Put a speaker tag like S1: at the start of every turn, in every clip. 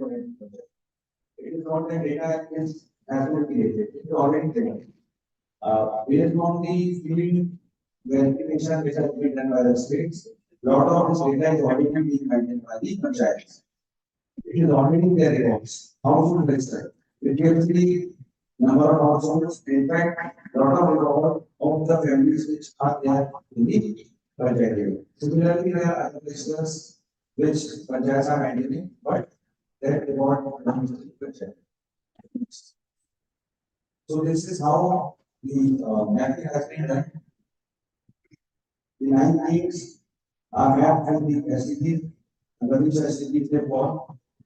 S1: It is not the data is has been created. It is already created. Based on the field verification which has been done by the states, lot of this data is already being maintained by the panchayats. It is already their records. Household register. It gives the number of households. In fact, lot of record of the families which are there in the panchayat level. Similarly, there are other registers which panchayats are maintaining, but that record belongs to the panchayat. So this is how the mapping has been done. The 9 themes are mapped and the SDGs, under which SDGs they form.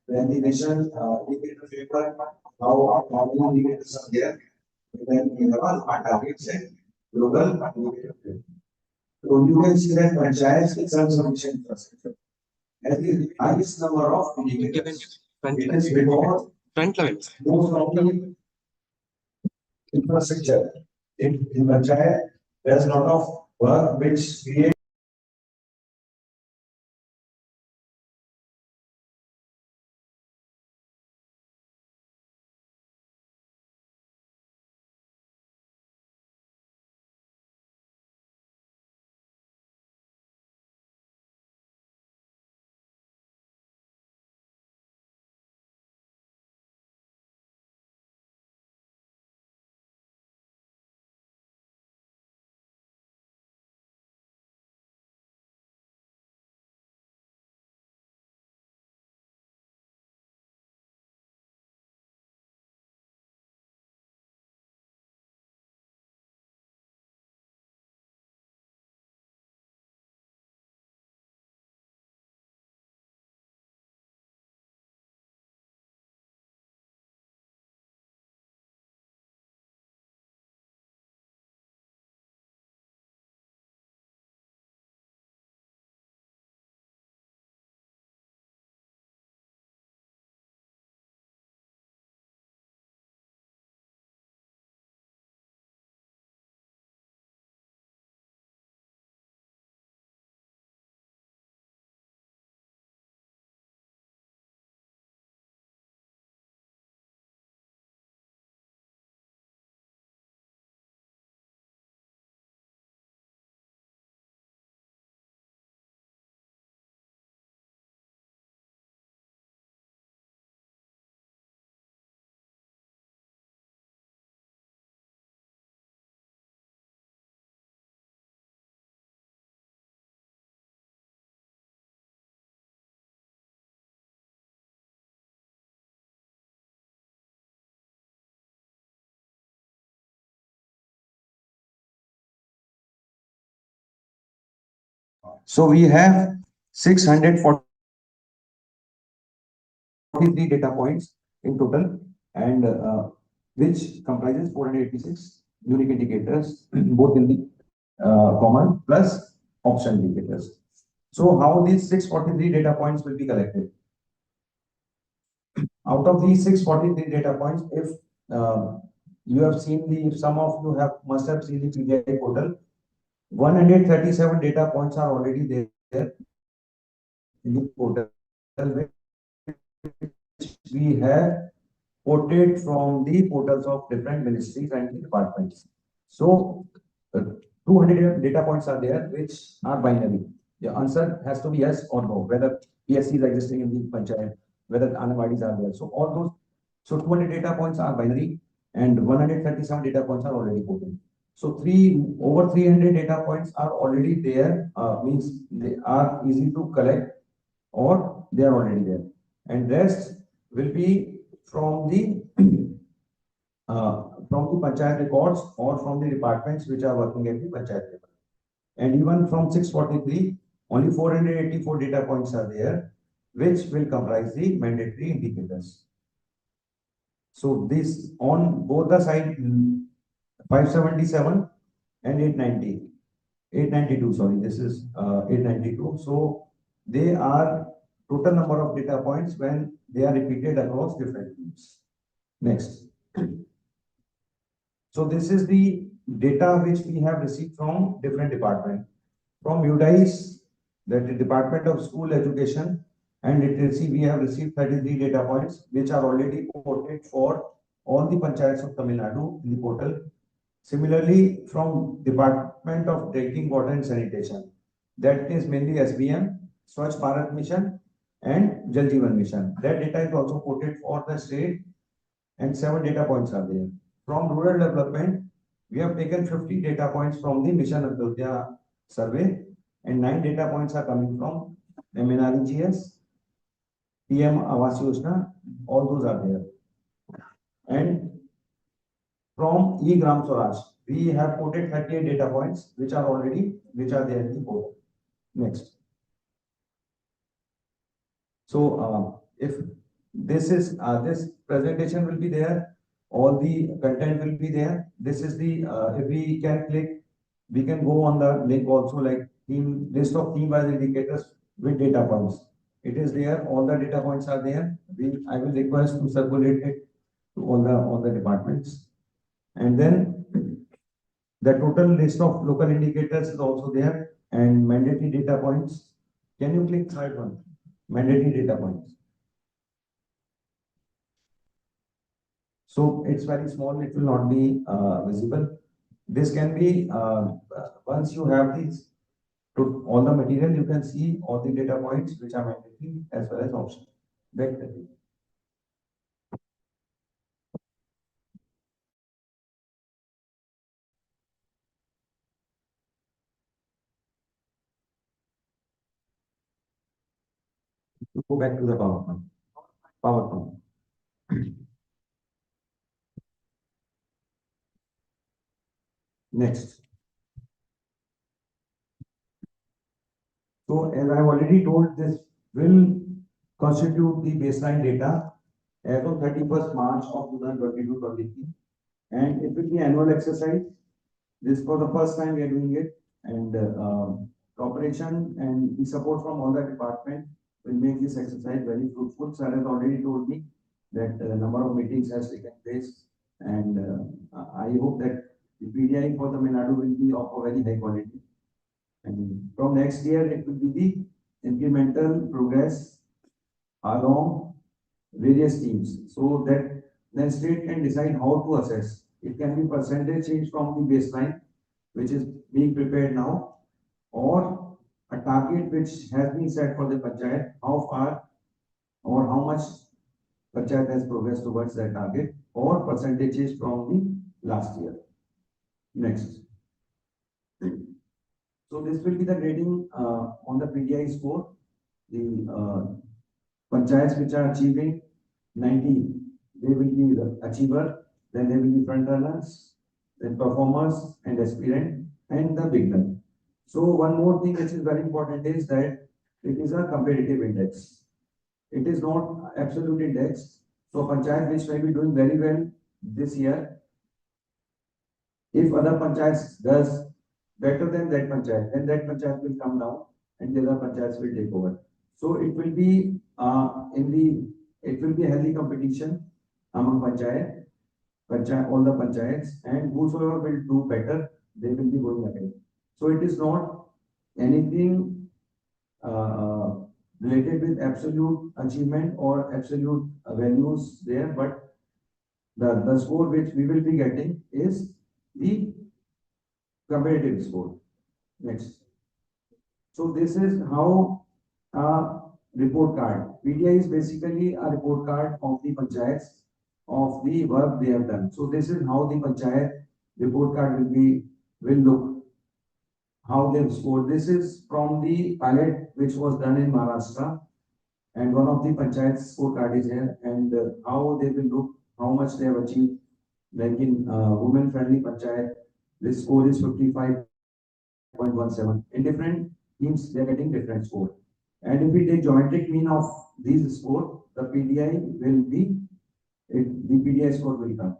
S1: Then the nation indicator paper, how many indicators are there. Then we have our targets and global indicator paper. So you can see that panchayats with some sufficient infrastructure. At the highest number of indicators. It is because most of the infrastructure in panchayat, there's a lot of work which creates. So we have 643 data points in total, and which comprises 486 unique indicators, both in the common plus optional indicators. So how these 643 data points will be collected? Out of these 643 data points, if you have seen if some of you must have seen the PGI portal, 137 data points are already there in the portal, which we have ported from the portals of different ministries and departments. So 200 data points are there which are binary. The answer has to be yes or no, whether PSC is existing in the panchayat, whether Anganwadis are there. So all those, so 200 data points are binary and 137 data points are already ported. So over 300 data points are already there, means they are easy to collect or they are already there. And rest will be from the panchayat records or from the departments which are working at the panchayat level. And even from 643, only 484 data points are there, which will comprise the mandatory indicators. So this on both the side, 577 and 890, 892, sorry, this is 892. So they are total number of data points when they are repeated across different teams. Next. So this is the data which we have received from different departments. From UDICE, that the Department of School Education, and literacy, we have received 33 data points, which are already quoted for all the panchayats of Tamil Nadu in the portal. Similarly, from Department of Drinking Water and Sanitation, that is mainly SBM, Swachh Bharat Mission, and Jal Jeevan Mission. That data is also quoted for the state, and 7 data points are there. From rural development, we have taken 50 data points from the Mission Antyodaya survey, and 9 data points are coming from MNREGS, PM Awas Yojana, all those are there. And from E-Gram Swaraj, we have quoted 38 data points, which are there in the portal. Next. So, if this presentation will be there, all the content will be there. This is the, if we can click, we can go on the link also, like list of theme-wise indicators with data points. It is there, all the data points are there. I will request to circulate it to all the departments. And then the total list of local indicators is also there, and mandatory data points. Can you click slide 1? Mandatory data points. So it's very small, it will not be visible. This can be, once you have these, to all the material, you can see all the data points which are mandatory as well as optional. Back to you. Go back to the PowerPoint. PowerPoint. Next. So as I've already told, this will constitute the baseline data as of 31st March of 2022-23, and it will be annual exercise. This for the first time we are doing it, and cooperation and the support from all the department will make this exercise very fruitful. Sir has already told me that a number of meetings has taken place, and I hope that the PDI for Tamil Nadu will be of a very high quality. And from next year, it will be the incremental progress along various teams, so that the state can decide how to assess. It can be percentage change from the baseline, which is being prepared now, or a target which has been set for the panchayat, how far or how much panchayat has progressed towards that target, or percentages from the last year. Next. So this will be the grading on the PDI score. The panchayats which are achieving 90, they will be the achiever, then they will be front runners, then performers and aspirant, and the beginner. So one more thing which is very important is that it is a competitive index. It is not absolute index. So panchayat which may be doing very well this year, if other panchayats does better than that panchayat, then that panchayat will come down and the other panchayats will take over. So it will be it will be a healthy competition among panchayat, all the panchayats, and whosoever will do better, they will be going ahead. So it is not anything related with absolute achievement or absolute values there, but the score which we will be getting is the comparative score. Next. So this is how report card. PDI is basically a report card of the panchayats of the work they have done. So this is how the panchayat report card will look, how they've scored. This is from the pilot which was done in Maharashtra, and one of the panchayats scorecard is here, and how they will look, how much they have achieved. Like in women friendly panchayat, this score is 55.17. In different teams, they are getting different score. And if we take geometric mean of these score, the PDI will be, the PDI score will come.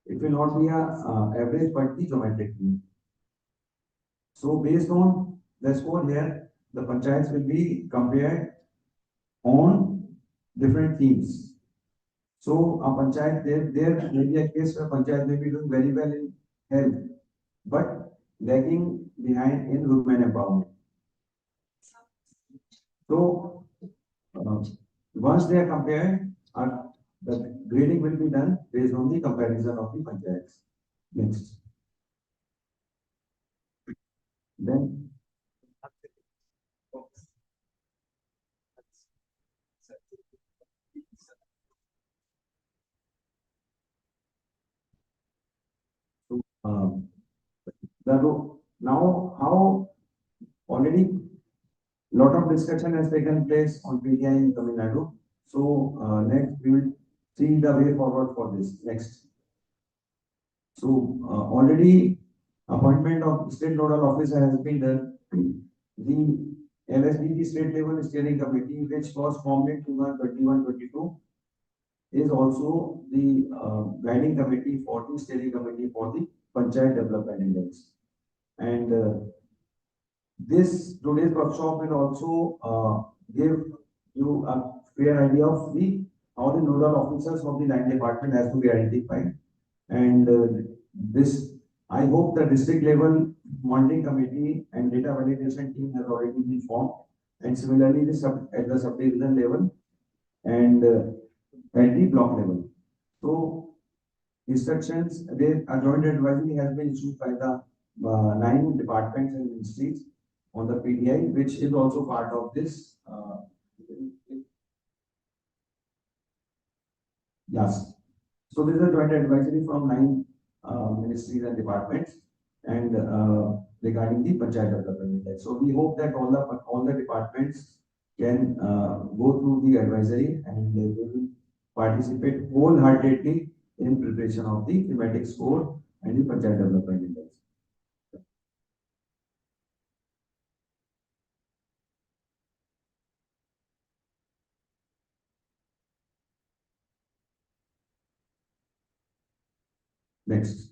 S1: It will not be a average, but the geometric mean. So based on the score here, the panchayats will be compared on different themes. So a panchayat, there may be a case where panchayat may be doing very well in health, but lagging behind in women empowerment. So Once they are compared, the grading will be done based on the comparison of the panchayats. Next. Then um, now how already lot of discussion has taken place on PDI in Tamil Nadu. So next we will see the way forward for this. Next. So already appointment of state nodal officer has been done. The LSDG state level steering committee, which was formed in 2021-22, is also the guiding committee for the steering committee for the Panchayat Development Index. And this today's workshop will also give you a fair idea of the how the nodal officers of the land department has to be identified. And this, I hope the district level monitoring committee and data validation team has already been formed. And similarly, at the subdivision level and at the block level. So instructions, a joint advisory has been issued by the 9 departments and ministries on the PDI, which is also part of this. Yes. So this is a joint advisory from 9 ministries and departments and regarding the Panchayat Development Index. So we hope that all the departments can go through the advisory and they will participate wholeheartedly in preparation of the thematic score and the Panchayat Development Index. Next.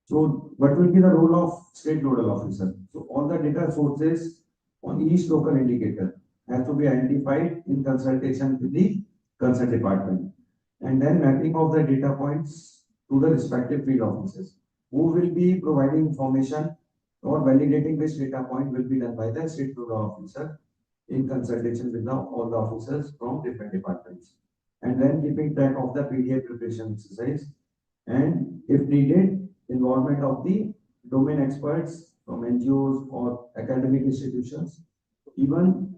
S1: So what will be the role of state nodal officer? So all the data sources on each local indicator has to be identified in consultation with the concerned department. And then mapping of the data points to the respective field offices who will be providing information or validating which data point will be done by the state nodal officer in consultation with all the officers from different departments. And then keeping track of the PDI preparation exercise and if needed, involvement of the domain experts from NGOs or academic institutions. Even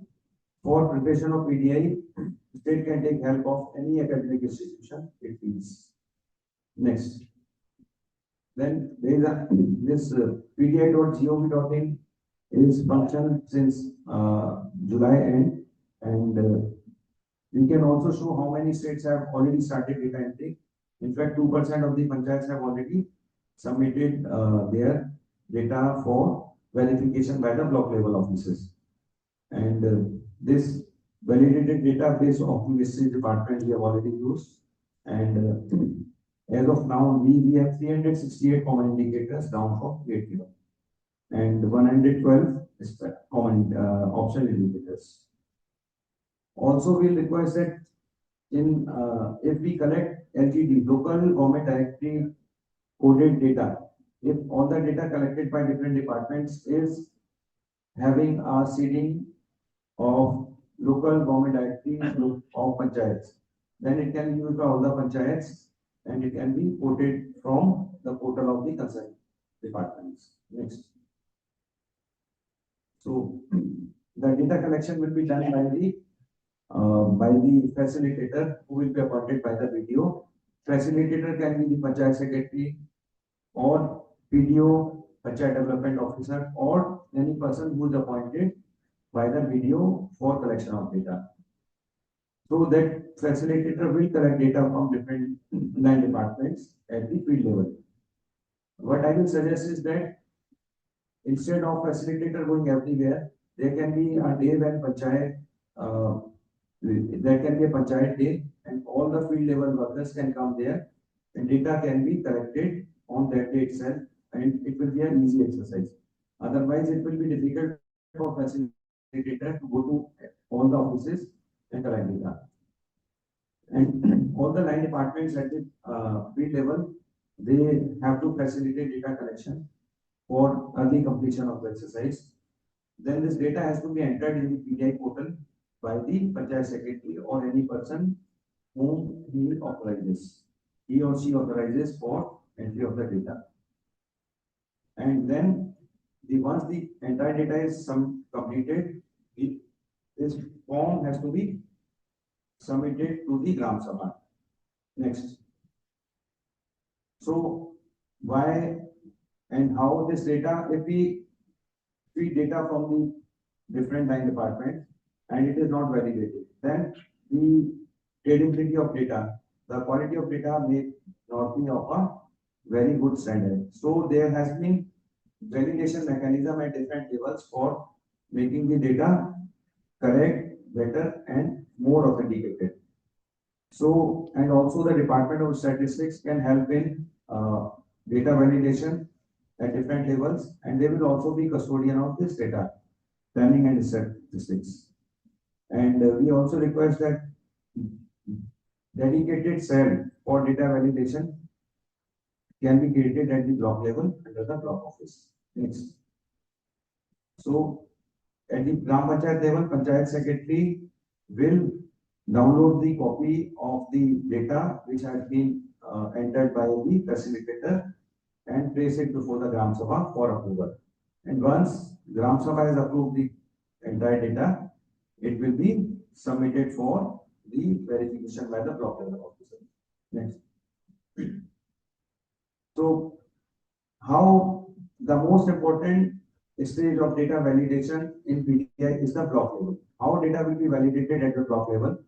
S1: for preparation of PDI, state can take help of any academic institution it needs. Next. Then there is this pdi.gov.in is functioned since July end and we can also show how many states have already started data entry. In fact, 2% of the panchayats have already submitted their data for verification by the block level offices. And this validated database of the district department we have already used. And as of now, we have 368 common indicators down from 80 and 112 common optional indicators. Also, we'll request that in if we collect LGD, local government directory coded data, if all the data collected by different departments is having a seeding of local government directory of panchayats, then it can be used by all the panchayats and it can be quoted from the portal of the concerned departments. Next. So the data collection will be done by the facilitator who will be appointed by the BDO. Facilitator can be the panchayat secretary or BDO, panchayat development officer, or any person who is appointed by the BDO for collection of data. So that facilitator will collect data from different land departments at the field level. What I will suggest is that instead of facilitator going everywhere, there can be a day when panchayat there can be a panchayat day and all the field level workers can come there and data can be collected on that day itself and it will be an easy exercise. Otherwise, it will be difficult for facilitator to go to all the offices and collect data. And all the line departments at the field level, they have to facilitate data collection for early completion of the exercise. Then this data has to be entered in the PDI portal by the Panchayat Secretary or any person whom he authorizes. He or she authorizes for entry of the data. And then once the entire data is completed, this form has to be submitted to the Gram Sabha. Next. So why and how this data, if we feed data from the different line departments and it is not validated, then the credibility of data, the quality of data may not be of a very good standard. So there has been validation mechanism at different levels for making the data correct, better, and more authenticated. So, and also the Department of Statistics can help in data validation at different levels, and they will also be custodian of this data, planning and statistics. And we also request that dedicated cell for data validation can be created at the block level under the block office. Next. So, at the Gram Panchayat level, Panchayat Secretary will download the copy of the data which has been entered by the facilitator and place it before the Gram Sabha for approval. And once Gram Sabha has approved the entire data, it will be submitted for the verification by the block level officer. Next. So, how the most important stage of data validation in PDI is the block level. How data will be validated at the block level?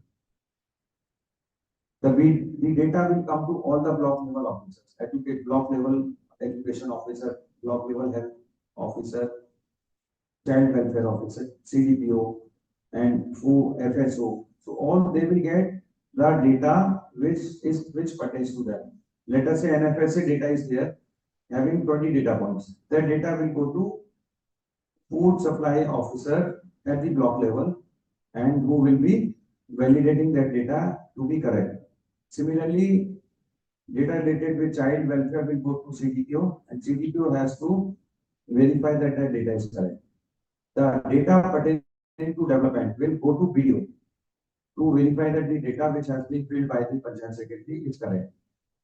S1: The data will come to all the block level officers, block level education officer, block level health officer, child welfare officer, CDPO, and FSO. So all they will get the data which pertains to them. Let us say NFSA data is there, having 20 data points. That data will go to food supply officer at the block level, and who will be validating that data to be correct. Similarly, data related with child welfare will go to CDPO, and CDPO has to verify that the data is correct. The data pertaining to development will go to BDO to verify that the data which has been filled by the Panchayat Secretary is correct.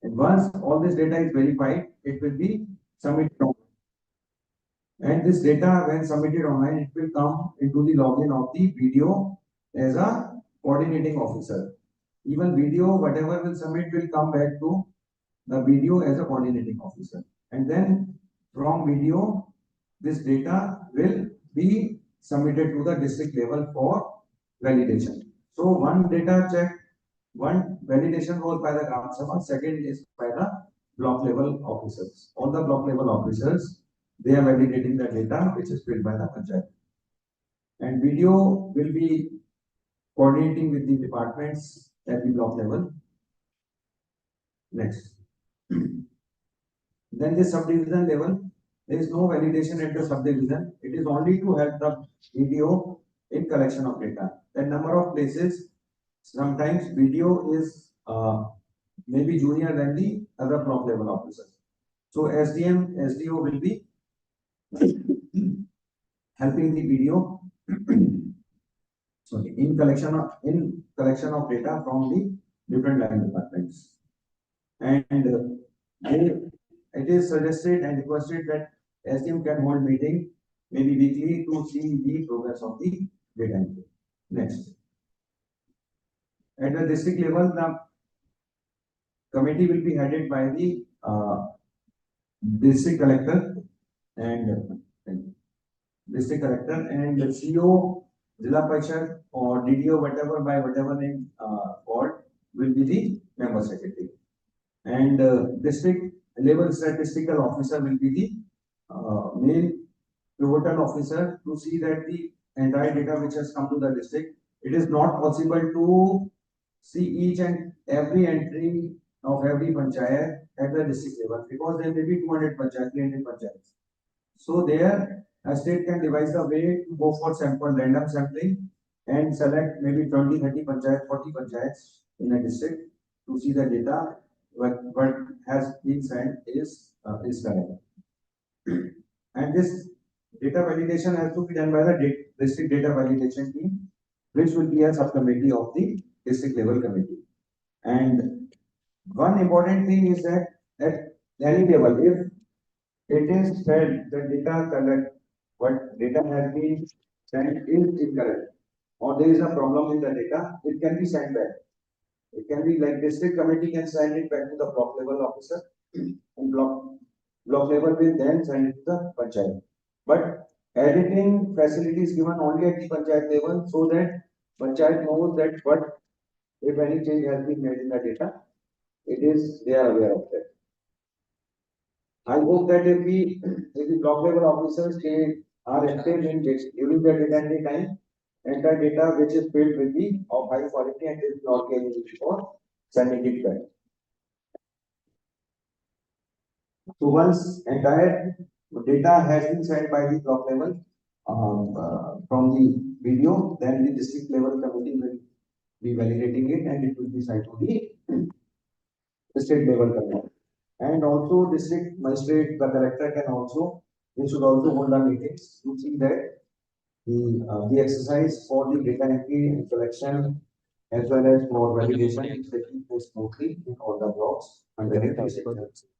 S1: And once all this data is verified, it will be submitted. And this data, when submitted online, it will come into the login of the BDO as a coordinating officer. Even BDO, whatever will submit, will come back to the BDO as a coordinating officer. And then from BDO, this data will be submitted to the district level for validation. So one data check, one validation was by the Gram Sabha, second is by the block level officers. All the block level officers, they are validating the data which is filled by the Panchayat. And BDO will be coordinating with the departments at the block level. Next. Then the subdivision level, there is no validation at the subdivision. It is only to help the BDO in collection of data. The number of places, sometimes BDO is maybe junior than the other block level officers. So SDM, SDO will be helping the BDO sorry, in collection of data from the different line departments. And it is suggested and requested that SDM can hold meeting maybe weekly to see the progress of the data entry. Next. At the district level, the committee will be headed by the district collector and district collector and the CO, Zilla Parishad or DDO, whatever name called, will be the member secretary. And district level statistical officer will be the main pivotal officer to see that the entire data which has come to the district. It is not possible to see each and every entry of every panchayat at the district level because there may be 200 panchayats, 300 panchayats. So there, a state can devise a way to go for random sampling and select maybe 20, 30 panchayats, 40 panchayats in a district to see the data what has been sent is correct. And this data validation has to be done by the district data validation team. which will be a subcommittee of the district level committee. And one important thing is that at any level, if it is said that data collect, what data has been sent is incorrect, or there is a problem in the data, it can be sent back. It can be like district committee can send it back to the block level officer, and block level will then send it to the panchayat. But editing facility is given only at the panchayat level, so that panchayat knows that what if any change has been made in the data, it is they are aware of that. I hope that if the block level officers they are active in during the data entry time, entire data which is filled will be of high quality and is not any issue for sending it back. So once entire data has been sent by the block level from the video, then the district level committee will be validating it and it will be sent to the state level committee. And also district magistrate, the collector can also, they should also hold a meetings to see that the exercise for the data entry and collection as well as for validation is taking place smoothly in all the blocks under the district.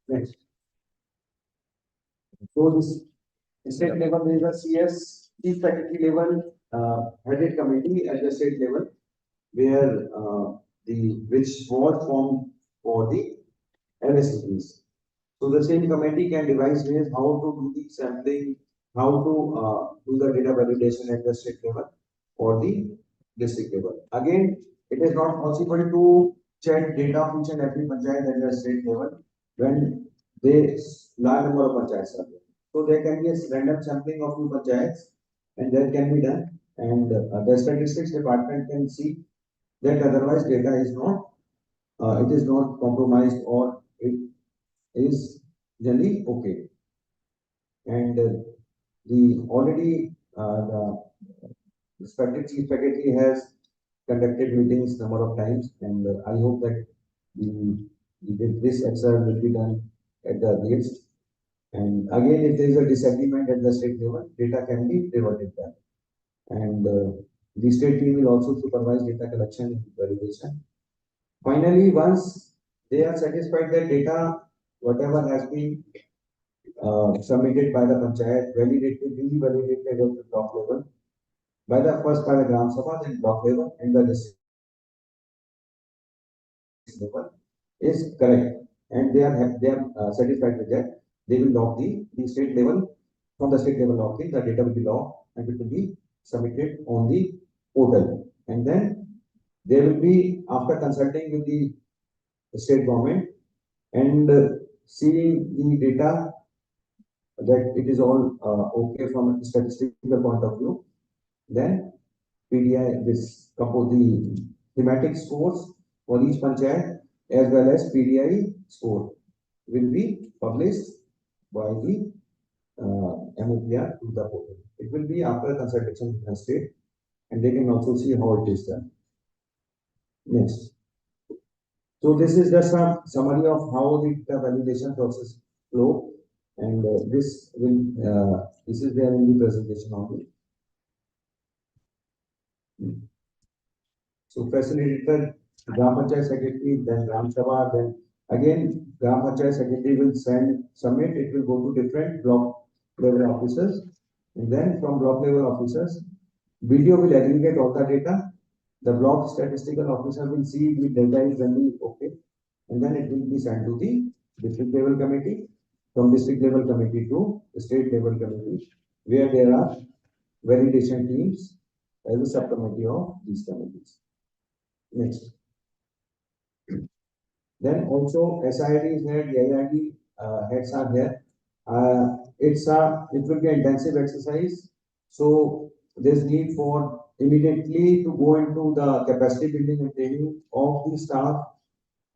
S1: Next. So this state level there is a CS chief secretary level headed committee at the state level where which was formed for the LSCPs. So the same committee can devise ways how to do the sampling, how to do the data validation at the state level or the district level. Again, it is not possible to check data of each and every panchayat at the state level when they large number of panchayats are there. So there can be a random sampling of two panchayats and that can be done and the statistics department can see that otherwise data is not, it is not compromised or it is generally okay. And the already the chief secretary has conducted meetings number of times, and I hope that this exercise will be done at the earliest. And again, if there is a disagreement at the state level, data can be reverted back. And the state team will also supervise data collection and validation. Finally, once they are satisfied that data, whatever has been submitted by the panchayat, validated, duly validated at the block level, by the first by the Gram Sabha, then block level, and the district level is correct, and they are satisfied with that. They will log the state level from the state level login. The data will be logged and it will be submitted on the portal, and then there will be after consulting with the state government and seeing the data that it is all okay from a statistical point of view, then PDI the thematic scores for each panchayat as well as PDI score will be published by the MOPR to the portal. It will be after consultation with the state and they can also see how it is done. Next. So this is just a summary of how the validation process flow, and this is there in the presentation only. So facilitator, Gram Panchayat secretary, then Gram Sabha, then again Gram Panchayat secretary will submit. It will go to different block level officers, and then from block level officers, video will aggregate all the data. The block statistical officer will see the data is only okay, and then it will be sent to the district level committee, from district level committee to the state level committee, where there are validation teams as a subcommittee of these committees. Next. Then also SID is there, DIID heads are there. It will be an intensive exercise. So there's need for immediately to go into the capacity building and training of the staff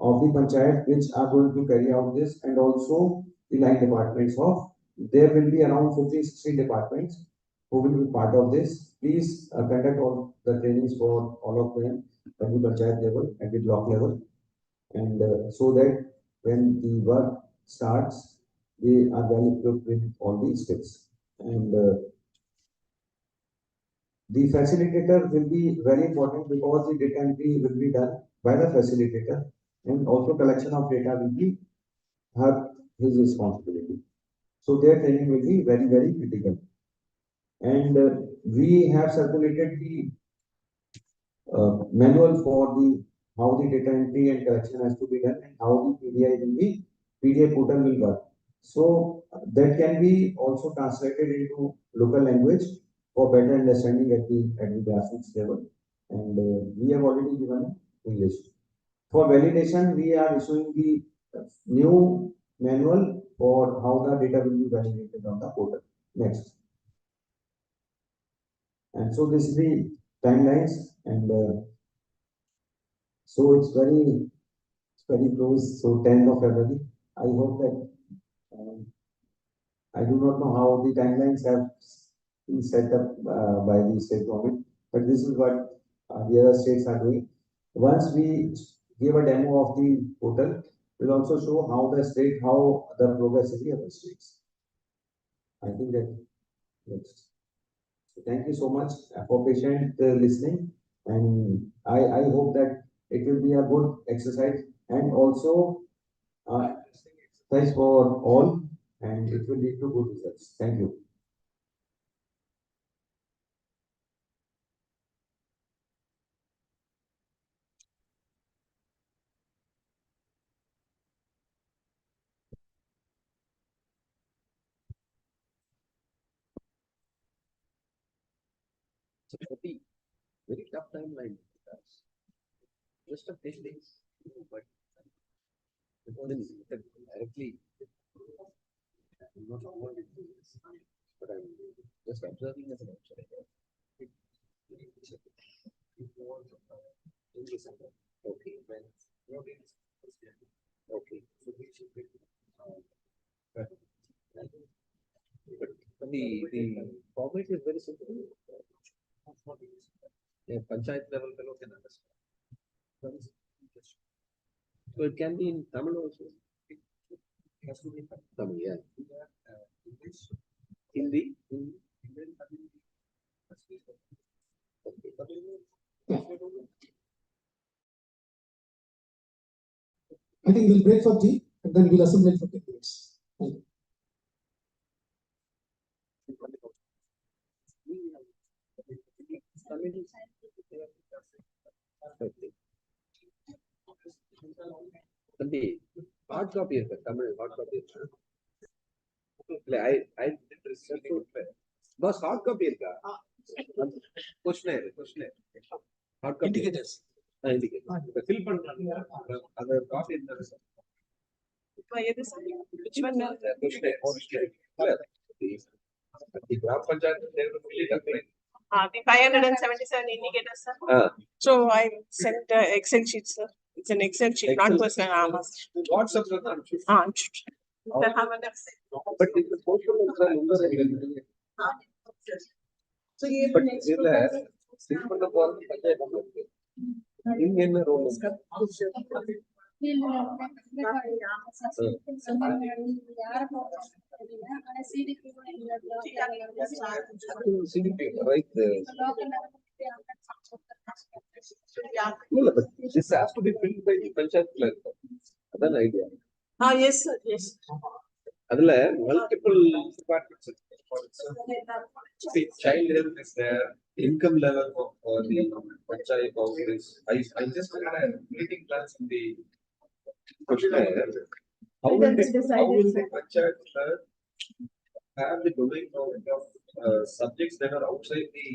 S1: of the panchayat which are going to carry out this, and also the line departments of, there will be around 50-60 departments who will be part of this. Please conduct all the trainings for all of them at the panchayat level, at the block level, and so that when the work starts, they are well equipped with all these skills. And The facilitator will be very important because the data entry will be done by the facilitator, and also collection of data will be his responsibility. So their training will be very, very critical. And we have circulated the manual for the how the data entry and collection has to be done and how the PDI portal will work. So that can be also translated into local language for better understanding at the grassroots level. And we have already given English. For validation, we are issuing the new manual for how the data will be validated on the portal. Next. And so this is the timelines, and so it's very close. So 10th of February. I hope that I do not know how the timelines have been set up by the state government, but this is what the other states are doing. Once we give a demo of the portal, we'll also show how the progress is in the other states. I think that next. So thank you so much for patient listening, and I hope that it will be a good exercise and also exercise for all, and it will lead to good results. Thank you.
S2: So it be very tough timeline. Just of 10 days. But then directly, I'm not involved in this, but I'm just observing as an outsider. Okay. Okay. But the format is very simple. Yeah, panchayat level fellow can understand. So it can be in Tamil also. It has to be Tamil, yeah. Hindi.
S3: I think we'll break for tea and then we'll assemble for 10 minutes. Thank you.
S2: தம்பி hard copy இருக்கு Tamil hard copy இருக்கு இல்ல ஐ பாஸ் hard copy இருக்கா question hard copy
S3: Indicators.
S2: Indicator fill பண்றாங்க அத copy இருந்தா சார்
S4: இப்போ எது sir which one
S2: question the gram panchayat they will fill it up right
S4: the 577 indicators sir so I sent excel sheet sir it's an excel sheet not personal
S2: WhatsApp la dhaan
S4: sir have a
S2: but in the social media number
S4: so ये
S2: but இதுல fill பண்ண போறது பஞ்சாயத்து இருக்கு நீங்க என்ன role CDP, right? No, but this has to be filled by the panchayat clerk. That's the idea.
S4: yes sir yes
S2: அதுல multiple departments see child health is there income level of the panchayat boundaries I just had a meeting plans in the questionnaire how will the panchayat clerk have the domain knowledge of subjects that are outside the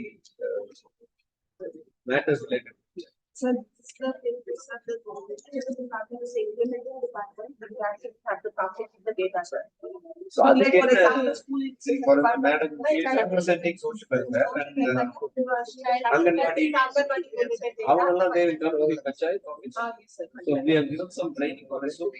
S2: matters related
S4: sir the implementing department but they actually have to calculate the data sir
S2: so
S4: like for example school
S2: for madam she is representing social welfare and Anganwadi how all are there in terms of the panchayat office so we have given some training for SOP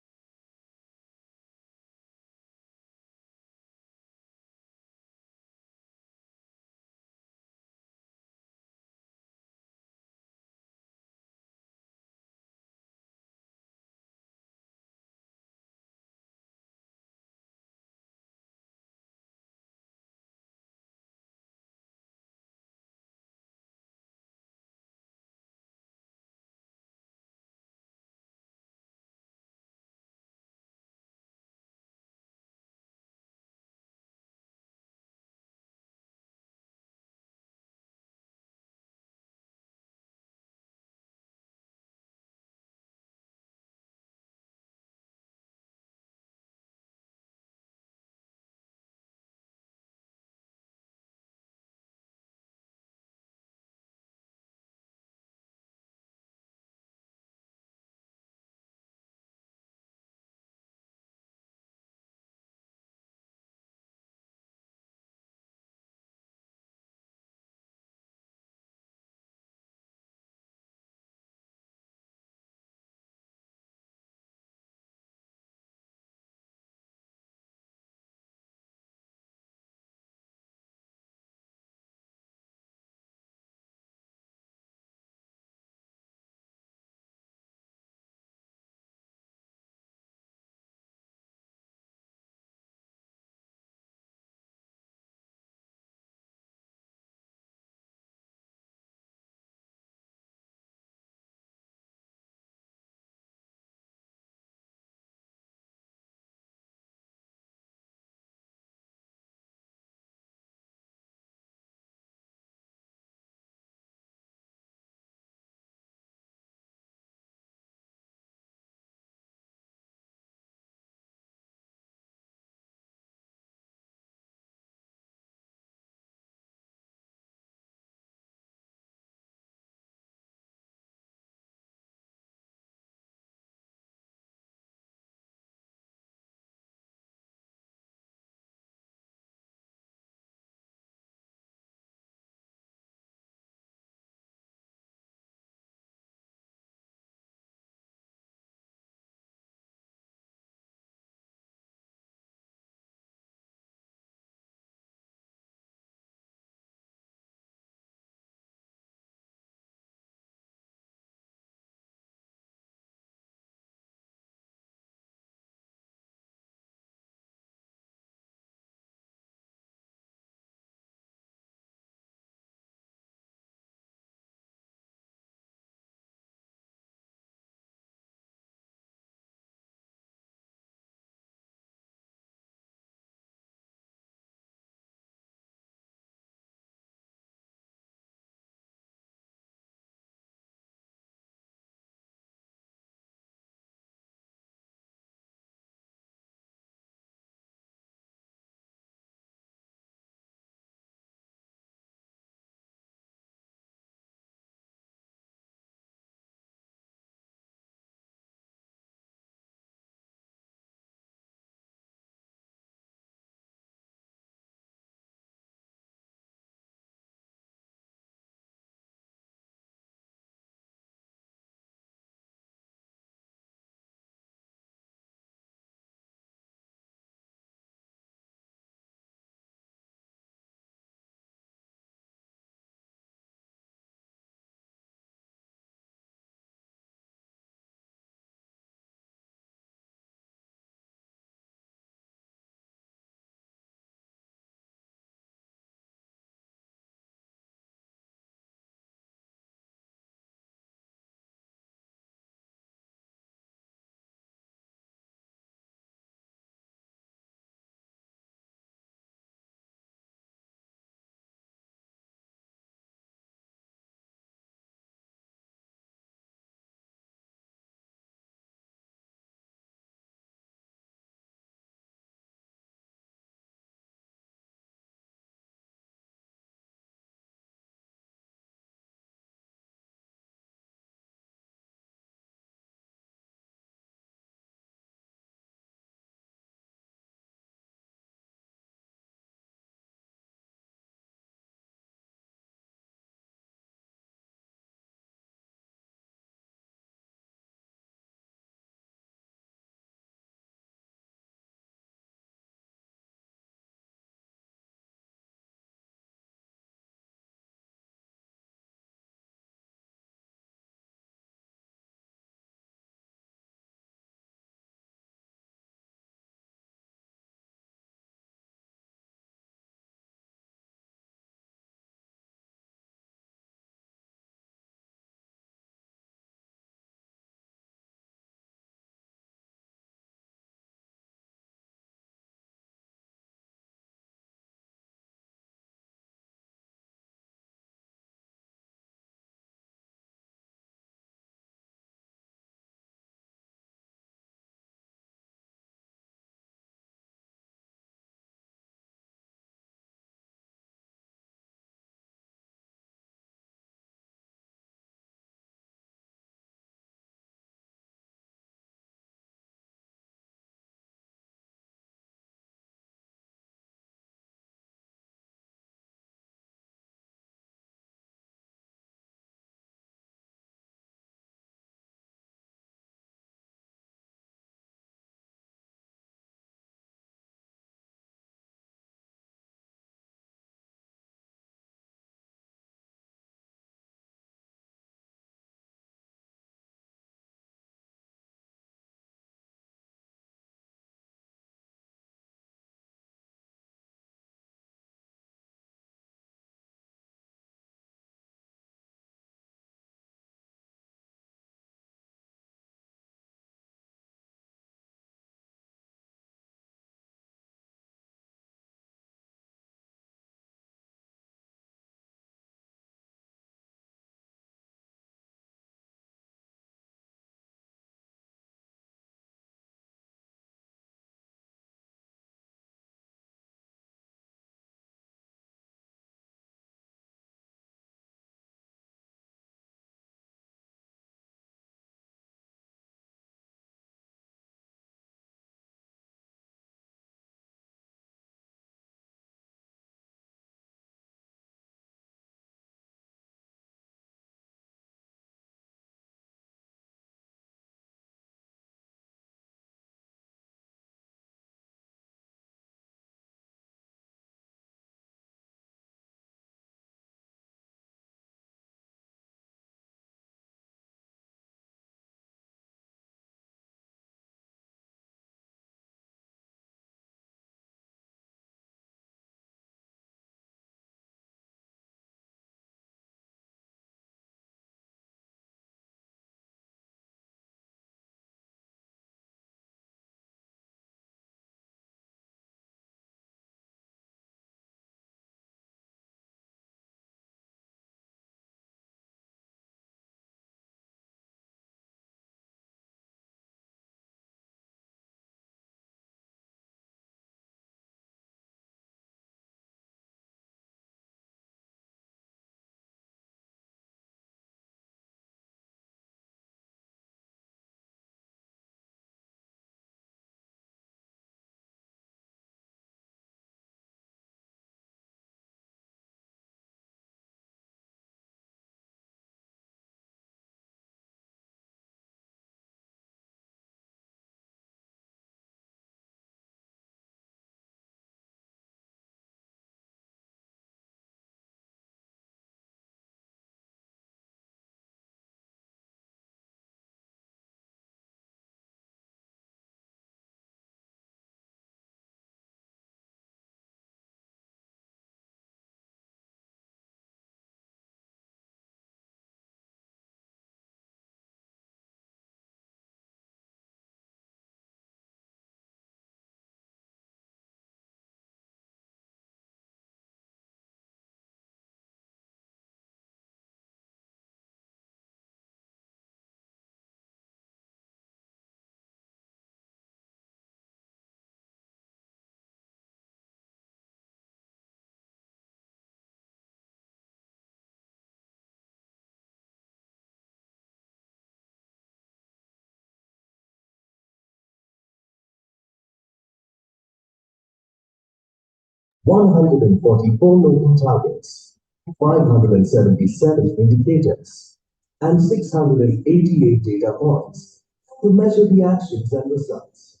S5: 144 local targets, 577 indicators, and 688 data points to measure the actions and results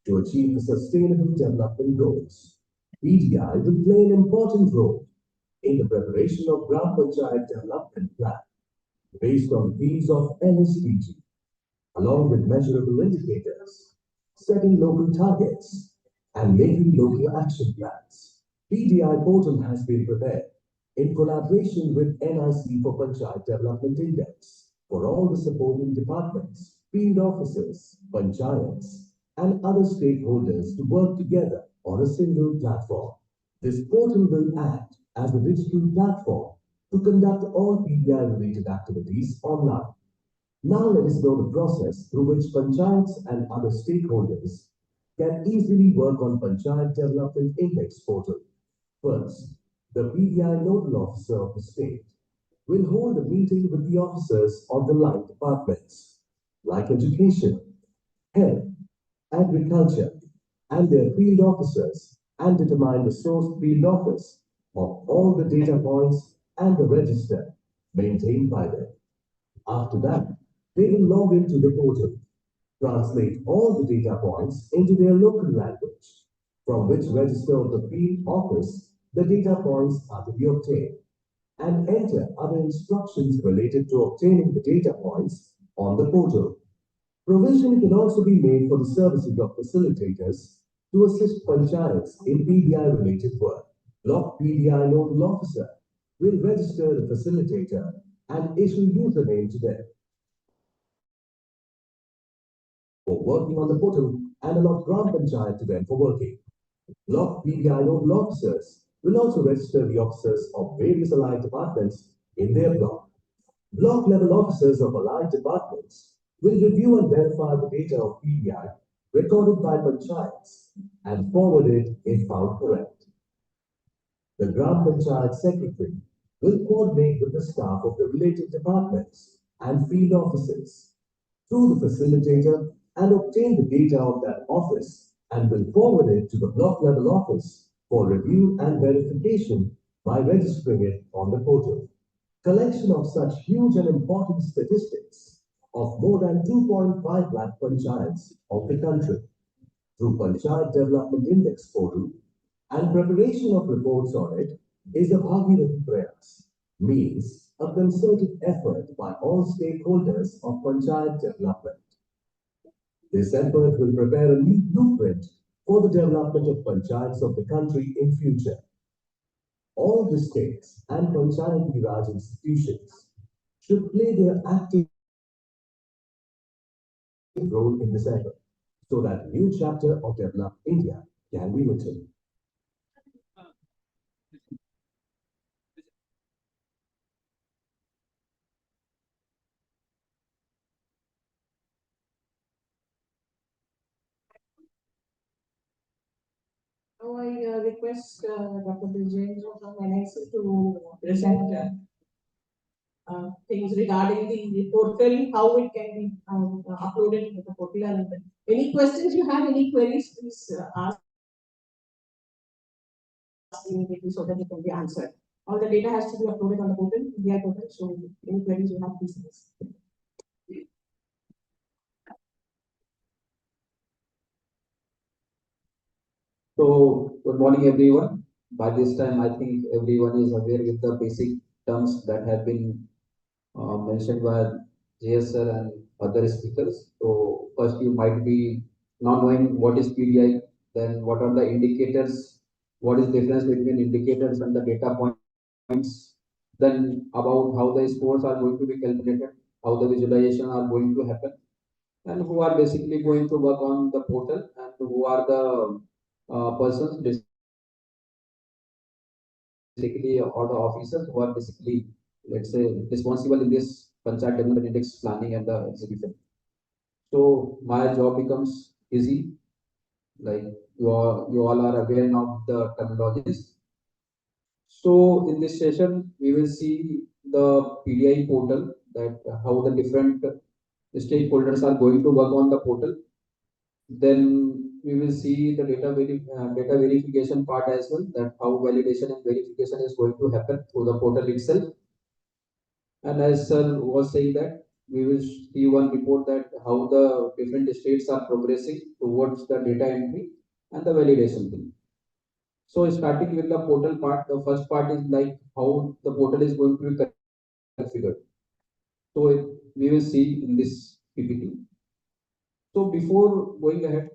S5: to achieve the Sustainable Development Goals. PDI will play an important role in the preparation of Gram Panchayat Development Plan based on themes of NSPG, along with measurable indicators, setting local targets, and making local action plans. PDI portal has been prepared in collaboration with NIC for Panchayat Development Index for all the supporting departments, field officers, panchayats, and other stakeholders to work together on a single platform. This portal will act as a digital platform to conduct all PDI-related activities online. Now let us know the process through which panchayats and other stakeholders can easily work on Panchayat Development Index portal. First, the PDI nodal officer of the state will hold a meeting with the officers of the line departments like education, health, agriculture, and their field officers and determine the source field office of all the data points and the register maintained by them. After that, they will log into the portal, translate all the data points into their local language, from which register of the field office the data points are to be obtained, and enter other instructions related to obtaining the data points on the portal. Provision can also be made for the services of facilitators to assist panchayats in PDI-related work. Block PDI nodal officer will register the facilitator and issue username to them for working on the portal and allot Gram Panchayat to them for working. Block PDI nodal officers will also register the officers of various allied departments in their block. Block level officers of allied departments will review and verify the data of PDI recorded by panchayats and forward it if found correct. The Gram Panchayat secretary will coordinate with the staff of the related departments and field offices through the facilitator and obtain the data of that office and will forward it to the block level office for review and verification by registering it on the portal. Collection of such huge and important statistics of more than 2.5 lakh panchayats of the country through Panchayat Development Index portal and preparation of reports on it is a Bhagirathi Prayas, means a concerted effort by all stakeholders of Panchayat development. This effort will prepare a neat blueprint for the development of panchayats of the country in future. All the states and Panchayati Raj institutions should play their active role in this effort so that a new chapter of developed India can be written.
S4: Now I request Dr. Vijayendra from NIC to present things regarding the portal, how it can be uploaded to the portal. And any questions you have, any queries, please ask immediately so that it can be answered. All the data has to be uploaded on the portal, PDI portal. So any queries you have, please ask.
S6: So, good morning, everyone. By this time, I think everyone is aware with the basic terms that have been mentioned by JS sir and other speakers. So, first, you might be not knowing what is PDI, then what are the indicators, what is the difference between indicators and the data points, then about how the scores are going to be calculated, how the visualization are going to happen, and who are basically going to work on the portal and who are the persons basically or the officers who are basically, let's say, responsible in this Panchayat Development Index planning and the execution. So my job becomes easy, like you all are aware now of the terminologies. So in this session, we will see the PDI portal, that how the different stakeholders are going to work on the portal. Then we will see the data verification part as well, that how validation and verification is going to happen through the portal itself. And as sir was saying that we will see one report that how the different states are progressing towards the data entry and the validation thing. So starting with the portal part, the first part is like how the portal is going to be configured. So we will see in this PPT. So before going ahead,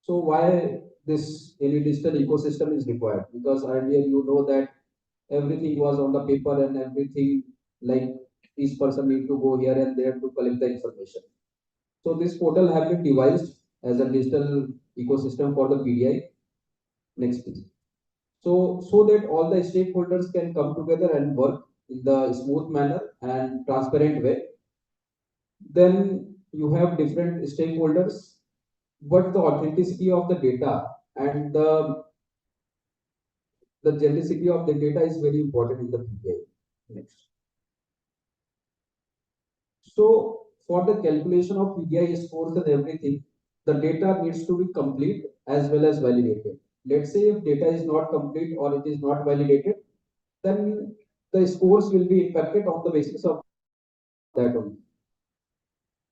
S6: so why this any digital ecosystem is required? Because earlier you know that everything was on the paper and everything like each person need to go here and there to collect the information. So this portal have been devised as a digital ecosystem for the PDI. Next please. So that all the stakeholders can come together and work in the smooth manner and transparent way. Then you have different stakeholders, but the authenticity of the data and the genericity of the data is very important in the PDI. Next. So for the calculation of PDI scores and everything, the data needs to be complete as well as validated. Let's say if data is not complete or it is not validated, then the scores will be impacted on the basis of that only.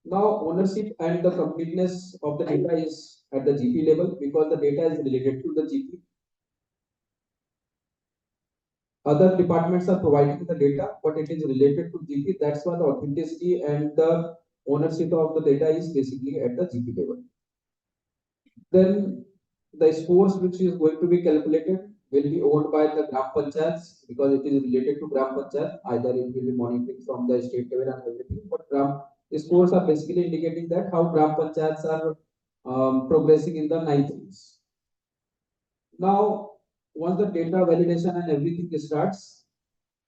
S6: Now ownership and the completeness of the data is at the GP level because the data is related to the GP. Other departments are providing the data, but it is related to GP. That's why the authenticity and the ownership of the data is basically at the GP level. Then the scores which is going to be calculated will be owned by the Gram Panchayats because it is related to Gram Panchayat. Either it will be monitoring from the state level and everything, but scores are basically indicating that how Gram Panchayats are progressing in the 9 things. Now, once the data validation and everything starts,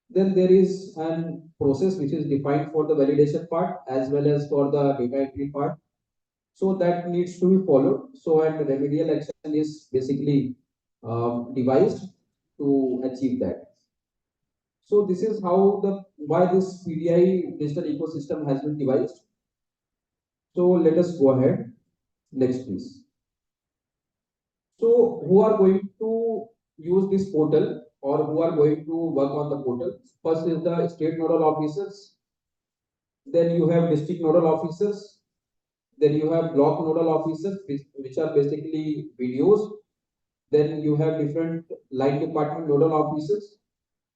S6: then there is a process which is defined for the validation part as well as for the data entry part. So that needs to be followed. So and remedial action is basically devised to achieve that. So this is how why this PDI digital ecosystem has been devised. So let us go ahead. Next, please. So who are going to use this portal or who are going to work on the portal? First is the state nodal officers. Then you have district nodal officers. Then you have block nodal officers, which are basically BDOs. Then you have different line department nodal officers.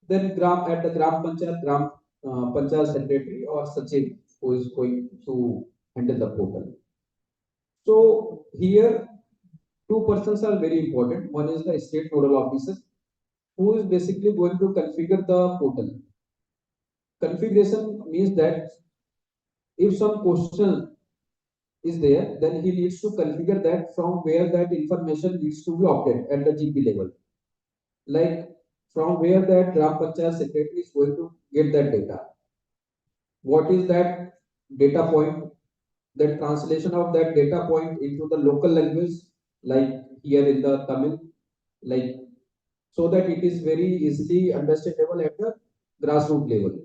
S6: Then at the Gram Panchayat secretary or Sachiv who is going to handle the portal. So here 2 persons are very important. One is the state nodal officer who is basically going to configure the portal. Configuration means that if some question is there, then he needs to configure that from where that information needs to be obtained at the GP level. Like from where that Gram Panchayat secretary is going to get that data. What is that data point? The translation of that data point into the local language, like here in the Tamil, like so that it is very easily understandable at the grassroots level.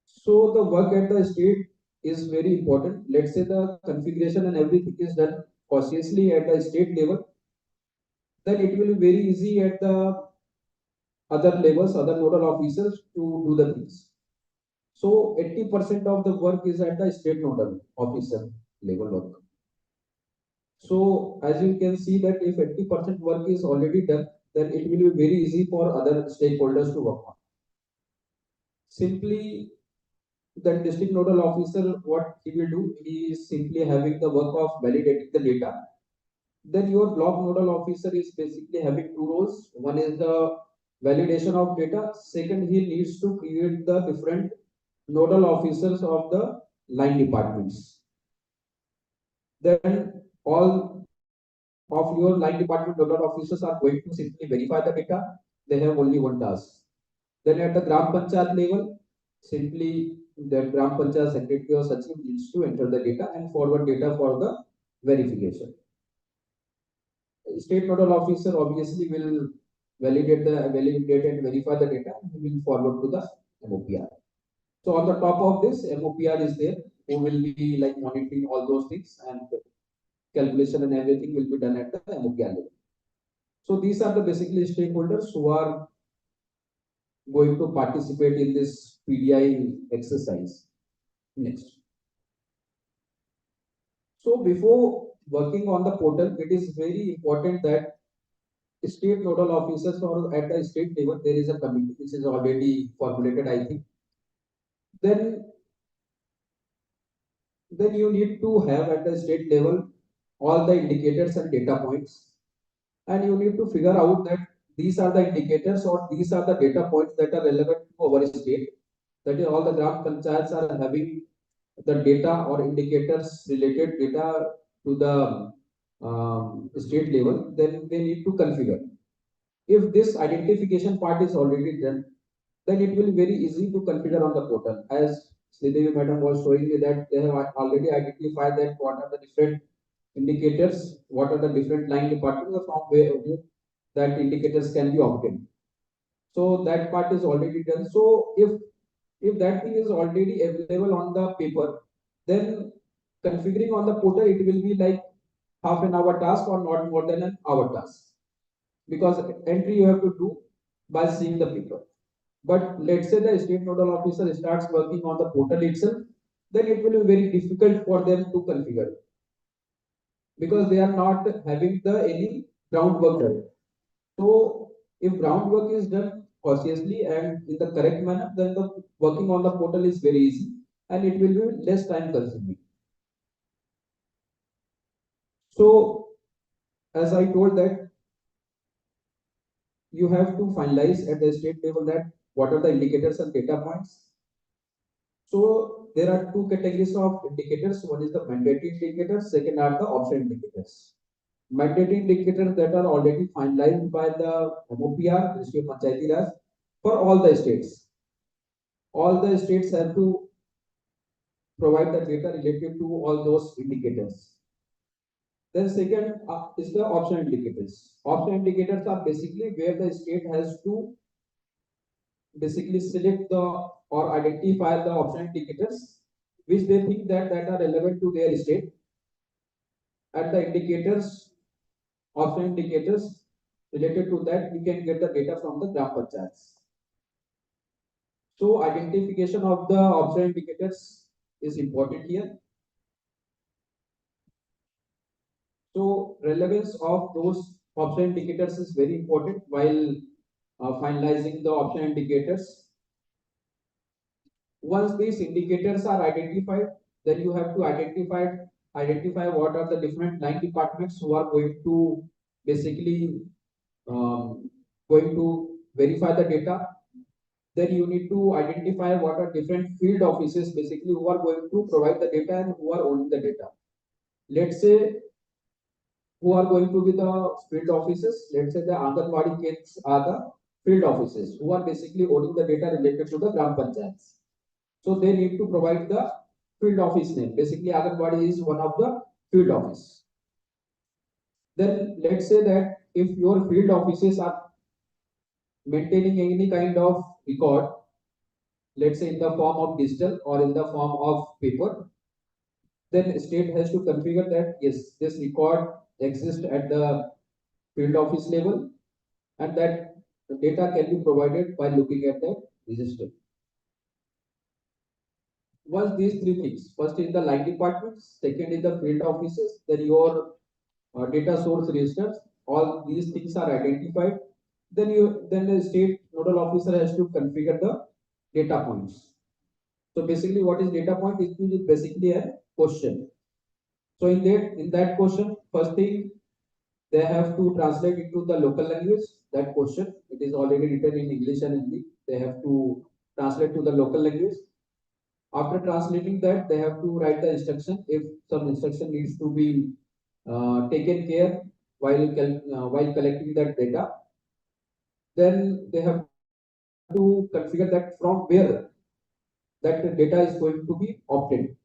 S6: So the work at the state is very important. Let's say the configuration and everything is done cautiously at the state level, then it will be very easy at the other levels, other nodal officers to do the things. So 80% of the work is at the state nodal officer level work. So as you can see that if 80% work is already done, then it will be very easy for other stakeholders to work on. Simply the district nodal officer, what he will do, he is simply having the work of validating the data. Then your block nodal officer is basically having 2 roles. One is the validation of data. Second, he needs to create the different nodal officers of the line departments. Then all of your line department nodal officers are going to simply verify the data. They have only one task. Then at the Gram Panchayat level, simply the Gram Panchayat secretary or Sachiv needs to enter the data and forward data for the verification. State nodal officer obviously will validate and verify the data and he will forward to the MOPR. So on the top of this, MOPR is there who will be like monitoring all those things and calculation and everything will be done at the MOPR level. So these are the basically stakeholders who are going to participate in this PDI exercise. Next. So before working on the portal, it is very important that state nodal officers or at the state level, there is a committee which is already formulated, I think. Then you need to have at the state level all the indicators and data points, and you need to figure out that these are the indicators or these are the data points that are relevant to our state. That is, all the gram panchayats are having the data or indicators related data to the state level, then they need to configure. If this identification part is already done, then it will be very easy to configure on the portal. As Sridevi madam was showing me that they have already identified that what are the different indicators, what are the different line departments from where that indicators can be obtained. So that part is already done. So if that thing is already available on the paper, then configuring on the portal, it will be like half an hour task or not more than an hour task, because entry you have to do by seeing the paper. But let's say the state nodal officer starts working on the portal itself, then it will be very difficult for them to configure, because they are not having the any groundwork done. So if groundwork is done cautiously and in the correct manner, then the working on the portal is very easy and it will be less time consuming. So as I told that you have to finalize at the state level that what are the indicators and data points. So there are two categories of indicators. One is the mandatory indicators, second are the optional indicators. Mandatory indicators that are already finalized by the MOPR, Ministry of Panchayati Raj, for all the states. All the states have to provide the data related to all those indicators. Then second is the optional indicators. Optional indicators are basically where the state has to basically select the or identify the optional indicators which they think that are relevant to their state, and the indicators, optional indicators related to that, we can get the data from the gram panchayats. So identification of the optional indicators is important here. So relevance of those optional indicators is very important while finalizing the optional indicators. Once these indicators are identified, then you have to identify what are the different line departments who are going to basically going to verify the data. Then you need to identify what are different field offices basically who are going to provide the data and who are owning the data. Let's say who are going to be the field offices. Let's say the Anganwadi kids are the field offices who are basically owning the data related to the gram panchayats. So they need to provide the field office name. Basically, Anganwadi is one of the field office. Then let's say that if your field offices are maintaining any kind of record, let's say in the form of digital or in the form of paper, then state has to configure that yes, this record exists at the field office level, and that the data can be provided by looking at the register. Once these three things, first is the line departments, second is the field offices, then your data source registers, all these things are identified, then the state nodal officer has to configure the data points. So basically what is data point? It is basically a question. So in that question, first thing they have to translate into the local language, that question. It is already written in English and Hindi. They have to translate to the local language. After translating that, they have to write the instruction if some instruction needs to be taken care while collecting that data. Then they have to configure that from where that data is going to be obtained.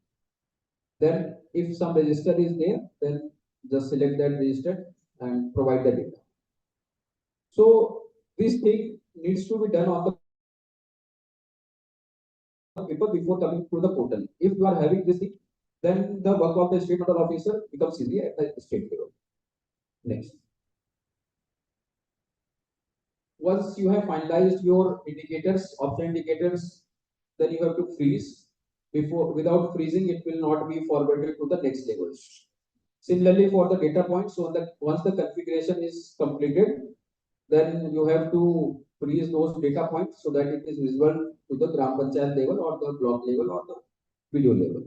S6: Then if some register is there, then just select that register and provide the data. So this thing needs to be done on the paper before coming to the portal. If you are having this thing, then the work of the state nodal officer becomes easy at the state level. Next. Once you have finalized your indicators, option indicators, then you have to freeze. Without freezing, it will not be forwarded to the next level. Similarly, for the data points, so that once the configuration is completed, then you have to freeze those data points so that it is visible to the Gram Panchayat level or the block level or the video level.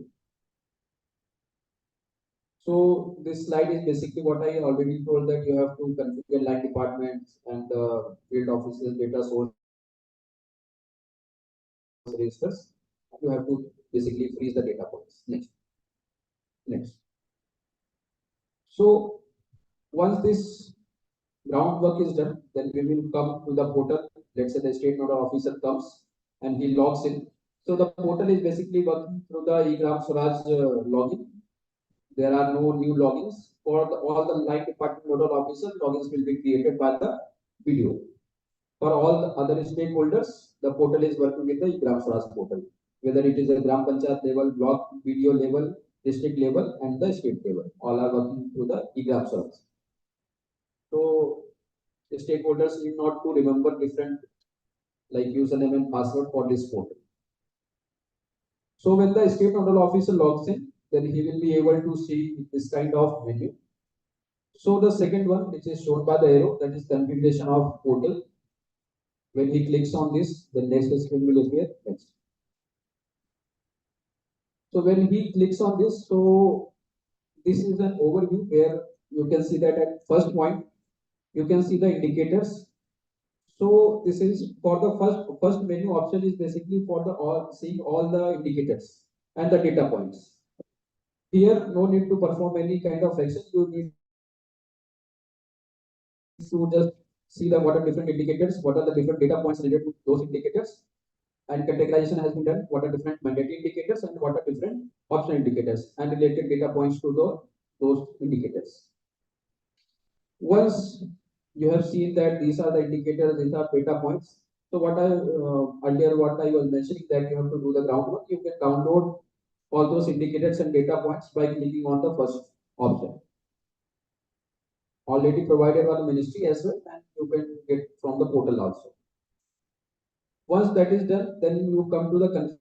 S6: So this slide is basically what I already told, that you have to configure line departments and the field offices, data source registers. You have to basically freeze the data points. Next. So once this groundwork is done, then we will come to the portal. Let's say the state nodal officer comes and he logs in. So the portal is basically working through the eGram Swaraj login. There are no new logins. For all the line department nodal officer, logins will be created by the video. For all the other stakeholders, the portal is working with the eGram Swaraj portal. Whether it is a Gram Panchayat level, block, video level, district level, and the state level, all are working through the eGram Swaraj. So the stakeholders need not to remember different like username and password for this portal. So when the state nodal officer logs in, then he will be able to see this kind of menu. So the second one, which is shown by the arrow, that is configuration of portal. When he clicks on this, the next screen will appear. Next. So when he clicks on this, so this is an overview where you can see that at first point, you can see the indicators. So this is for the first menu option is basically for the seeing all the indicators and the data points. Here, no need to perform any kind of action. You need to just see what are different indicators, what are the different data points related to those indicators, and categorization has been done. What are different mandatory indicators and what are different optional indicators and related data points to those indicators. Once you have seen that these are the indicators, these are data points. So what I was mentioning, that you have to do the groundwork. You can download all those indicators and data points by clicking on the first option. Already provided by the ministry as well, and you can get from the portal also. Once that is done, then you come to the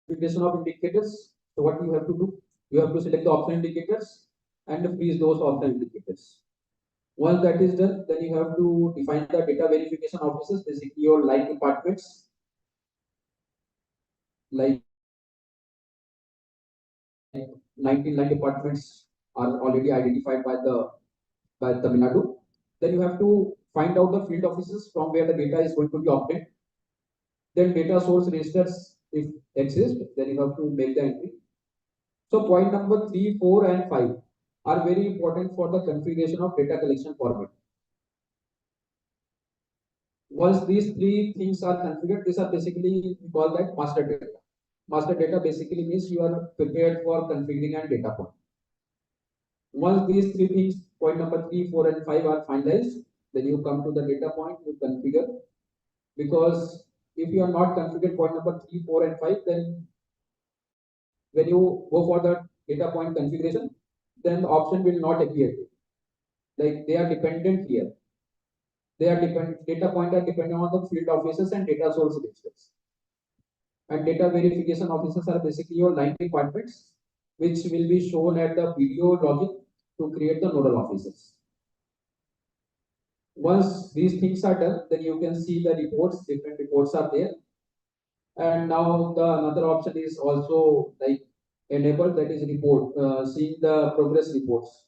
S6: configuration of indicators. So what you have to do? You have to select the option indicators and freeze those option indicators. Once that is done, then you have to define the data verification officers, basically your line departments. Like 19 line departments are already identified by Tamil Nadu. Then you have to find out the field offices from where the data is going to be obtained. Then data source registers, if exist, then you have to make the entry. So point number 3, 4, and 5 are very important for the configuration of data collection format. Once these three things are configured, these are basically, we call that master data. Master data basically means you are prepared for configuring and data point. Once these three things, point number 3, 4, and 5 are finalized, then you come to the data point, you configure. Because if you are not configured point number 3, 4, and 5, then when you go for the data point configuration, then the option will not appear. Like they are dependent here. Data point are dependent on the field officers and data source registers. And data verification officers are basically your line departments, which will be shown at the video login to create the nodal officers. Once these things are done, then you can see the reports, different reports are there. And now the another option is also like enabled, that is report, seeing the progress reports,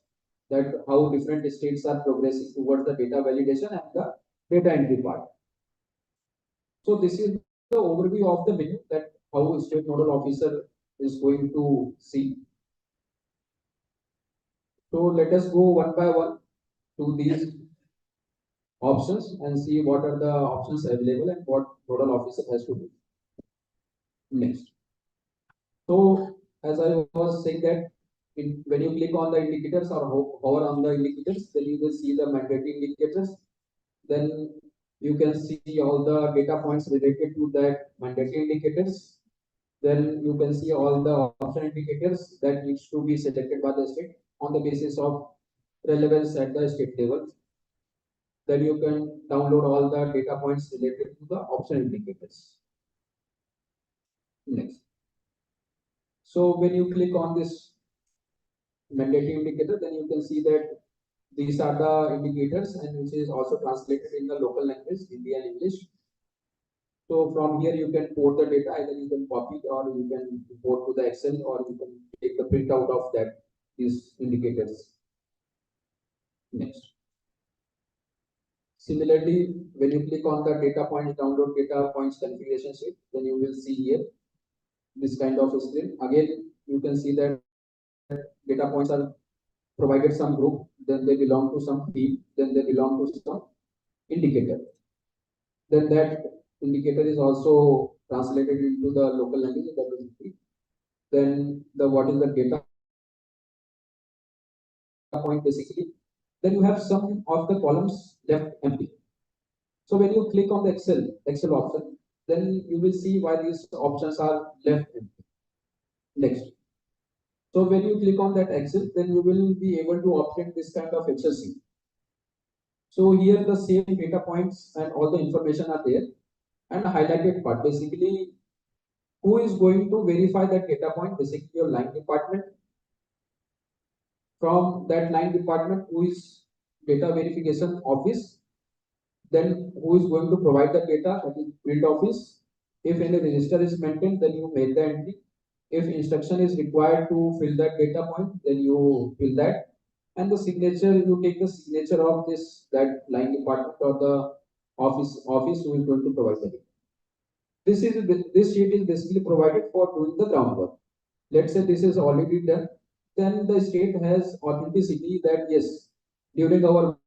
S6: that how different states are progressing towards the data validation and the data entry part. So this is the overview of the menu, that how a state nodal officer is going to see. So let us go one by one to these options and see what are the options available and what nodal officer has to do. Next. So as I was saying that when you click on the indicators or hover on the indicators, then you will see the mandatory indicators. Then you can see all the data points related to that mandatory indicators. Then you can see all the option indicators that needs to be selected by the state on the basis of relevance at the state level. Then you can download all the data points related to the option indicators. Next. So when you click on this mandatory indicator, then you can see that these are the indicators and which is also translated in the local language, Hindi and English. So from here you can port the data, either you can copy it or you can import to the Excel or you can take the printout of that, these indicators. Next. Similarly, when you click on the data points, download data points configuration sheet, then you will see here this kind of screen. Again, you can see that data points are provided some group, then they belong to some field, then they belong to some indicator. Then that indicator is also translated into the local language, that is field. Then what is the data point basically. Then you have some of the columns left empty. So when you click on the Excel option, then you will see why these options are left empty. Next. So when you click on that Excel, then you will be able to obtain this kind of Excel sheet. So here the same data points and all the information are there, and a highlighted part basically who is going to verify that data point, basically your line department. From that line department, who is data verification office, then who is going to provide the data, that is field office. If any register is maintained, then you make the entry. If instruction is required to fill that data point, then you fill that. And the signature, you take the signature of that line department or the office who is going to provide the data. This sheet is basically provided for doing the groundwork. Let's say this is already done, then the state has authenticity that yes, during our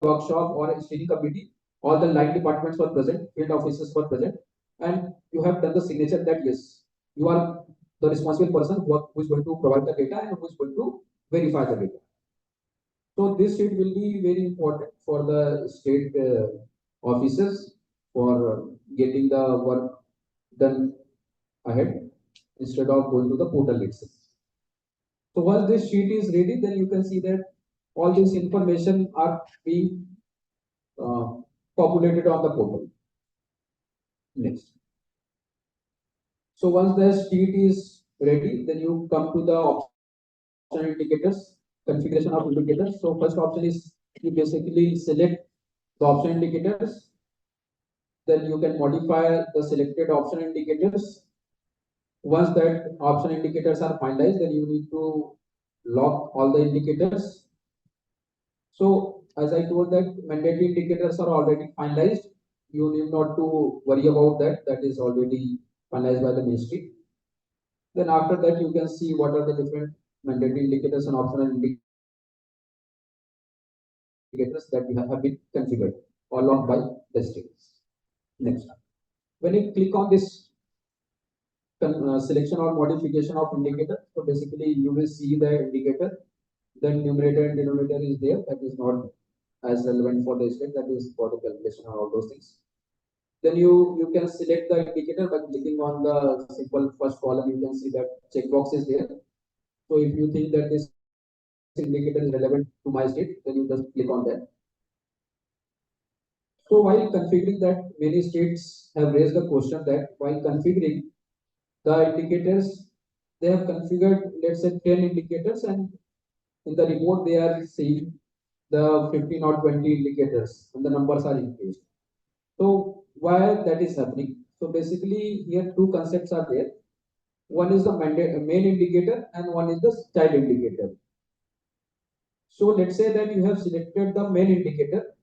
S6: workshop or a steering committee, all the line departments were present, field officers were present, and you have done the signature that yes, you are the responsible person who is going to provide the data and who is going to verify the data. So this sheet will be very important for the state officers for getting the work done ahead instead of going to the portal itself. So once this sheet is ready, then you can see that all this information are being populated on the portal. Next. So once the sheet is ready, then you come to the option indicators, configuration of indicators. So first option is you basically select the option indicators. Then you can modify the selected option indicators. Once that option indicators are finalized, then you need to lock all the indicators. So as I told that mandatory indicators are already finalized. You need not to worry about that. That is already finalized by the ministry. Then after that, you can see what are the different mandatory indicators and optional indicators that have been configured or locked by the state. Next. When you click on this selection or modification of indicator, so basically you will see the indicator, then numerator and denominator is there, that is not as relevant for the state, that is for the calculation and all those things. Then you can select the indicator by clicking on the simple first column. You can see that checkbox is there. So if you think that this indicator is relevant to my state, then you just click on that. So while configuring that, many states have raised the question that while configuring the indicators, they have configured, let's say 10 indicators, and in the report they are seeing the 15 or 20 indicators and the numbers are increased. So why that is happening? So basically here two concepts are there. One is the main indicator and one is the child indicator. So let's say that you have selected the main indicator,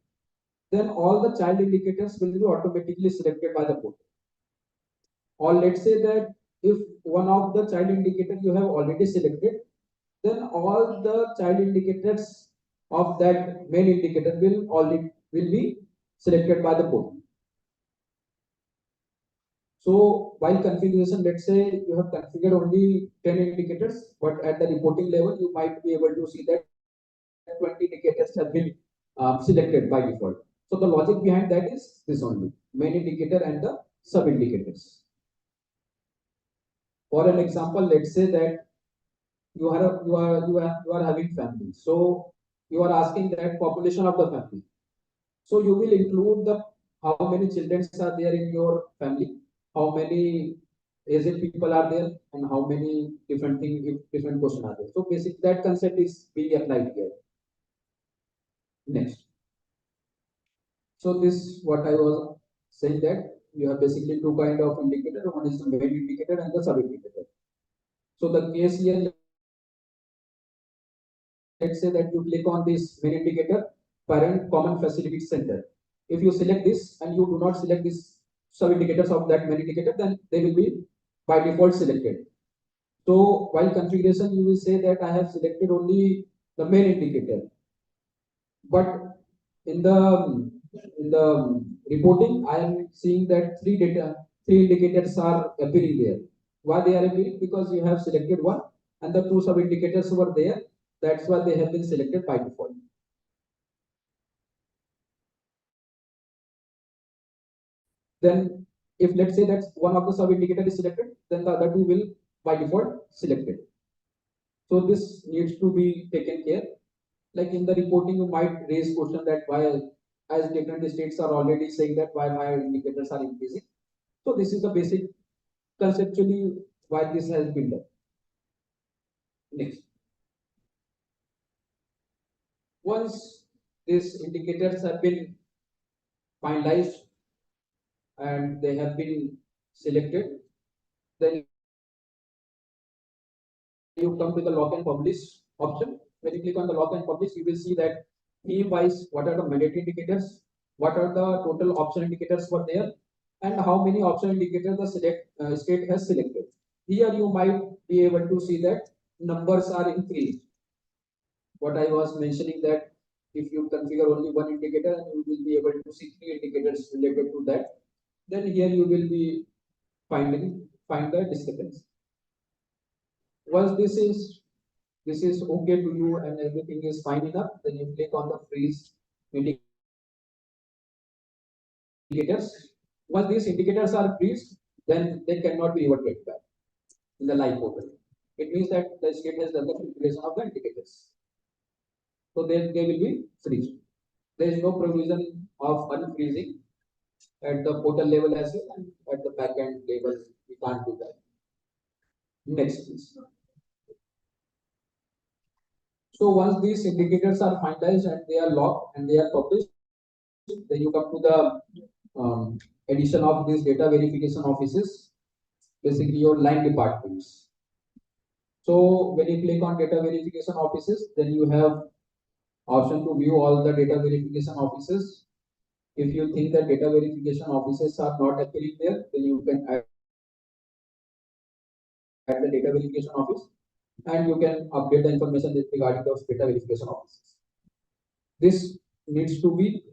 S6: then all the child indicators will be automatically selected by the portal. Or let's say that if one of the child indicator you have already selected, then all the child indicators of that main indicator will be selected by the portal. So while configuration, let's say you have configured only 10 indicators, but at the reporting level, you might be able to see that 20 indicators have been selected by default. So the logic behind that is this only, main indicator and the sub indicators. For an example, let's say that you are having family. So you are asking that population of the family. So you will include the how many children are there in your family, how many aged people are there, and how many different things, different questions are there. So basic that concept is being applied here. Next. So this what I was saying that you have basically two kind of indicator. One is the main indicator and the sub indicator. So the case here, let's say that you click on this main indicator, parent common facility center. If you select this and you do not select this sub indicators of that main indicator, then they will be by default selected. So while configuration, you will say that I have selected only the main indicator, but in the reporting, I am seeing that three indicators are appearing there. Why they are appearing? Because you have selected one, and the two sub indicators were there. That's why they have been selected by default. Then, if let's say that one of the sub indicator is selected, then the other two will by default selected. So this needs to be taken care. Like in the reporting, you might raise question that why, as different states are already saying that why my indicators are increasing. So this is the basic conceptually why this has been done. Next. Once these indicators have been finalized and they have been selected, then you come to the lock and publish option. When you click on the lock and publish, you will see that theme wise what are the mandatory indicators, what are the total option indicators for there, and how many option indicators the state has selected. Here you might be able to see that numbers are increased. What I was mentioning that if you configure only one indicator, you will be able to see three indicators related to that. Then here you will be find the discrepancy. Once this is okay to you and everything is fine enough, then you click on the freeze indicators. Once these indicators are freezed, then they cannot be reverted back in the live portal. It means that the state has done the configuration of the indicators. So they will be freezed. There is no provision of unfreezing at the portal level as well, and at the backend level, we can't do that. Next, please. So once these indicators are finalized and they are locked and they are published, then you come to the addition of these data verification offices, basically your line departments. So when you click on data verification offices, then you have option to view all the data verification offices. If you think that data verification offices are not appearing there, then you can add the data verification office and you can update the information regarding those data verification offices. This needs to be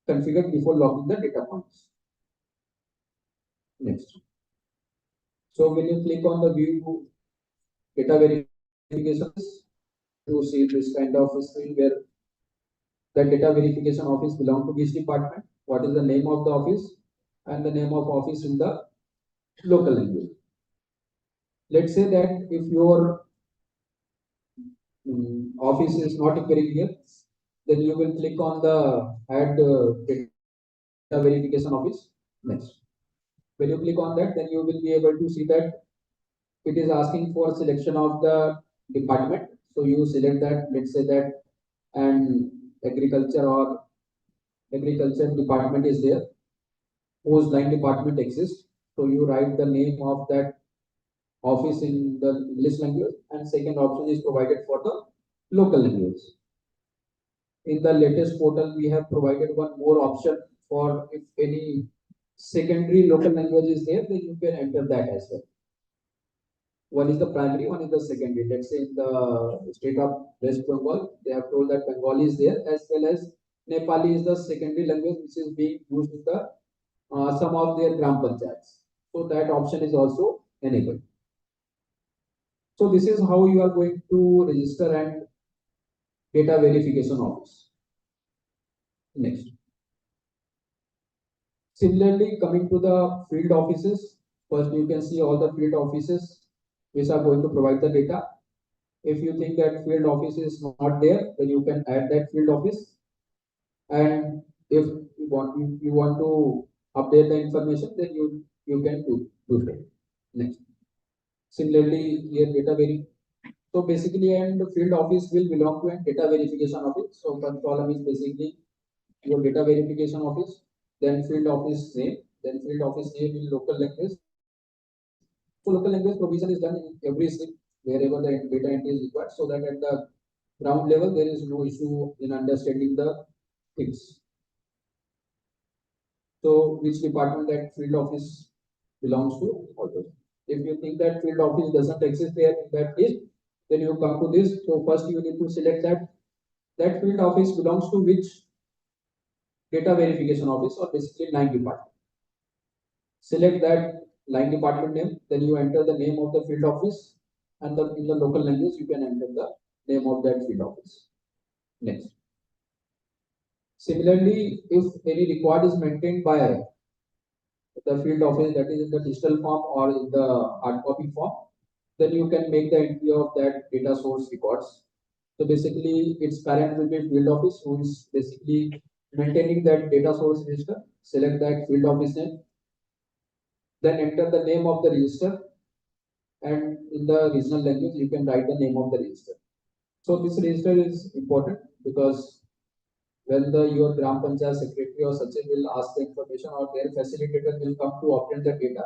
S6: configured before logging the data points. Next. So when you click on the view data verifications, you see this kind of screen where the data verification office belongs to which department, what is the name of the office, and the name of office in the local language. Let's say that if your office is not appearing here, then you will click on the add data verification office. Next. When you click on that, then you will be able to see that it is asking for selection of the department. So you select that, let's say that, and agriculture department is there, whose line department exists. So you write the name of that office in the English language, and second option is provided for the local language. In the latest portal, we have provided one more option for if any secondary local language is there, then you can enter that as well. One is the primary, one is the secondary. Let's say in the state of West Bengal, they have told that Bengali is there, as well as Nepali is the secondary language which is being used in the some of their gram panchayats. So that option is also enabled. So this is how you are going to register and data verification office. Next. Similarly, coming to the field offices, first you can see all the field offices which are going to provide the data. If you think that field office is not there, then you can add that field office. And if you want to update the information, then you can do so. Next. Similarly, here data so basically, and the field office will belong to a data verification office. So first column is basically your data verification office, then field office name, then field office name in local language. So local language provision is done in every state wherever the data entry is required, so that at the ground level there is no issue in understanding the things. So which department that field office belongs to? Also, if you think that field office doesn't exist there in that list, then you come to this. So first you need to select that field office belongs to which data verification office, or basically line department. Select that line department name, then you enter the name of the field office, and in the local language you can enter the name of that field office. Next. Similarly, if any record is maintained by the field office, that is in the digital form or in the hard copy form, then you can make the entry of that data source records. So basically, its parent will be field office, who is basically maintaining that data source register. Select that field office name, then enter the name of the register, and in the regional language you can write the name of the register. So this register is important because when your Gram Panchayat secretary or Sachin will ask the information, or their facilitator will come to obtain the data,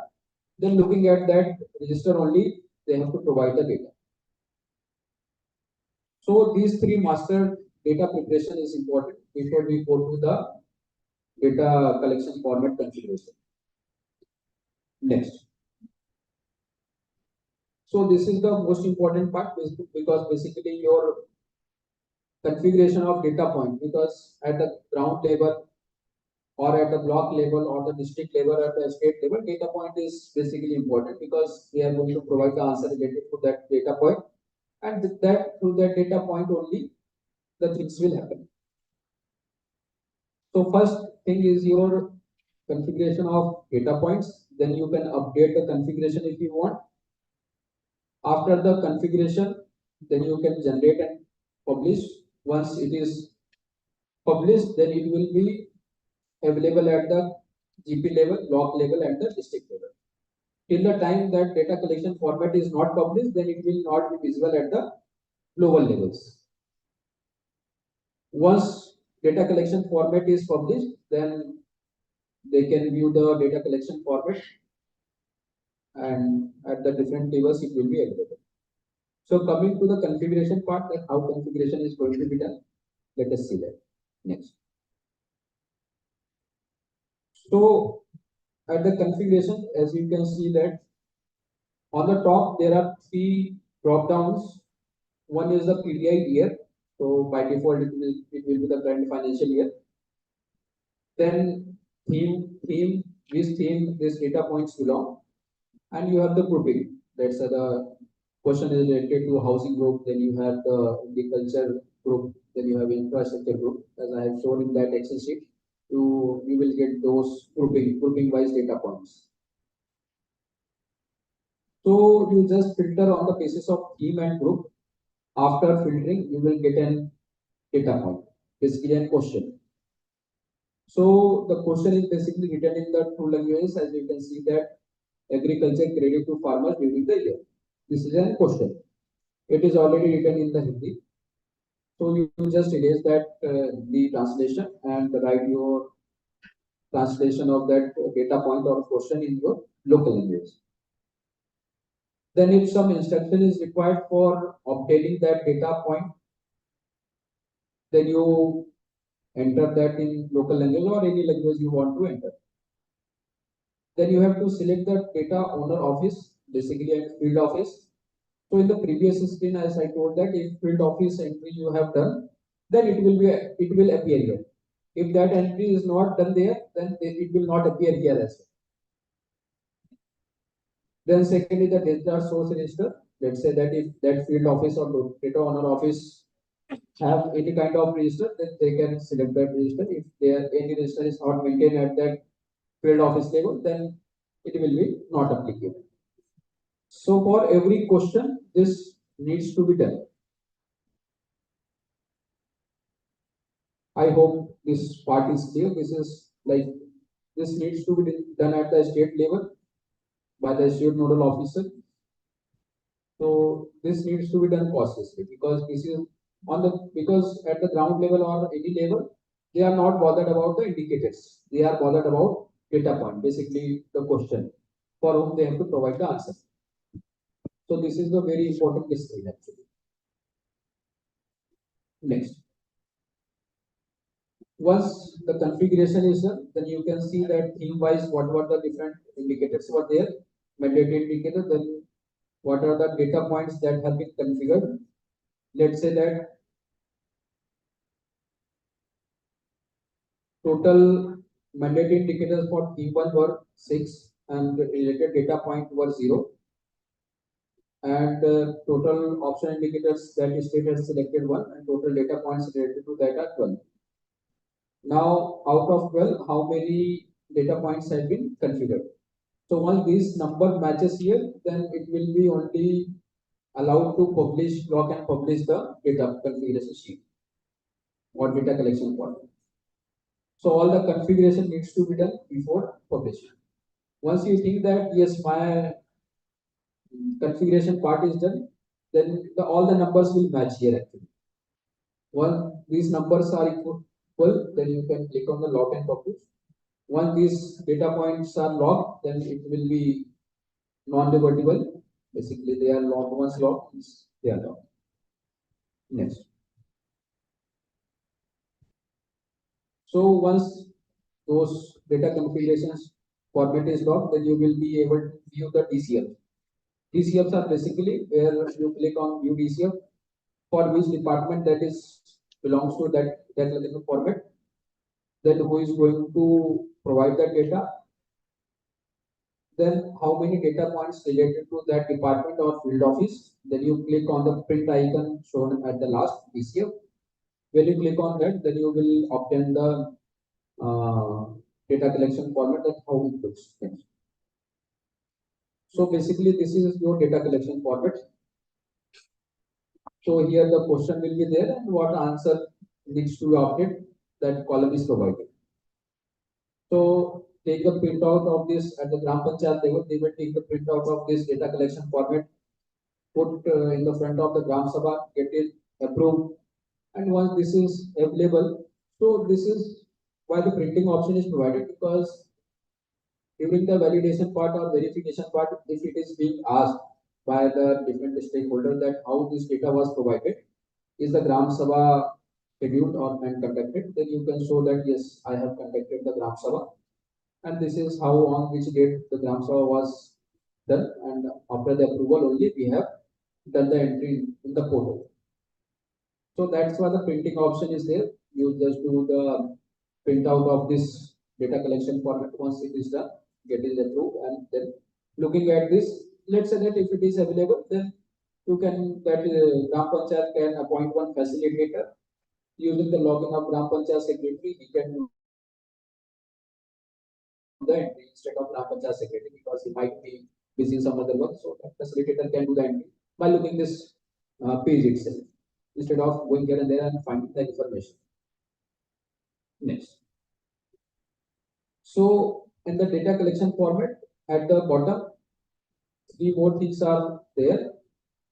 S6: then looking at that register only, they have to provide the data. So these three master data preparation is important before we go to the data collection format configuration. Next. So this is the most important part, because basically your configuration of data point, because at the ground level or at the block level or the district level or the state level, data point is basically important, because we are going to provide the answer related to that data point, and that through that data point only the things will happen. So first thing is your configuration of data points, then you can update the configuration if you want. After the configuration, then you can generate and publish. Once it is published, then it will be available at the GP level, block level, and the district level. Till the time that data collection format is not published, then it will not be visible at the lower levels. Once data collection format is published, then they can view the data collection format, and at the different levels it will be available. So coming to the configuration part, that how configuration is going to be done, let us see that. Next. So at the configuration, as you can see that on the top there are three drop downs. One is the PDI year. So by default it will be the current financial year. Then theme, which theme this data points belong, and you have the grouping. Let's say the question is related to housing group, then you have the agriculture group, then you have infrastructure group. As I have shown in that Excel sheet, you will get those grouping wise data points. So you just filter on the basis of theme and group. After filtering, you will get an data point, basically a question. So the question is basically written in the two languages, as you can see that agriculture credit to farmers during the year. This is a question. It is already written in the Hindi. So you just erase that the translation and write your translation of that data point or question in your local language. Then if some instruction is required for obtaining that data point, then you enter that in local language or any language you want to enter. Then you have to select the data owner office, basically a field office. So in the previous screen, as I told that if field office entry you have done, then it will appear here. If that entry is not done there, then it will not appear here as well. Then secondly, the data source register. Let's say that if that field office or data owner office have any kind of register, then they can select that register. If any register is not maintained at that field office level, then it will be not applicable. So for every question, this needs to be done. I hope this part is clear. This is like, this needs to be done at the state level by the state nodal officer. So this needs to be done cautiously, because this is on the, because at the ground level or any level, they are not bothered about the indicators. They are bothered about data point, basically the question for whom they have to provide the answer. So this is the very important discipline actually. Next. Once the configuration is done, then you can see that theme wise what were the different indicators were there, mandatory indicator, then what are the data points that have been configured. Let's say that total mandatory indicators for theme 1 were 6 and the related data point were 0. And total option indicators that state has selected 1 and total data points related to that are 12. Now, out of 12, how many data points have been configured? So once this number matches here, then it will be only allowed to publish, log and publish the data configuration sheet or data collection form. So all the configuration needs to be done before publishing. Once you think that yes, my configuration part is done, then all the numbers will match here actually. Once these numbers are equal, then you can click on the log and publish. Once these data points are logged, then it will be non-revertible. Basically, they are logged. Once logged, they are logged. Next. So once those data configurations format is logged, then you will be able to view the DCF. DCFs are basically where you click on view DCF for which department that is belongs to that data format. Then who is going to provide that data, then how many data points related to that department or field office. Then you click on the print icon shown at the last DCF. When you click on that, then you will obtain the data collection format, that how it looks. So basically this is your data collection format. So here the question will be there and what answer needs to be opted, that column is provided. So take the printout of this at the Gram Panchayat level. They will take the printout of this data collection format, put in the front of the Gram Sabha, get it approved, and once this is available, so this is why the printing option is provided, because during the validation part or verification part, if it is being asked by the different stakeholders that how this data was provided, is the Gram Sabha scheduled or and conducted, then you can show that yes, I have conducted the Gram Sabha. And this is how on which date the Gram Sabha was done, and after the approval only we have done the entry in the portal. So that's why the printing option is there. You just do the printout of this data collection format. Once it is done, get it approved, and then looking at this, let's say that if it is available, then you can, that Gram Panchayat can appoint one facilitator using the login of Gram Panchayat secretary. He can do the entry instead of Gram Panchayat secretary, because he might be busy in some other work. So that facilitator can do the entry by looking this page itself, instead of going here and there and finding the information. Next. So in the data collection format, at the bottom, 3 more things are there.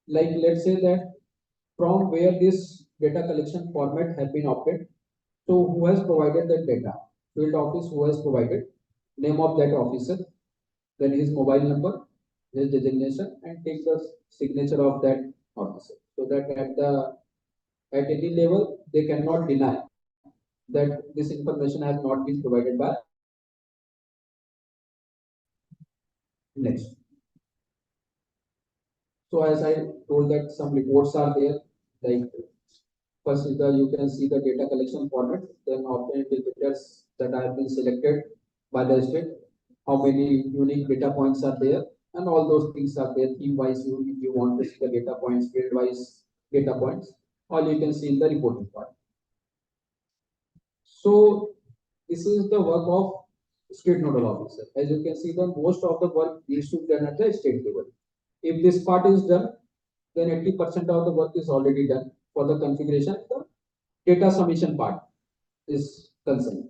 S6: Like let's say that from where this data collection format has been opted. So who has provided that data? Field office who has provided, name of that officer, then his mobile number, his designation, and take the signature of that officer. So that at any level they cannot deny that this information has not been provided by. Next. So as I told that some reports are there, like first is the, you can see the data collection format, then obtain indicators that have been selected by the state, how many unique data points are there, and all those things are there. Theme wise, you want to see the data points, field wise data points, all you can see in the reporting part. So this is the work of state nodal officer. As you can see, the most of the work needs to be done at the state level. If this part is done, then 80% of the work is already done for the configuration. The data submission part is concerned.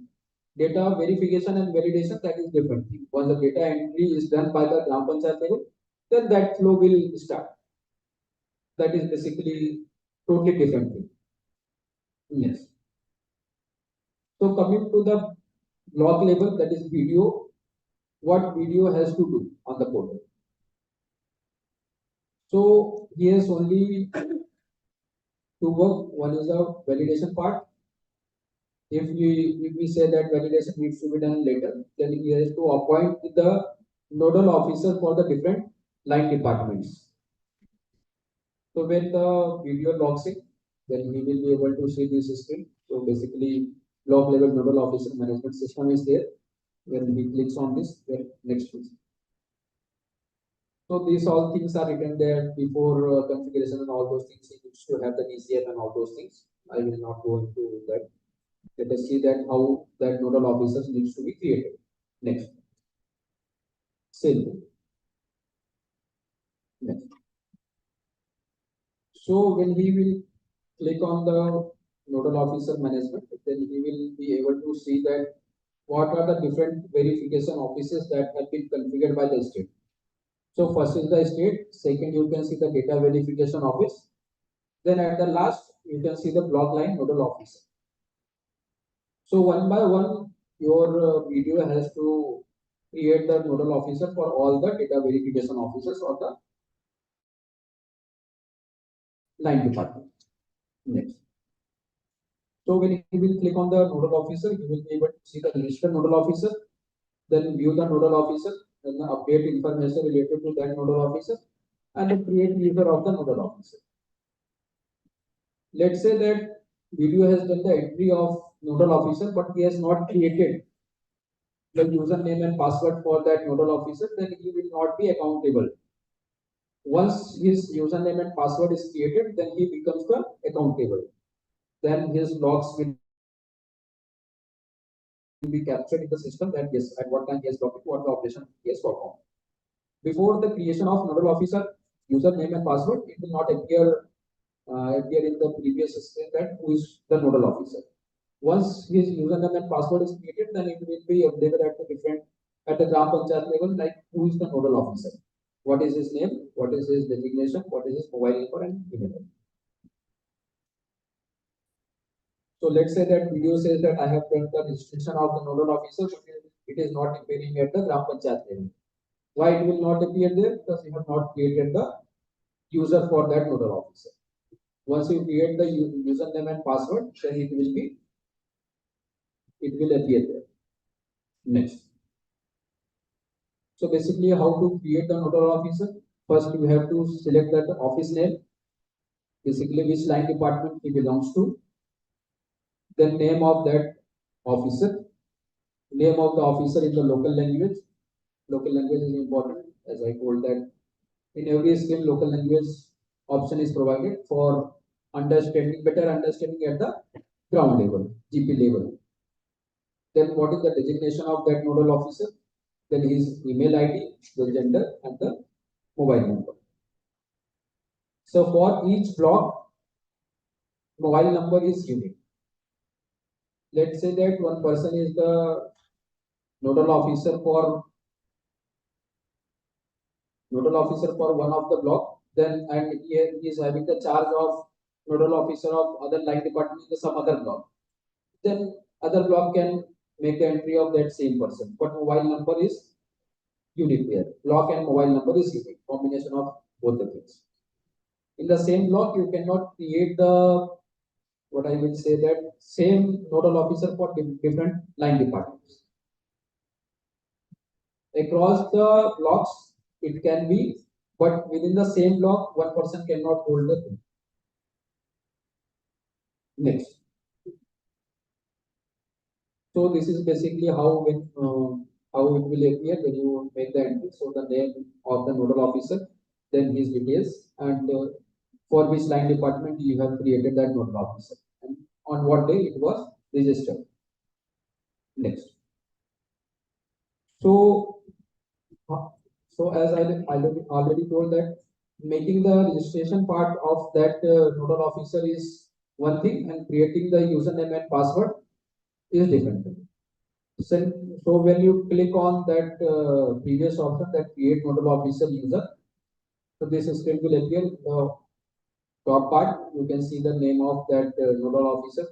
S6: Data verification and validation, that is different thing. Once the data entry is done by the Gram Panchayat level, then that flow will start. That is basically totally different thing. Yes. So coming to the block level, that is video, what video has to do on the portal. So he has only two work. One is the validation part. If we say that validation needs to be done later, then he has to appoint the nodal officer for the different line departments. So when the video logs in, then he will be able to see this screen. So basically, block level nodal officer management system is there. When he clicks on this, then next please. So these all things are written there before configuration and all those things. He needs to have the DCF and all those things. I will not go into that. Let us see that how that nodal officers needs to be created. Next. Same thing. Next. So when he will click on the nodal officer management, then he will be able to see that what are the different verification offices that have been configured by the state. So first is the state, second you can see the data verification office. Then at the last, you can see the block line nodal officer. So one by one, your video has to create the nodal officer for all the data verification officers or the line department. Next. So when you will click on the nodal officer, you will be able to see the registered nodal officer, then view the nodal officer, then the update information related to that nodal officer, and the create user of the nodal officer. Let's say that video has done the entry of nodal officer, but he has not created the username and password for that nodal officer, then he will not be accountable. Once his username and password is created, then he becomes the accountable. Then his logs will be captured in the system that yes, at what time he has logged, what the operation he has performed. Before the creation of nodal officer username and password, it will not appear in the previous screen that who is the nodal officer. Once his username and password is created, then it will be available at the Gram Panchayat level, like who is the nodal officer, what is his name, what is his designation, what is his mobile number and email. So let's say that video says that I have done the registration of the nodal officer, but it is not appearing at the Gram Panchayat level. Why it will not appear there? Because you have not created the user for that nodal officer. Once you create the username and password, then it will appear there. Next. So basically, how to create the nodal officer? First, you have to select that office name, basically which line department he belongs to, then name of that officer, name of the officer in the local language. Local language is important, as I told that in every skill, local language option is provided for better understanding at the ground level, GP level. Then what is the designation of that nodal officer? Then his email ID, the gender, and the mobile number. So for each block, mobile number is unique. Let's say that one person is the nodal officer for one of the block, then and he is having the charge of nodal officer of other line department in some other block. Then other block can make the entry of that same person, but mobile number is unique here. Block and mobile number is unique, combination of both the things. In the same block, you cannot create the, what I will say that same nodal officer for different line departments. Across the blocks, it can be, but within the same block, one person cannot hold the thing. Next. So this is basically how it will appear when you make the entry. So the name of the nodal officer, then his details, and for which line department you have created that nodal officer, and on what day it was registered. Next. So as I already told that making the registration part of that nodal officer is one thing, and creating the username and password is different thing. So when you click on that previous option, that create nodal officer user, so this screen will appear in the top part. You can see the name of that nodal officer,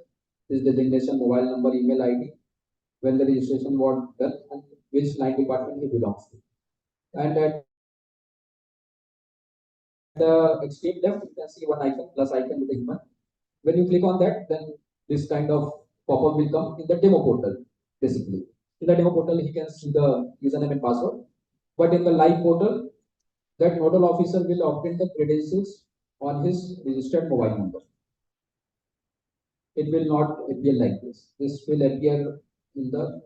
S6: his designation, mobile number, email ID, when the registration was done, and which line department he belongs to. And at the extreme left, you can see one icon, plus icon with a human. When you click on that, then this kind of pop-up will come in the demo portal, basically. In the demo portal, he can see the username and password. But in the live portal, that nodal officer will obtain the credentials on his registered mobile number. It will not appear like this. This will appear in the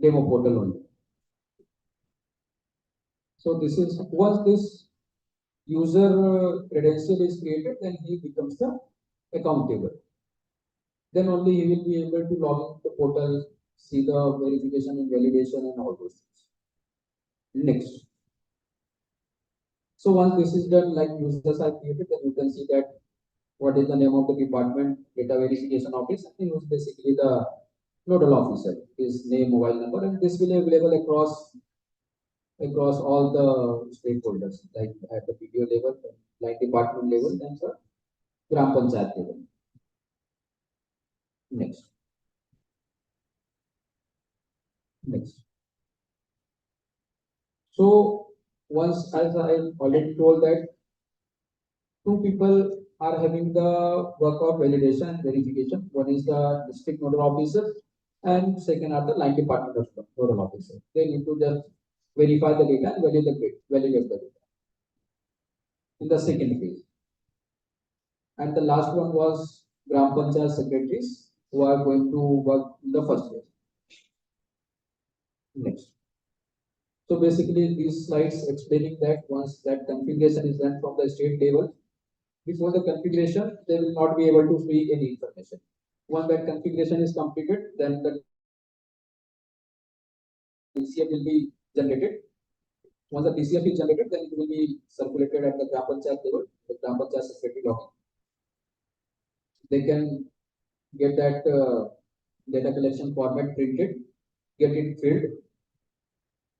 S6: demo portal only. So this is, once this user credential is created, then he becomes the accountable. Then only he will be able to log into the portal, see the verification and validation and all those things. Next. So once this is done, like users are created, then you can see that what is the name of the department, data verification office, and who's basically the nodal officer, his name, mobile number, and this will be available across all the stakeholders, like at the PDO level, like department level, and the Gram Panchayat level. Next. Next. So once, as I already told, that two people are having the work of validation and verification. One is the district nodal officer, and second are the line department nodal officer. They need to just verify the data and validate the data in the second phase. And the last one was Gram Panchayat secretaries who are going to work in the first phase. Next. So basically, these slides explaining that once that configuration is done from the state level, before the configuration, they will not be able to see any information. Once that configuration is completed, then the DCF will be generated. Once the DCF is generated, then it will be circulated at the Gram Panchayat level, the Gram Panchayat secretary login. They can get that data collection format printed, get it filled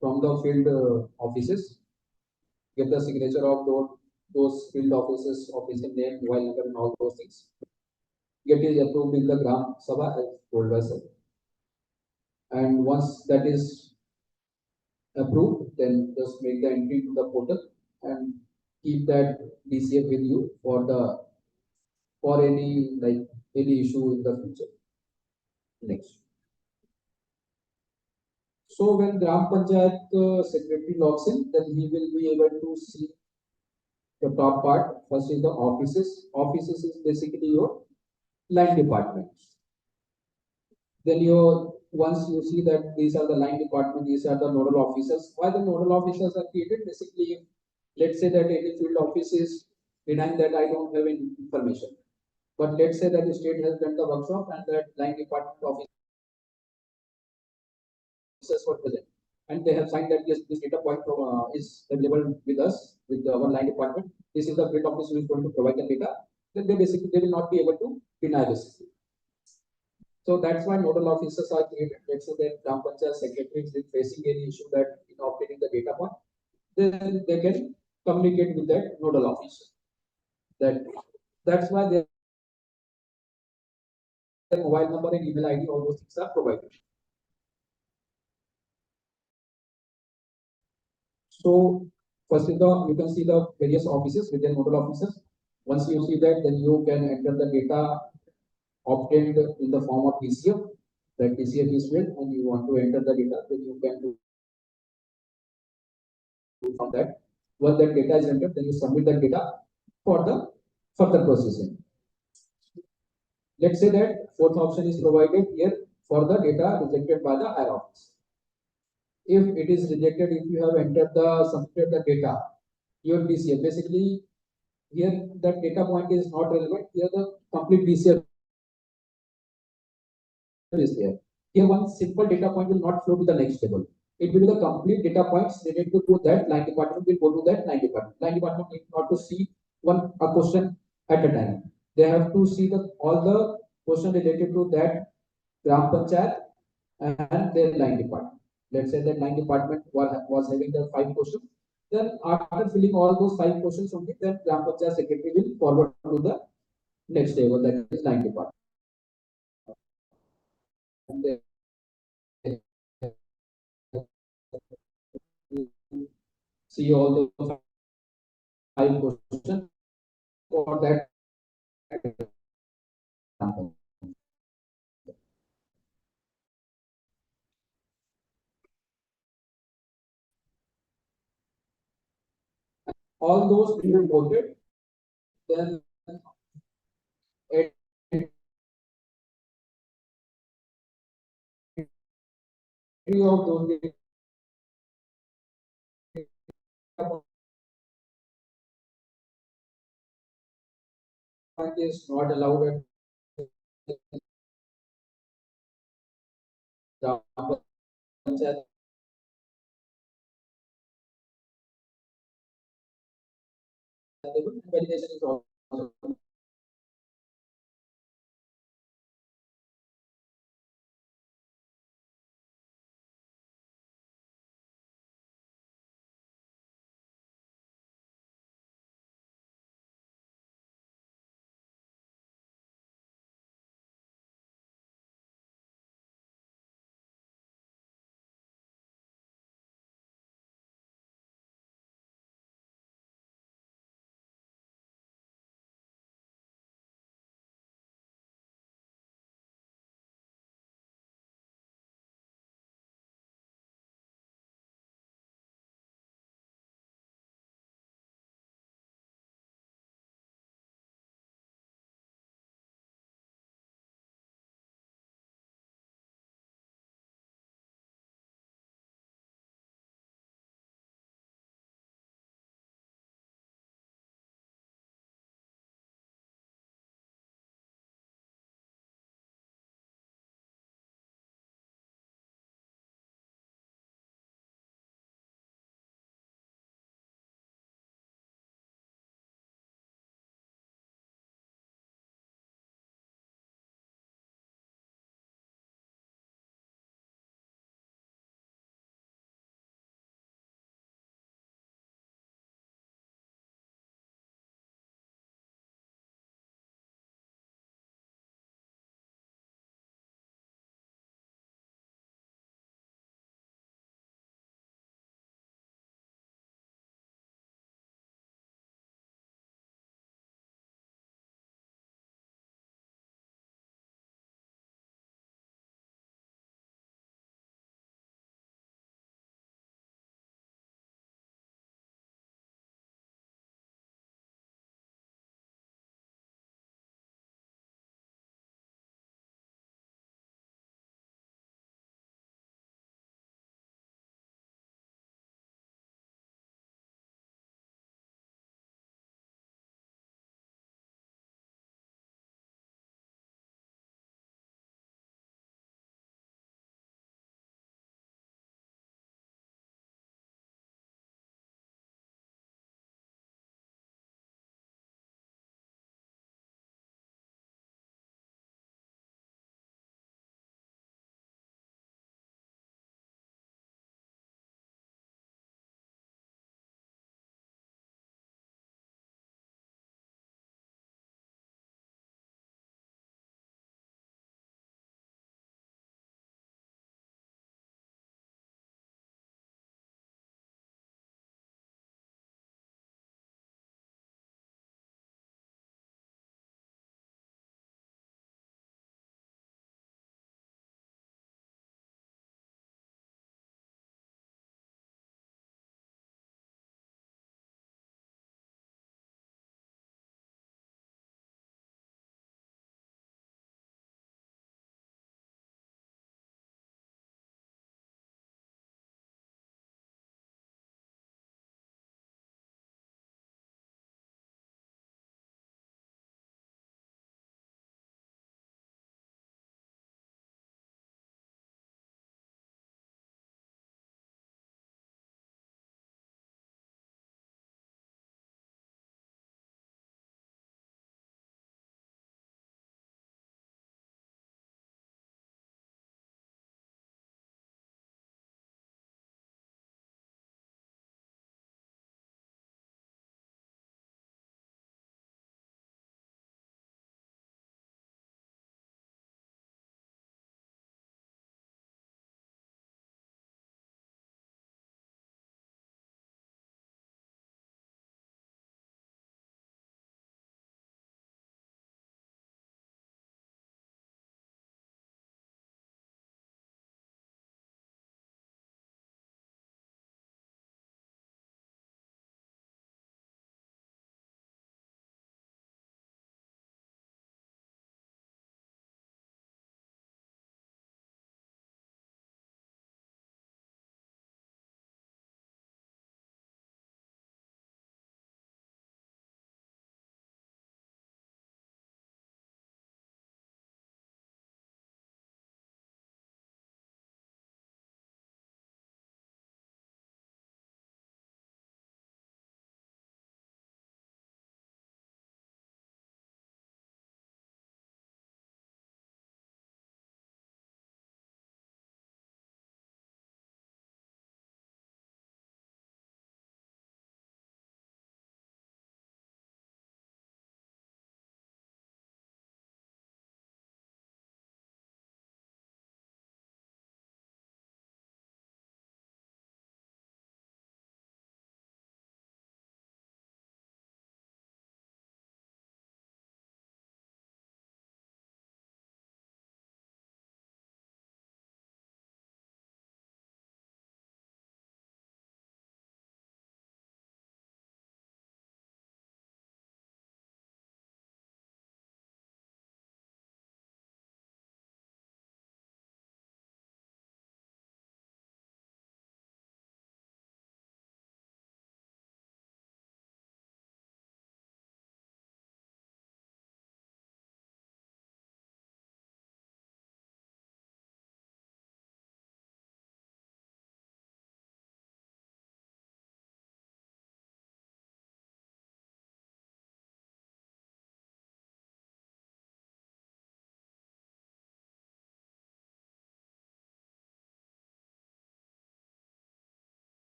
S6: from the field offices, get the signature of those field offices, officer name, mobile number, and all those things. Get it approved in the Gram Sabha as told by sir. And once that is approved, then just make the entry to the portal and keep that DCF with you for any issue in the future. Next. So when Gram Panchayat secretary logs in, then he will be able to see the top part. First is the offices. Offices is basically your line departments. Then once you see that these are the line department, these are the nodal officers. Why the nodal officers are created? Basically, let's say that any field office is denying that I don't have any information. But let's say that the state has done the workshop and that line department officers were present. And they have signed that yes, this data point is available with us, with our line department. This is the field office who is going to provide the data. Then they will not be able to deny this. So that's why nodal officers are created. Let's say that Gram Panchayat secretaries is facing any issue that in obtaining the data point, then they can communicate with that nodal officer. That's why their mobile number and email ID, all those things are provided. So first is you can see the various offices with their nodal officers. Once you see that, then you can enter the data obtained in the form of DCF. That DCF is filled and you want to enter the data, then you can do from that. Once that data is entered, then you submit that data for the further processing. Let's say that fourth option is provided here for the data rejected by the higher office. If it is rejected, if you have entered submitted the data, your DCF, basically here that data point is not relevant. Here the complete DCF is there. Here one simple data point will not flow to the next table. it will be the complete data points related to that line department will go to that line department. Line department need not to see a question at a time. They have to see all the question related to that gram panchayat and their line department. Let's say that line department was having the 5 questions. Then after filling all those 5 questions only, then gram panchayat secretary will forward to the next table, that is line department. And they see all those 5 questions for that example. All those being voted, then it, any of those point is not allowed at gram panchayat. Validation is also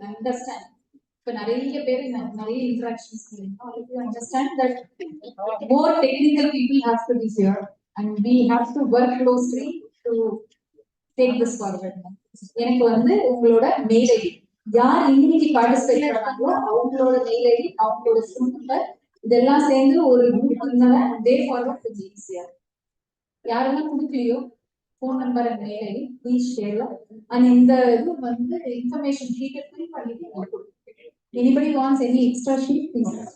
S7: understand. இப்போ நிறைய பேர் நிறைய interactions all of you understand that more technical people have to be here and we have to work closely to take this forward. எனக்கு வந்து உங்களோட mail ID யார் இன்னைக்கு participate பண்ணாங்களோ அவங்களோட மெயில் ஐடி அவங்களோட ஃபோன் நம்பர் இதெல்லாம் சேர்ந்து ஒரு குரூப் இருந்தால டே ஃபார்வர்ட் டு ஜிசிஆர் யாரெல்லாம் கொடுக்கலையோ phone number and mail ID, please share. And in the information sheet, anybody wants any extra sheet, please.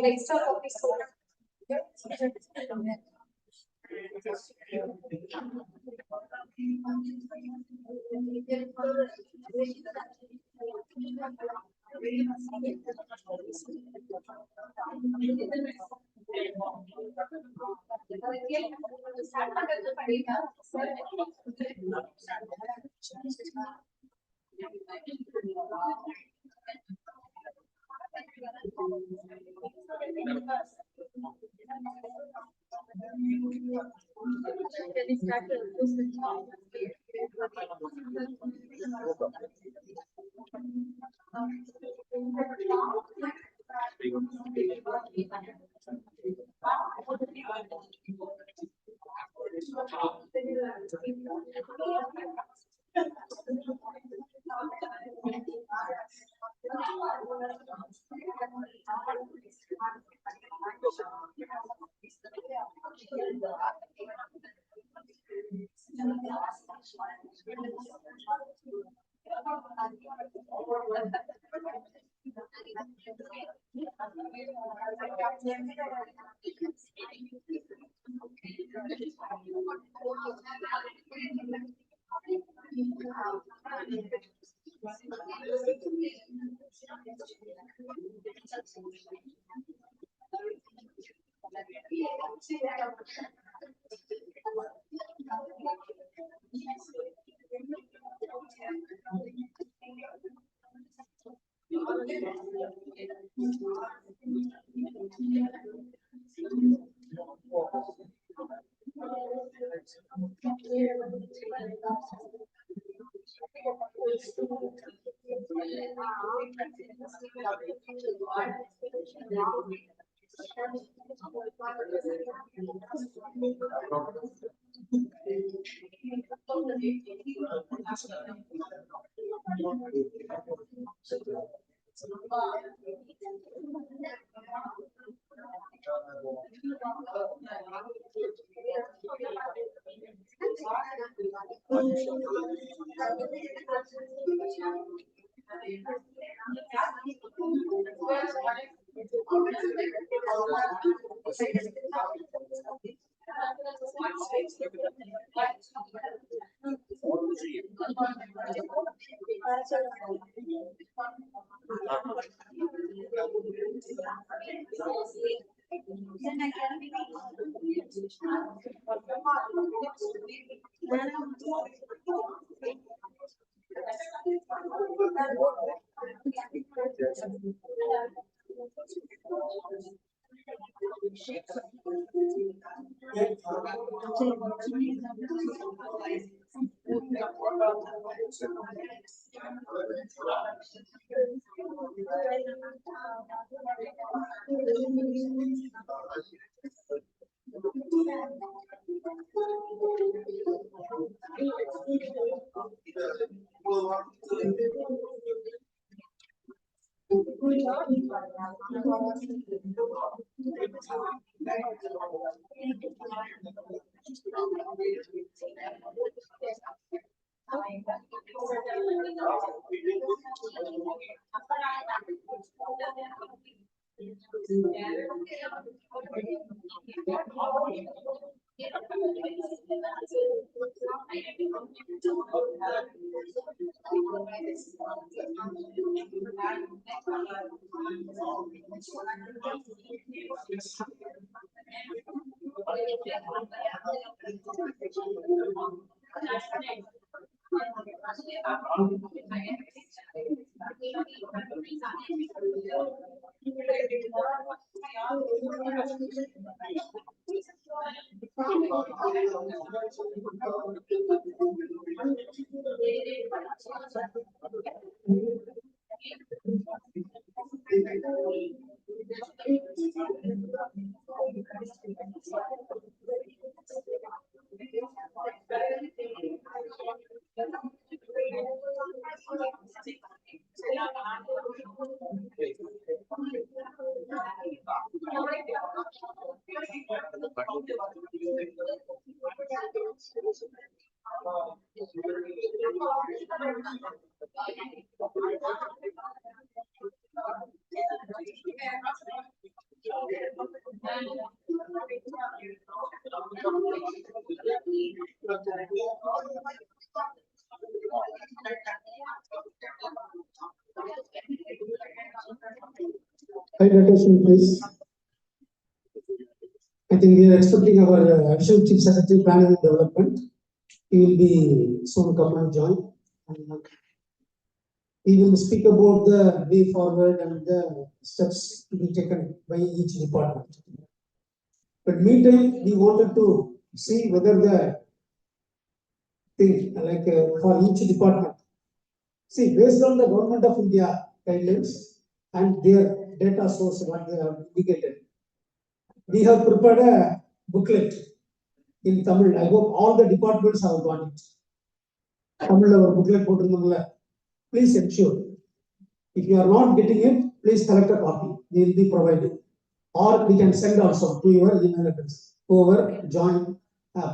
S7: Extra copies.
S3: High attention, please. I think we are expecting our additional chief secretary planning and development. He will be soon come and join. And he will speak about the way forward and the steps to be taken by each department. But meantime, we wanted to see whether the thing like for each department. See, based on the Government of India guidelines and their data source, what they have indicated, we have prepared a booklet in Tamil. I hope all the departments have got it. Tamil our booklet போட்டிருந்தோம்ல. Please ensure. If you are not getting it, please collect a copy. We will be provided. Or we can send also to your email address. Whoever joined,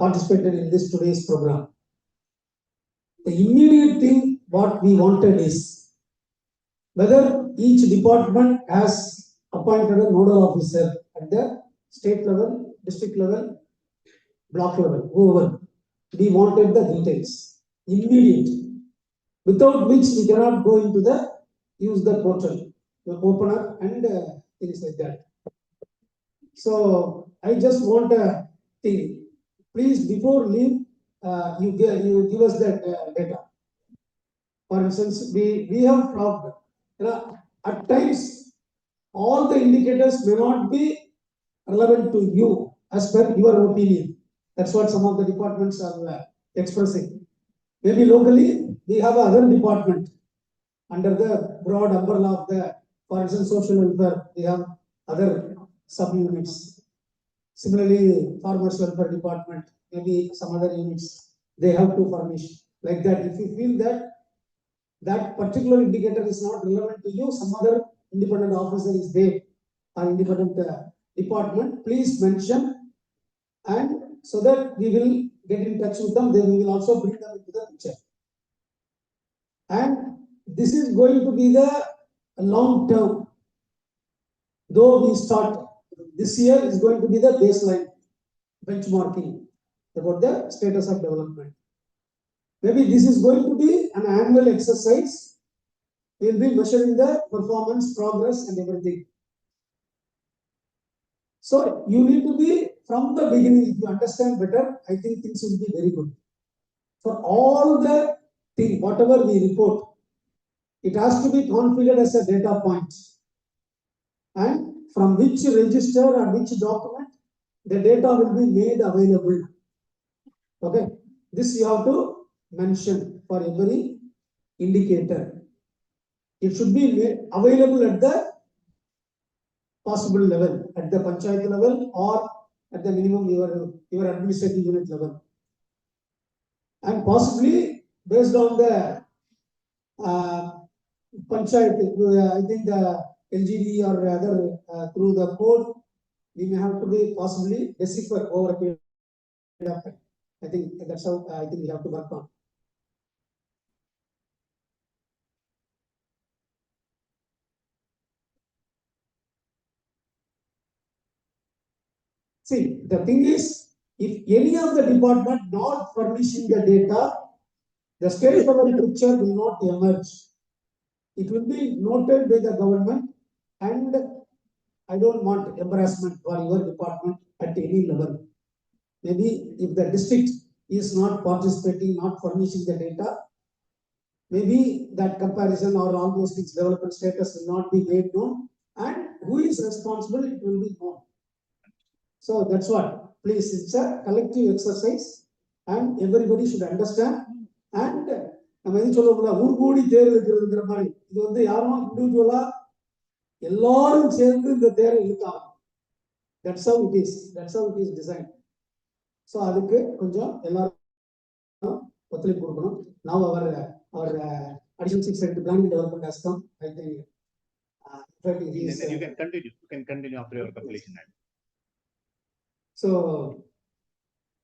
S3: participated in this today's program. The immediate thing what we wanted is whether each department has appointed a nodal officer at the state level, district level, block level, whoever. We wanted the details, immediate, without which we cannot go into the, use the portal, the opener and things like that. So I just want a thing, please before leave, you give us that data. For instance, we have problem. At times, all the indicators may not be relevant to you as per your opinion. That's what some of the departments are expressing. Maybe locally, we have another department under the broad umbrella of the, for instance, social welfare, we have other sub-units. Similarly, farmers welfare department, maybe some other units, they have to furnish. Like that, if you feel that that particular indicator is not relevant to you, some other independent officer is there, or independent department, please mention, and so that we will get in touch with them, then we will also bring them into the picture. And this is going to be the long term. Though we start, this year is going to be the baseline benchmarking about the status of development. Maybe this is going to be an annual exercise. We will be measuring the performance, progress, and everything. So you need to be from the beginning. If you understand better, I think things will be very good. For all the thing, whatever we report, it has to be configured as a data point. And from which register or which document, the data will be made available. Okay, this you have to mention for every indicator. It should be made available at the possible level, at the panchayat level or at the minimum your administrative unit level. And possibly based on the panchayat, I think the LGD or rather through the code, we may have to be possibly decipher over a period of time. I think that's how I think we have to work on. See, the thing is, if any of the department not furnishing the data, the state level picture will not emerge. It will be noted by the government, and I don't want embarrassment for your department at any level. Maybe if the district is not participating, not furnishing the data, maybe that comparison or all those things, development status will not be made known, and who is responsible, it will be known. So that's what, please, it's a collective exercise and everybody should understand. And நம்ம எது சொல்லுவோம்ல ஊர் கூடி தேர் இருக்கிறதுங்கிற மாதிரி இது வந்து யாரும் இண்டிவிஜுவலா எல்லாரும் சேர்ந்து இந்த தேரை இழுத்தாங்க. That's how it is. That's how it is designed. So அதுக்கு கொஞ்சம் எல்லாரும் ஒத்துழைப்பு கொடுக்கணும். Now our additional chief secretary planning development has come. I think in fact he is,
S8: you can continue. You can continue after your completion.
S3: So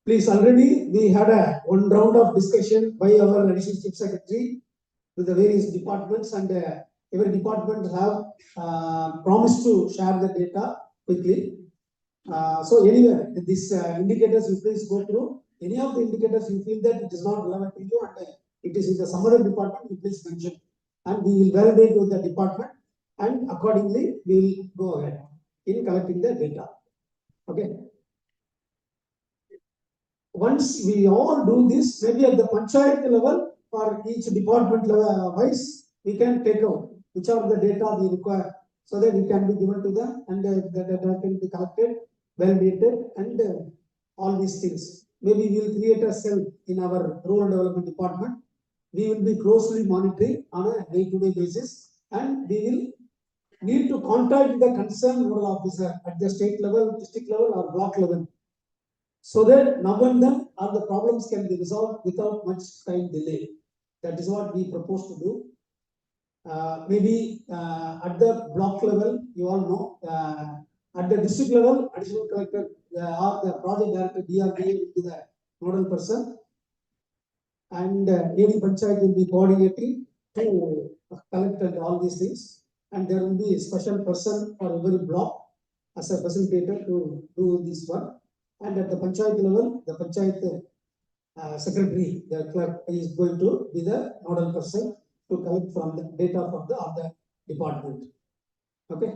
S3: please, already we had one round of discussion by our additional chief secretary with the various departments, and every department have promised to share the data quickly. So anyway, these indicators you please go through. Any of the indicators you feel that it is not relevant to you and it is in the some other department, you please mention, and we will validate with the department, and accordingly we will go ahead in collecting the data. Okay. Once we all do this, maybe at the panchayat level or each department level wise, we can take out which are the data we require, so that it can be given to them, and the data can be collected, validated, and all these things. Maybe we will create a cell in our rural development department. We will be closely monitoring on a day-to-day basis, and we will need to contact the concerned rural officer at the state level, district level, or block level, so that now and then all the problems can be resolved without much time delay. That is what we propose to do. Maybe at the block level, you all know, at the district level, additional collector or the project director DRDA will be the nodal person, and AD Panchayat will be coordinating to collect all these things, and there will be a special person for every block as a facilitator to do this work. And at the panchayat level, the panchayat secretary, the clerk, is going to be the nodal person to collect from the data from the other department. Okay.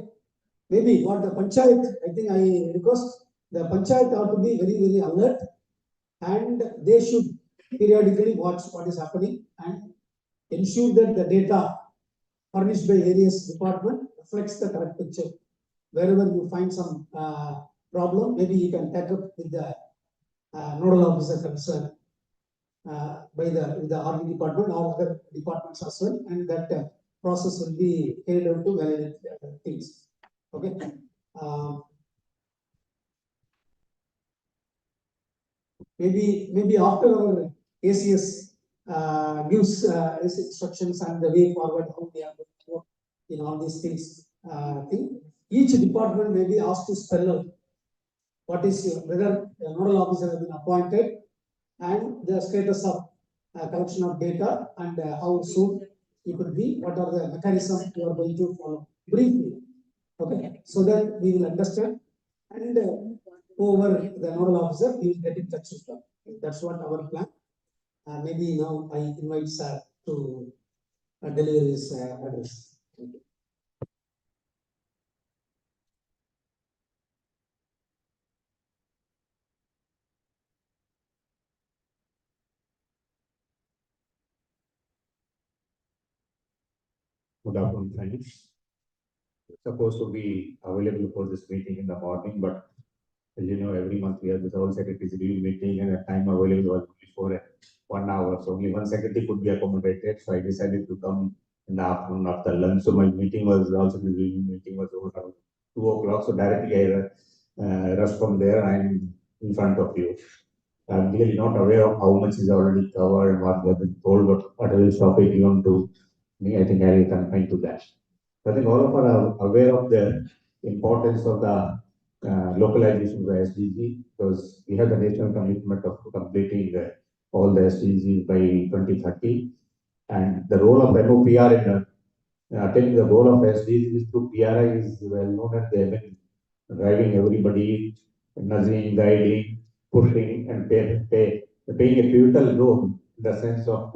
S3: Maybe what the panchayat, I think I request the panchayat ought to be very, very alert, and they should periodically watch what is happening and ensure that the data furnished by various department reflects the correct picture. Wherever you find some problem, maybe you can take up with the nodal officer concerned by the RD department or other departments as well, and that process will be carried out to validate things. Okay. Maybe after our ACS gives his instructions and the way forward, how we are going to work in all these things, each department may be asked to spell out what is whether a nodal officer has been appointed, and the status of collection of data, and how soon it could be, what are the mechanisms you are going to follow briefly. Okay, so that we will understand, and over the nodal officer we will get in touch with them. That's what our plan. Maybe now I invite sir to deliver his address. Thank you.
S8: Good afternoon, friends. Supposed to be available for this meeting in the morning, but as you know, every month we have this whole secretary's review meeting, and the time available was only for 1 hour. So only one secretary could be accommodated. So I decided to come in the afternoon after lunch. So my meeting was also the review meeting was over around 2 o'clock. So directly I rushed from there. I'm in front of you. I'm really not aware of how much is already covered and what we have been told, but whatever topic you want to me, I think I will confine to that. I think all of us are aware of the importance of the localization of the SDG, because we have the national commitment of completing all the SDGs by 2030. And the role of MOPR in attaining the goal of SDGs through PRI is well known, and they have been driving everybody, nudging, guiding, pushing, and playing a pivotal role in the sense of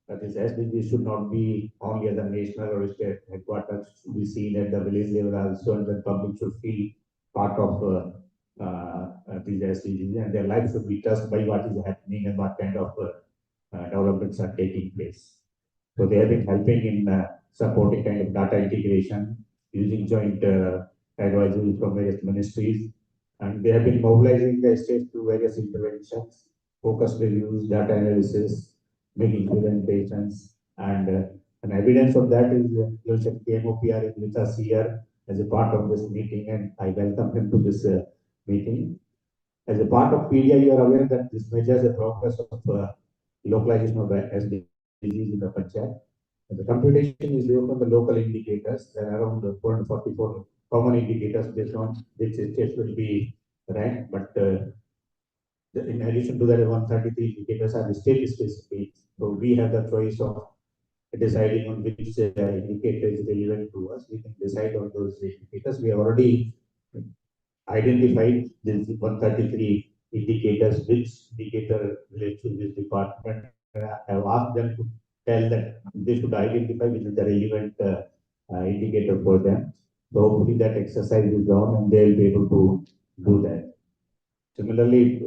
S8: that this SDG should not be only at the national or state headquarters, should be seen at the village level also, and the public should feel part of these SDGs, and their lives should be touched by what is happening and what kind of developments are taking place. So they have been helping in supporting kind of data integration, using joint advisory from various ministries, and they have been mobilizing the states to various interventions, focus reviews, data analysis, making presentations, and an evidence of that is MOPR is with us here as a part of this meeting, and I welcome him to this meeting. As a part of PDI, you are aware that this measures the progress of localization of the SDGs in the Panchayat. The computation is based on the local indicators. There are around 444 common indicators based on which states will be ranked. But in addition to that, 133 indicators are the state specific. So we have the choice of deciding on which indicator is relevant to us. We can decide on those indicators. We have already identified these 133 indicators, which indicator relates to this department. I have asked them to tell that they should identify which is the relevant indicator for them. So hopefully that exercise is done and they will be able to do that. Similarly,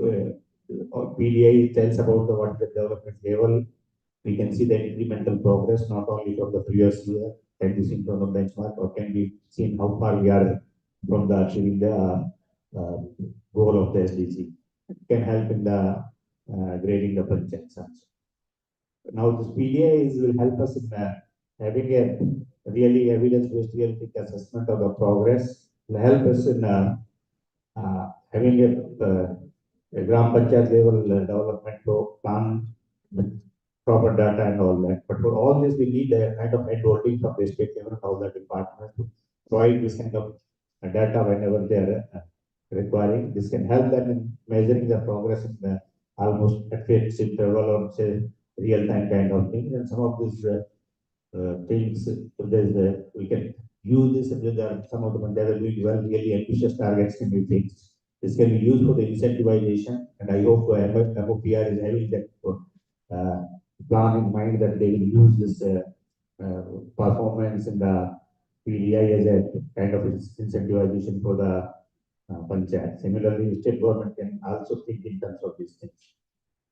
S8: PDI tells about what the development level. We can see the incremental progress not only from the previous year, can be seen from the benchmark, or can be seen how far we are from the achieving the goal of the SDG. It can help in the grading the panchayats. Now this PDI will help us in having a really evidence-based realistic assessment of the progress. Will help us in having a Gram Panchayat level development plan with proper data and all that. But for all this, we need a kind of hand-holding from the state level and all the departments to provide this kind of data whenever they are requiring. This can help them in measuring the progress in the almost at fixed interval or say real-time kind of thing. And some of these things, we can use this with some of them that are doing well, really ambitious targets can be fixed. This can be used for the incentivization, and I hope MOPR is having that plan in mind that they will use this performance in the PDI as a kind of incentivization for the panchayat. Similarly, state government can also think in terms of these things.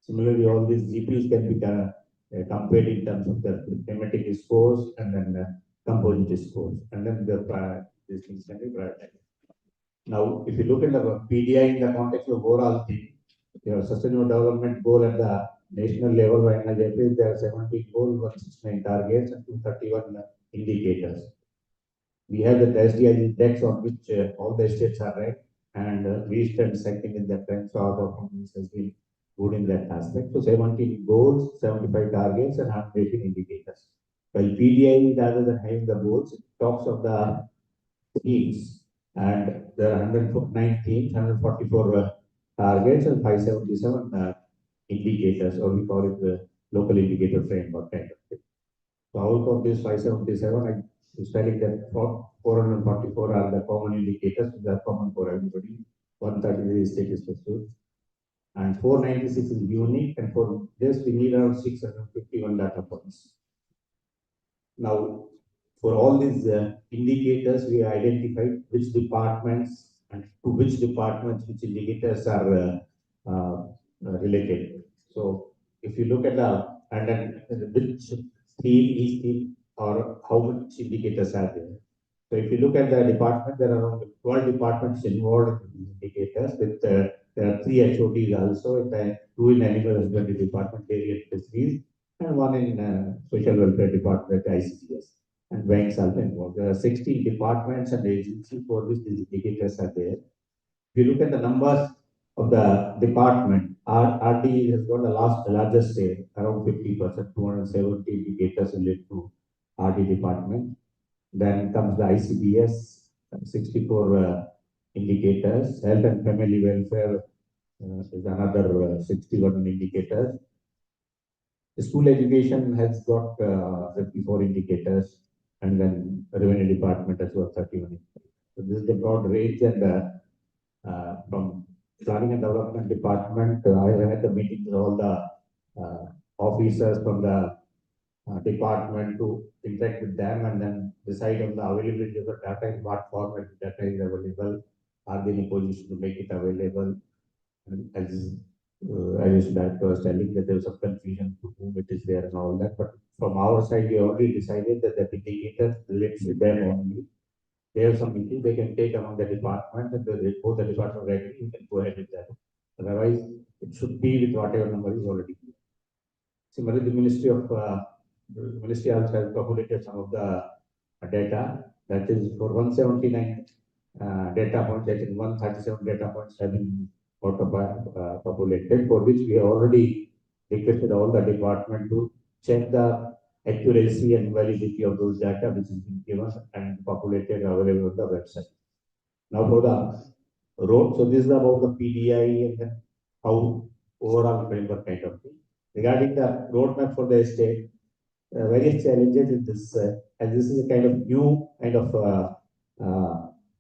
S8: Similarly, all these GPs can be compared in terms of the thematic scores and then composite scores, and then these things can be prioritized. Now, if you look at the PDI in the context of overall thing, your sustainable development goal at the national level, right now, there are 17 goals, 169 targets, and 231 indicators. We have the SDI index on which all the states are ranked, and we stand second in that rank, so our performance has been good in that aspect. So 17 goals, 75 targets, and 118 indicators. While PDI, rather than having the goals, it talks of the schemes, and there are 109 teams, 144 targets, and 577 indicators, or we call it the local indicator framework kind of thing. So out of this 577, I was telling that 444 are the common indicators, which are common for everybody. 133 is state specific, and 496 is unique, and for this we need around 651 data points. Now, for all these indicators, we identified which departments and to which departments which indicators are related. So, if you look at and then which theme each theme or how much indicators are there. So, if you look at the department, there are around 12 departments involved in indicators. With there are 3 HODs also, and 2 in animal husbandry department, dairy and fisheries, and 1 in social welfare department, ICDS. And banks also involved. There are 16 departments and agencies for which these indicators are there. If you look at the numbers of the department, RD has got the largest share, around 50%, 270 indicators related to RD department. Then comes the ICBS, 64 indicators. Health and family welfare is another 61 indicators. The school education has got 54 indicators, and then revenue department has got 31. So this is the broad range, and from planning and development department, I had the meeting with all the officers from the department to interact with them and then decide on the availability of the data, in what format the data is available, are they in a position to make it available. And as Ayush Director was telling that there was some confusion to whom it is there and all that, but from our side, we already decided that the indicator relates to them only. They have some meeting, they can take among the department, and both the department ready, you can go ahead with that. Otherwise, it should be with whatever number is already given. Similarly, the Ministry also has populated some of the data, that is for 179 data points, I think 137 data points have been populated, for which we have already requested all the department to check the accuracy and validity of those data which has been given and populated available on the website. Now for the road, so this is about the PDI and then how overall framework kind of thing. Regarding the roadmap for the state, various challenges in this, and this is a kind of new kind of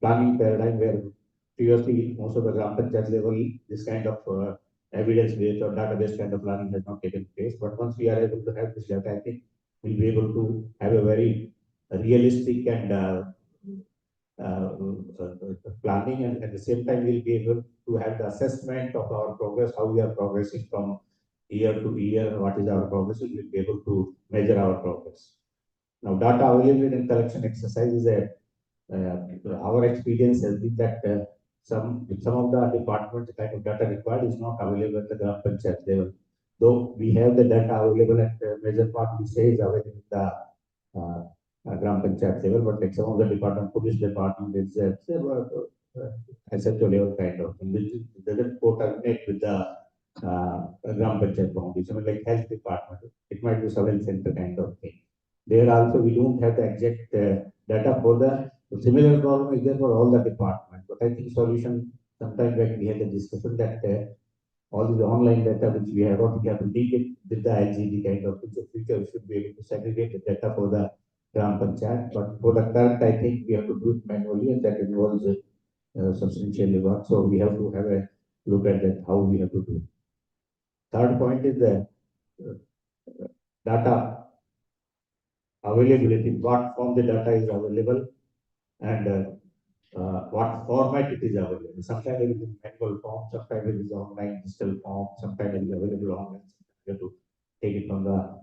S8: planning paradigm where previously most of the Gram Panchayat level, this kind of evidence-based or database kind of planning has not taken place. But once we are able to have this data, I think we'll be able to have a very realistic and planning, and at the same time we'll be able to have the assessment of our progress, how we are progressing from year to year, what is our progress, we'll be able to measure our progress. Now, data availability and collection exercise is our experience has been that some of the department kind of data required is not available at the Gram Panchayat level. Though we have the data available at major part, we say is available in the Gram Panchayat level, but like some of the department, police department, it's SHO level kind of, which doesn't coordinate with the Gram Panchayat boundaries. I mean, like health department, it might be surveillance center kind of thing. There also we don't have the exact data for the similar problem is there for all the departments. But I think solution sometime back we had a discussion that all the online data which we have got, we have to link it with the LGD kind of thing. So future we should be able to segregate the data for the Gram Panchayat. But for the current, I think we have to do it manually, and that involves substantial work. So we have to have a look at that, how we have to do it. Third point is the data availability, what form the data is available, and what format it is available. Sometimes it is in manual form, sometimes it is online digital form, sometimes it is available online. You have to take it from the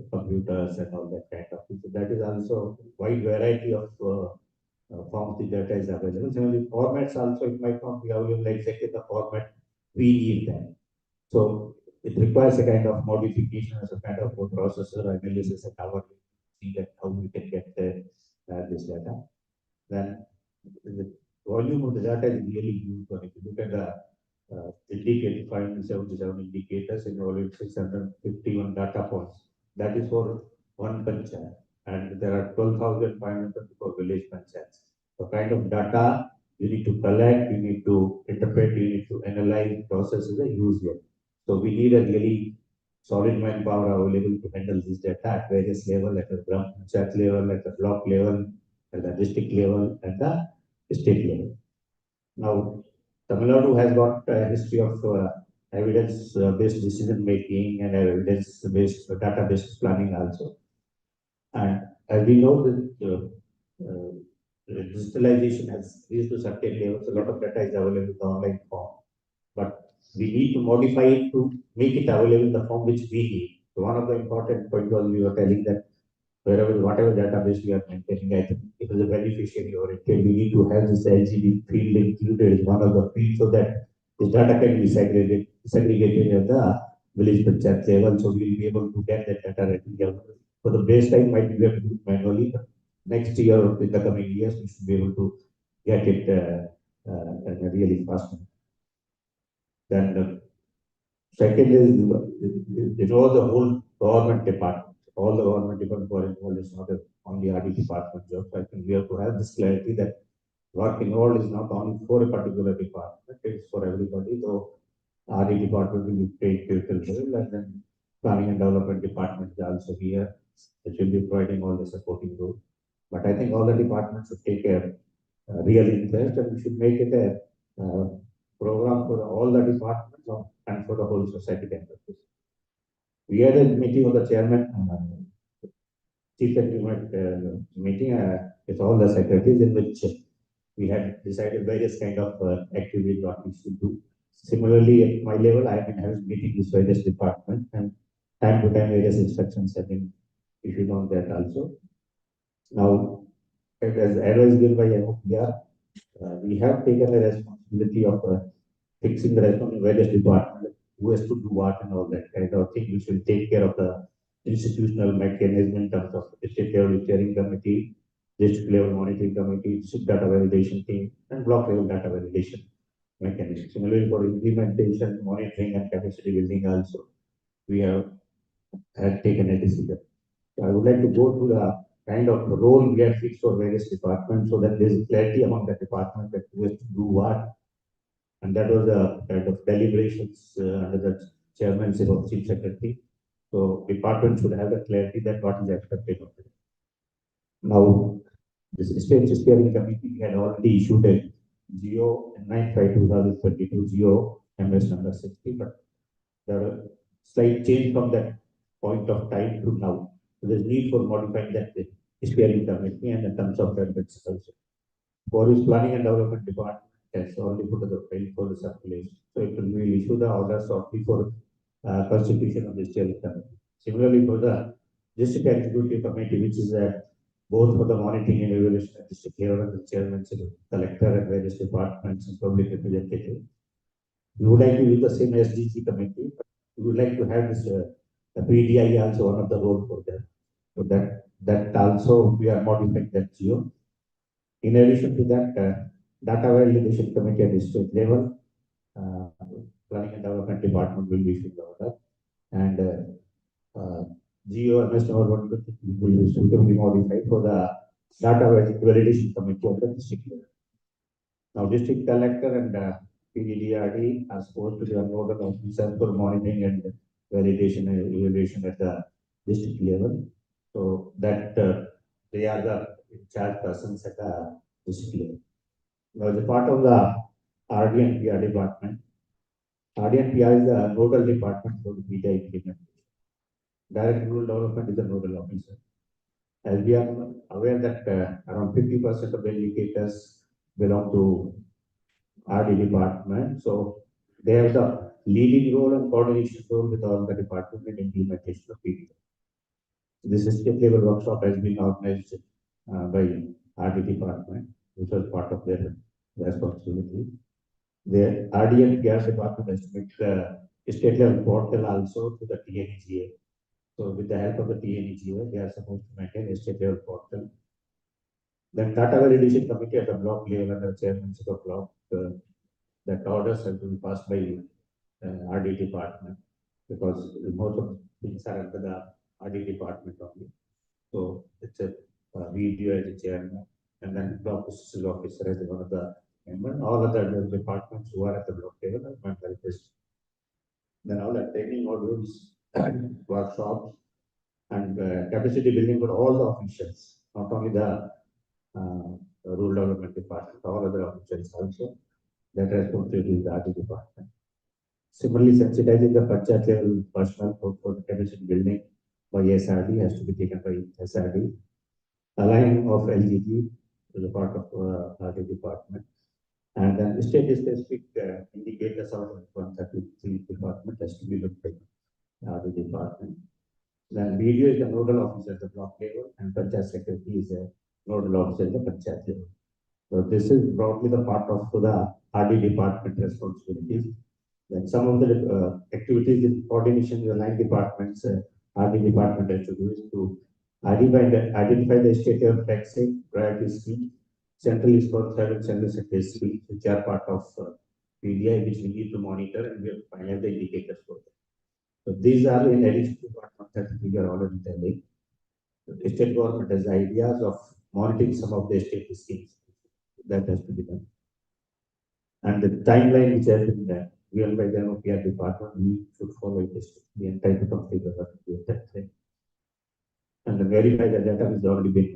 S8: computers and all that kind of thing. So that is also wide variety of forms the data is available. Similarly, formats also it might not be available exactly the format we need them. So it requires a kind of modification as a kind of processor analysis and our see that how we can get this data. Then the volume of the data is really huge. If you look at the indicator 577 indicators in volume 651 data points, that is for one panchayat, and there are 12,524 village panchayats. The kind of data you need to collect, you need to interpret, you need to analyze, process is a huge one. So we need a really solid manpower available to handle this data at various levels, at the Gram Panchayat level, at the block level, at the district level, and the state level. Now, Tamil Nadu has got a history of evidence-based decision making and evidence-based data-based planning also. And as we know that digitalization has reached to certain levels, a lot of data is available in the online form, but we need to modify it to make it available in the form which we need. So one of the important points was we were telling that whatever database we are maintaining, I think it is a beneficiary oriented. We need to have this LGD field included as one of the fields so that this data can be segregated at the village panchayat level. So we will be able to get that data ready. For the baseline, might be able to do it manually. But next year or in the coming years, we should be able to get it really fast. Then the second is, the whole government department. All the government departments were involved. It's not only RD department job. I think we have to have this clarity that work involved is not only for a particular department, it's for everybody. So RE department will be paid total bill, and then planning and development department is also here, which will be providing all the supporting role. But I think all the departments should take a real interest, and we should make it a program for all the departments and for the whole society. We had a meeting of the chairman, chief executive meeting with all the secretaries, in which we had decided various kind of activities what we should do. Similarly, at my level, I have been having meetings with various departments, and time to time various instructions have been issued on that also. Now, as advice given by NOPR, we have taken the responsibility of fixing the response in various departments, who has to do what and all that kind of thing, which will take care of the institutional mechanism in terms of district level steering committee, district level monitoring committee, district data validation team, and block level data validation mechanism. Similarly, for implementation, monitoring, and capacity building also, we have taken a decision. So I would like to go through the kind of role we have fixed for various departments, so that there is clarity among the departments that who has to do what. And that was the kind of deliberations under the chairmanship of chief secretary. So department should have the clarity that what is expected of it. Now, this state steering committee had already issued a GO 9/5/2022 GO MS number 60, but there are slight change from that point of time to now. So there's need for modifying that steering committee and the terms of reference also. For his planning and development department has already put the file for the circulation. So it will be issue the orders shortly for constitution of the steering committee. Similarly, for the district executive committee, which is both for the monitoring and evaluation at district level and the chairman, collector, and various departments and public representatives. We would like to use the same SDG committee. We would like to have this PDI also one of the role for that. So that also we are modifying that GO. In addition to that, data validation committee at district level, planning and development department will be issued the order, and GO MS number 1 will be suitably modified for the data validation committee of the district level. Now, district collector and PDDRD are supposed to be a nodal officer for monitoring and validation and evaluation at the district level. So that they are the charge persons at the district level. Now, as a part of the RD&PR department, RD&PR is the nodal department for the PDI implementation. Direct rural development is the nodal officer. As we are aware that around 50% of the indicators belong to RD department, so they have the leading role and coordination role with all the department in implementation of PDI. This state level workshop has been organized by RD department, which was part of their responsibility. The RD&PR department has to make the state level portal also to the TNEGA. So with the help of the TNEGA, they are supposed to maintain a state level portal. Then data validation committee at the block level and the chairmanship of block, that orders have to be passed by RD department, because most of things are under the RD department only. So it's a video as a chairman, and then block assistant officer as one of the members. All other departments who are at the block level are members. Then all the training modules, workshops, and capacity building for all the officials, not only the rural development department, all other officials also. That responsibility is the RD department. Similarly, sensitizing the panchayat level personnel for the capacity building by SRD has to be taken by SRD. Aligning of LGD is a part of RD department. And then state specific indicators of 133 department has to be looked at RD department. Then BDO is the nodal officer at the block level, and panchayat secretary is a nodal officer at the panchayat level. So this is broadly the part of the RD department responsibilities. Then some of the activities in coordination with the line departments, RD department has to do is to identify the state of taxing priority scheme, centrally sponsored and central sector schemes, which are part of PDI, which we need to monitor, and we have to find out the indicators for them. So these are in addition to what we are already telling. The state government has ideas of monitoring some of the state schemes. that has to be done. And the timeline which has been given by the NOPR department, we should follow it. The entire complete the work with that thing. And verify the data has already been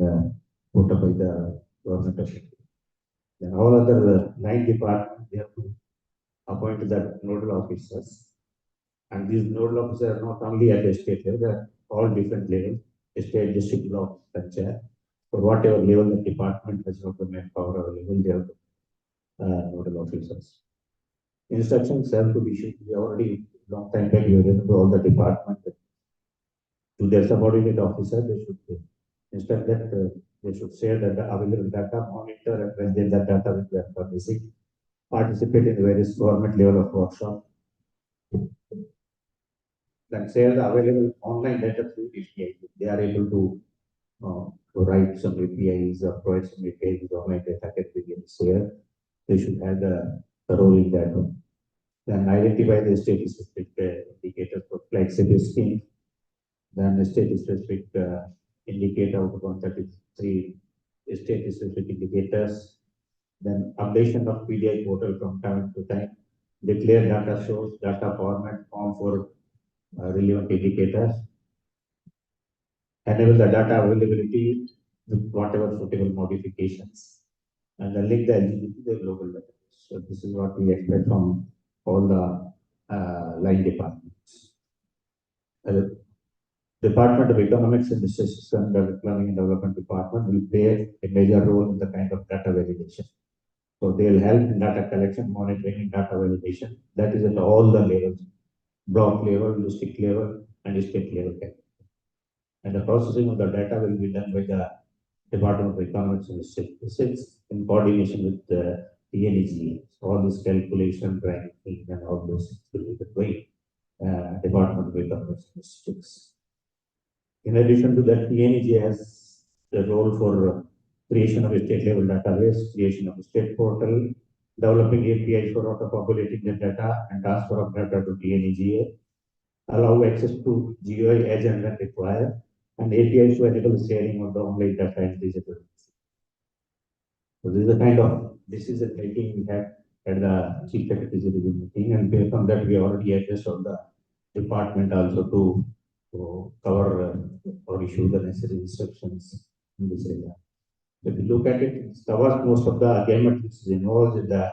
S8: put up by the government of India. Then all other 9 departments, they have to appoint the nodal officers. And these nodal officers are not only at the state level, they are all different levels, state, district, block, panchayat. For whatever level the department has not the manpower available, they have nodal officers. Instructions have to be issued. We already long time back given to all the department to their subordinate officer. They should instruct that they should share that the available data, monitor and present that data with their publishing, participate in various government level of workshop. Then share the available online data through API. They are able to write some APIs or provide some APIs online data can be shared. They should have the role in that one. Then identify the state-specific indicators for flight scheme. Then the state-specific indicator of 133 state-specific indicators. Then updation of PDI portal from time to time. Declare data source, data format, form for relevant indicators. Enable the data availability with whatever suitable modifications. And then link the eligibility to the global database. So this is what we expect from all the line departments. Department of Economics and System Planning and Development Department will play a major role in the kind of data validation. So they will help in data collection, monitoring, and data validation. That is at all the levels, block level, district level, and state level. And the processing of the data will be done by the Department of Economics and Statistics in coordination with the PNEGA. So all this calculation, ranking, and all those will be done by Department of Economics and Statistics. In addition to that, PNEGA has the role for creation of a state level database, creation of a state portal, developing APIs for auto-populating the data and transfer of data to PNEGA, allow access to GUI as and when required, and APIs to enable sharing of the online data and digital. So this is the kind of decision making we had at the Chief Secretary's review meeting, and based on that, we already addressed on the department also to cover or issue the necessary instructions in this area. If you look at it, it covers most of the gamut which is involved in the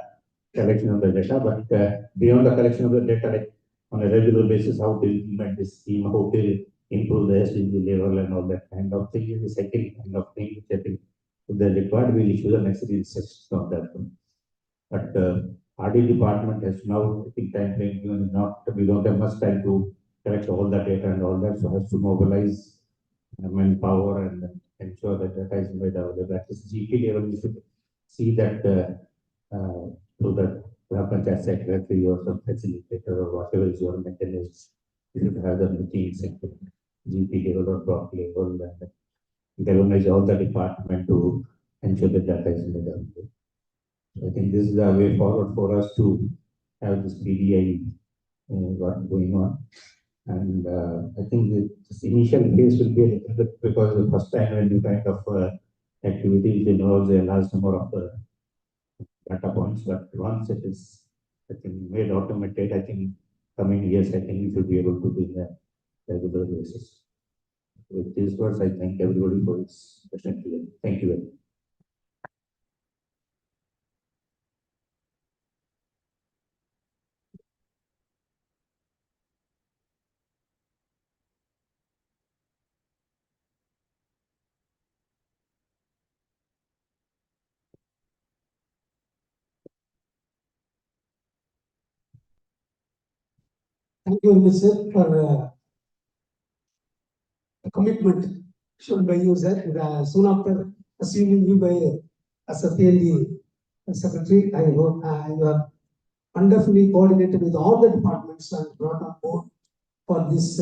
S8: collection of the data, but beyond the collection of the data, like on a regular basis, how to implement this scheme, how to improve the SDG level and all that kind of thing is the second kind of thing which I think if they're required, we'll issue the necessary instructions on that one. But RD department has now taking time frame, even not, we don't have much time to collect all the data and all that, so has to mobilize manpower and ensure that data is made available. That is GP level, you should see that through the Panchayat Secretary or some facilitator or whatever is your mechanism, you should have the meetings at GP level or block level and galvanize all the department to ensure that data is made available. I think this is the way forward for us to have this PDI work going on. And I think this initial phase will be a little bit because the first time when you kind of activity involves a large number of data points, but once it is, I think, made automated, I think coming years, I think we should be able to do that regular basis. With these words, I thank everybody for its question. Thank you very much.
S3: Thank you, Mr. for a commitment shown by you, sir. And, soon after assuming you by as a PLD secretary, I hope you are wonderfully coordinated with all the departments and brought on board for this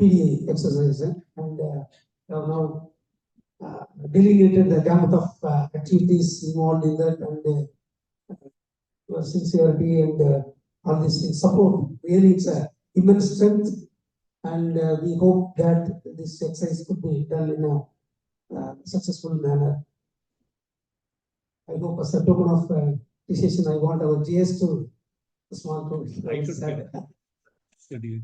S3: PDA exercise. And you have now delineated the gamut of activities involved in that, and your sincerity and all this support. Really, it's an immense strength, and we hope that this exercise could be done in a successful manner. I hope as a token of appreciation, I want our GS to small group.
S8: I should give.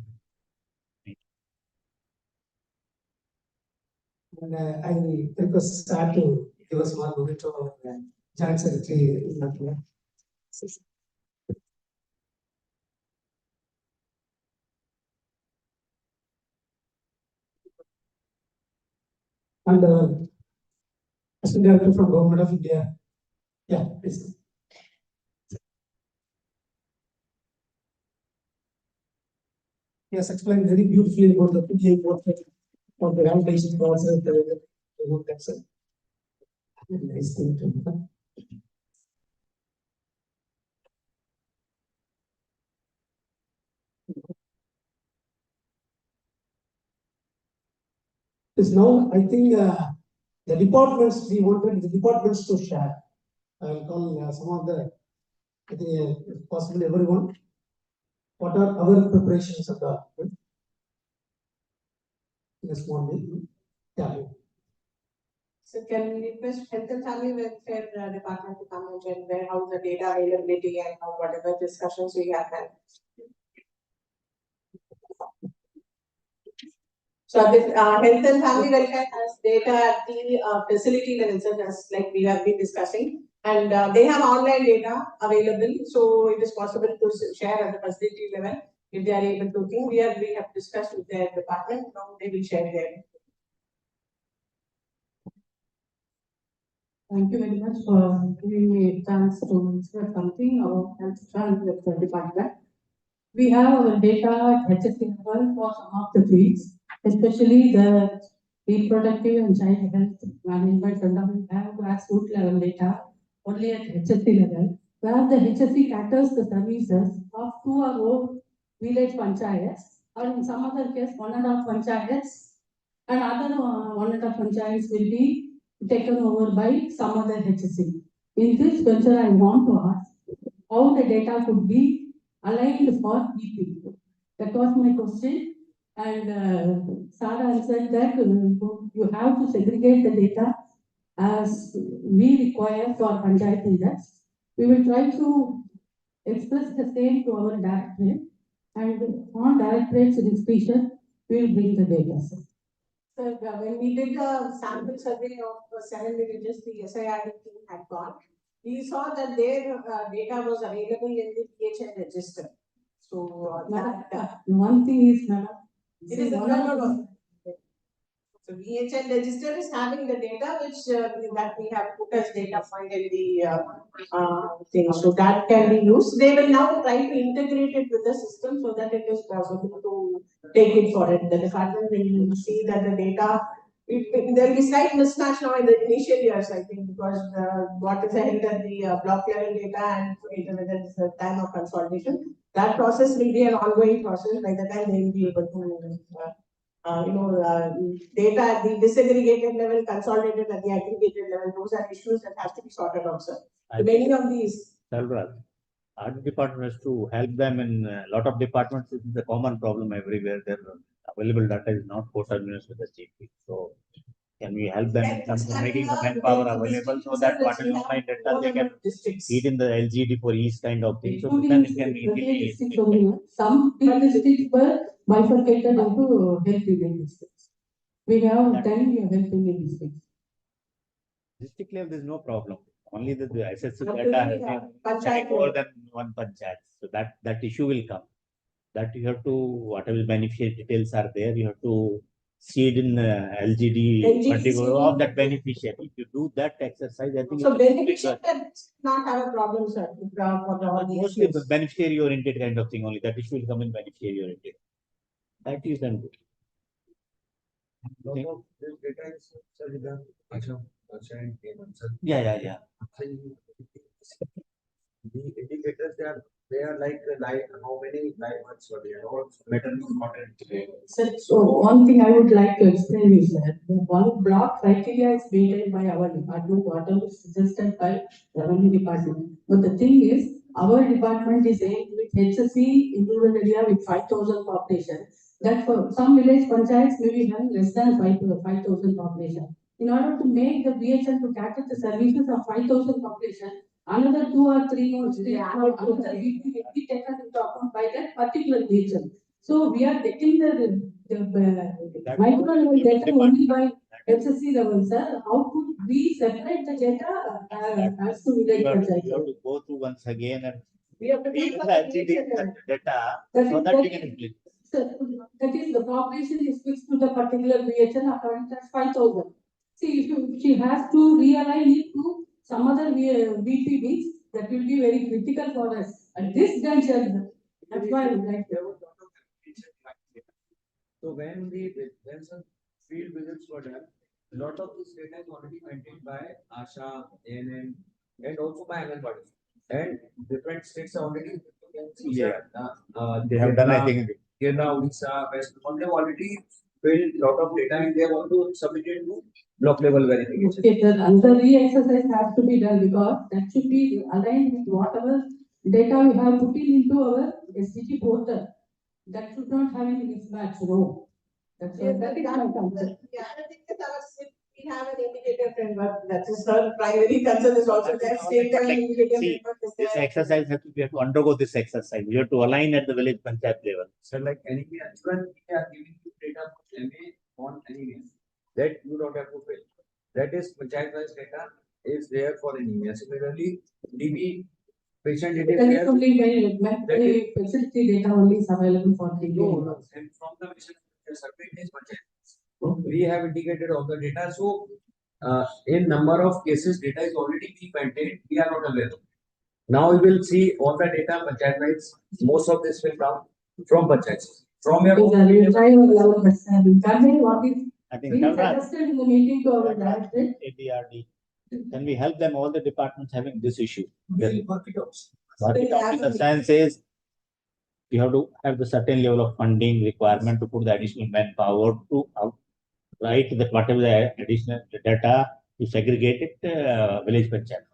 S3: And I request Sir to give us small moment to our Joint Secretary. And Assistant Director from Government of India. Yeah, please. He has explained very beautifully about the PGI portrait of the validation process. That's a nice thing to do. Is now, I think the departments, we wanted the departments to share. I will call some of the, I think, if possible, everyone. What are our preparations of the this morning? Yeah.
S4: So can we request Health and Family Welfare Department to come and check where how the data availability and how whatever discussions we have had. So this Health and Family Welfare has data at the facility level, so just like we have been discussing, and they have online data available, so it is possible to share at the facility level if they are able to think. We have discussed with their department, now they will share their.
S9: Thank you very much for giving me a chance to share something about health and welfare department. We have our data at HSC level for some of the fields, especially the reproductive and child health management, and we have grassroots level data only at HSC level, where the HSC caters the services of 2 or more village panchayats, or in some other case 1.5 panchayats, and other 1.5 panchayats will be taken over by some other HSC. In this venture, I want to ask how the data could be aligned for EP. That was my question. And Sarah answered that you have to segregate the data as we require for panchayat leaders. We will try to express the same to our directorate, and on directorate's discretion, we will bring the data.
S4: So when we did the sample survey of 7 villages, the SIRD team had gone. We saw that their data was available in the PHN register. So
S9: one thing is, madam,
S4: it is no. So VHN register is having the data which that we have put as data point in the thing. So that can be used. They will now try to integrate it with the system so that it is possible to take it for it. The department will see that the data, there will be slight mismatch now in the initial years, I think, because what is ahead at the block level data and whether it's the time of consolidation. That process will be an ongoing process. By the time they will be able to data at the disaggregated level, consolidated at the aggregated level, those are issues that have to be sorted out, sir. So many of these.
S8: Our department has to help them in a lot of departments. This is a common problem everywhere. Their available data is not co-terminus with the GP. So can we help them in terms of making the manpower available so that what is online data they can feed in the LGD for each kind of thing. So then it can be easily.
S9: Some districts were bifurcated into health union districts. We have 10 health union districts.
S8: District level, there is no problem. Only the SSC data has more than one panchayat. So that issue will come. That you have to, whatever beneficiary details are there, you have to seed in LGD particular of that beneficiary. If you do that exercise, I think
S4: so beneficiary not have a problem, sir.
S8: Mostly the beneficiary oriented kind of thing only. That issue will come in beneficiary oriented. That you can do. Yeah.
S2: The indicators they are like how many live months were there or better
S9: So one thing I would like to explain is that one block criteria is maintained by our department, whatever is suggested by revenue department. But the thing is, our department is aimed with HSC in rural area with 5,000 population. That for some village panchayats may be having less than 5,000 population. in order to make the VHL to cater the services of 5,000 population, another 2 or 3 more states or another will be taken into account by that particular VHL. So we are getting the micro level data only by SSC level, sir. How could we separate the data as to village
S10: You have
S9: panchayat?
S10: to go through once again and
S4: We have to
S10: read
S4: take
S10: the
S4: the
S10: LGD data
S9: That
S10: so
S9: is-
S10: that we can implement.
S9: Sir, that is the population is fixed to the particular VHL according to 5,000. See, if she has to realign it to some other VPBs, that will be very critical for us. At this juncture, that's why I would like to.
S2: So when some field visits were done, a lot of this data is already maintained by ASHA, ANM, and also by Anganwadi. And different states are already.
S10: Yeah. They have done, I think.
S2: Kerala, Odisha, West Bengal, they've already filled lot of data and they have also submitted to block level verification.
S9: Okay, sir, another re-exercise has to be done because that should be aligned with whatever data we have put in into our SDG portal. That should not have any mismatch, no. That's why,
S4: Yes,
S9: that is my concern.
S4: the other thing is our SIP, we have an indicator framework, that is her primary concern is also there, state level indicator
S10: See,
S4: framework is
S10: this
S4: there.
S10: exercise has to, we have to undergo this exercise. We have to align at the village panchayat level.
S2: So like any, even we are giving you data for MA on anemia, that you don't have to fill. That is panchayat wise data is there for anemia. Similarly, DB patient data is
S9: That is
S2: there.
S9: only when facility data only is available for the.
S2: No, and from the mission survey is panchayat. We have indicated all the data, so in number of cases data is already being maintained, we are not aware. Now we will see all the data panchayat wise, most of this will come from panchayats. From your own.
S9: We try our level best, sir. We can't say what is
S10: I think
S9: being
S10: Kalraj,
S9: suggested in the meeting to our director.
S10: ADRD, can we help them, all the departments having this issue?
S2: We'll work it out.
S10: Work it out in the sense is, you have to have the certain level of funding requirement to put the additional manpower to write that whatever the additional data is segregated village panchayat.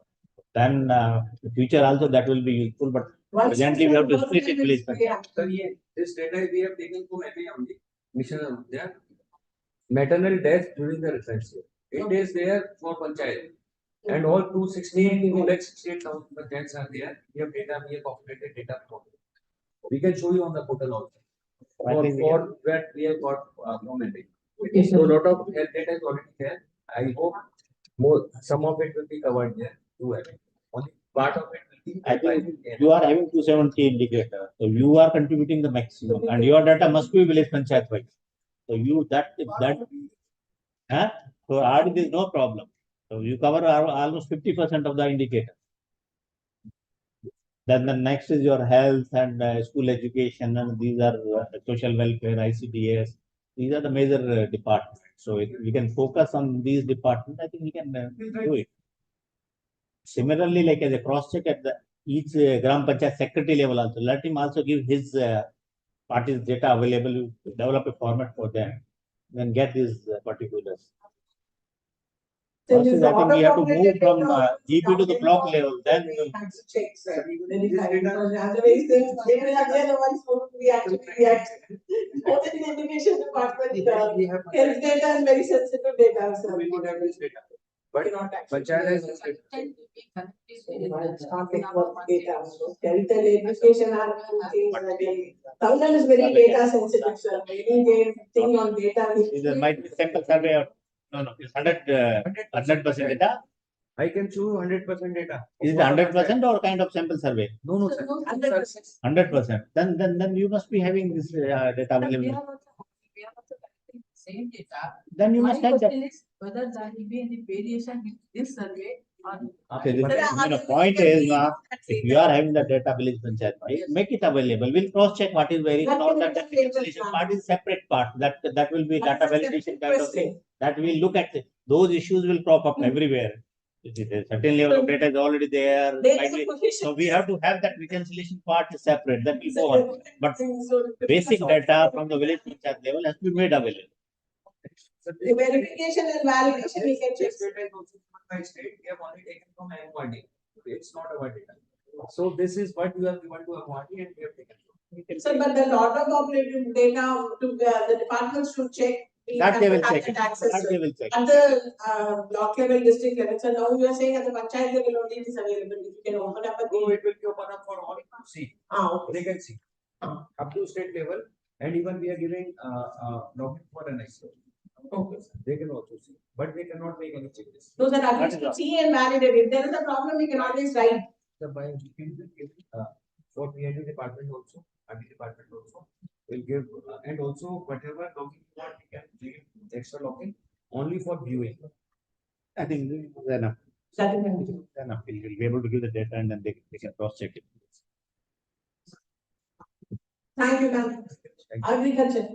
S10: Then in future also that will be useful, but presently we have to split it village panchayat.
S2: So yeah, this data we have taken from MA only, mission there. Maternal death during the reference year. It is there for panchayat. And all 268,000 panchayats are there. We have data, we have populated data from. We can show you on the portal also. For where we have got from MA.
S9: Okay,
S2: So
S9: sir.
S2: lot of health data is already there. I hope some of it will be covered there. Only part of it will be.
S10: I think you are having 270 indicators, so you are contributing the maximum, and your data must be village panchayat wise. So you that, so RD is no problem. So you cover almost 50% of the indicator. Then the next is your health and school education, and these are social welfare, ICDS. These are the major departments. So if we can focus on these departments, I think we can do it. Similarly, like as a cross check at the each Gram Panchayat secretary level also, let him also give his party's data available, develop a format for them, then get these particulars. First is, I think we have to move from GP to the block level, then.
S4: Check, sir. Because otherwise, they will have, they're the ones who we actually react. More than the education department, health data and very sensitive data, sir.
S2: We would have this data. But panchayat has this data.
S4: It's not like what data, so health and education are two things that they, sometimes is very data sensitive, sir. Any thing on data.
S10: There might be sample survey or, no, 100% data.
S2: I can show you 100% data.
S10: Is it 100% or kind of sample survey?
S2: No, sir.
S10: 100%. Then you must be having this data available.
S9: We are also collecting same data.
S10: Then you must
S9: My
S10: have that.
S9: question is whether there will be any variation with this survey or.
S10: Okay, the point is, if you are having the data village panchayat, make it available. We'll cross check what is very not that reconciliation part is separate part. That will be data validation kind of thing. That we'll look at it. Those issues will crop up everywhere. A certain level of data is already there. So we have to have that reconciliation part is separate. That will go on. But basic data from the village panchayat level has to be made available.
S4: The verification and validation we can check.
S2: This data is also given by state. We have only taken from MYD. It's not our data. So this is what you have given to MYD and we have taken.
S4: So, but the lot of operative data to the departments should check we
S10: That
S4: have
S10: they
S4: to
S10: will
S4: have
S10: check
S4: that
S10: it.
S4: access
S10: That
S4: to
S10: they
S4: it.
S10: will check.
S4: At the block level, district level, so now you are saying at the panchayat level only it is available, if you can open up a.
S1: So it will be open up for all to see.
S4: Okay.
S1: They can see up to state level, and even we are giving document for an ISO.
S4: Okay.
S1: They can also see, but they cannot make any changes.
S4: Those are at
S10: That
S4: least
S10: is
S4: to
S10: all.
S4: see and validate. If there is a problem, we can always write.
S1: The by for PID department also, RD department also will give, and also whatever login you want, we can give extra login only for viewing.
S10: I think this is enough.
S4: That is
S10: Enough. We will be able to give the data and then they can cross check it.
S4: Thank you, ma'am. Agriculture.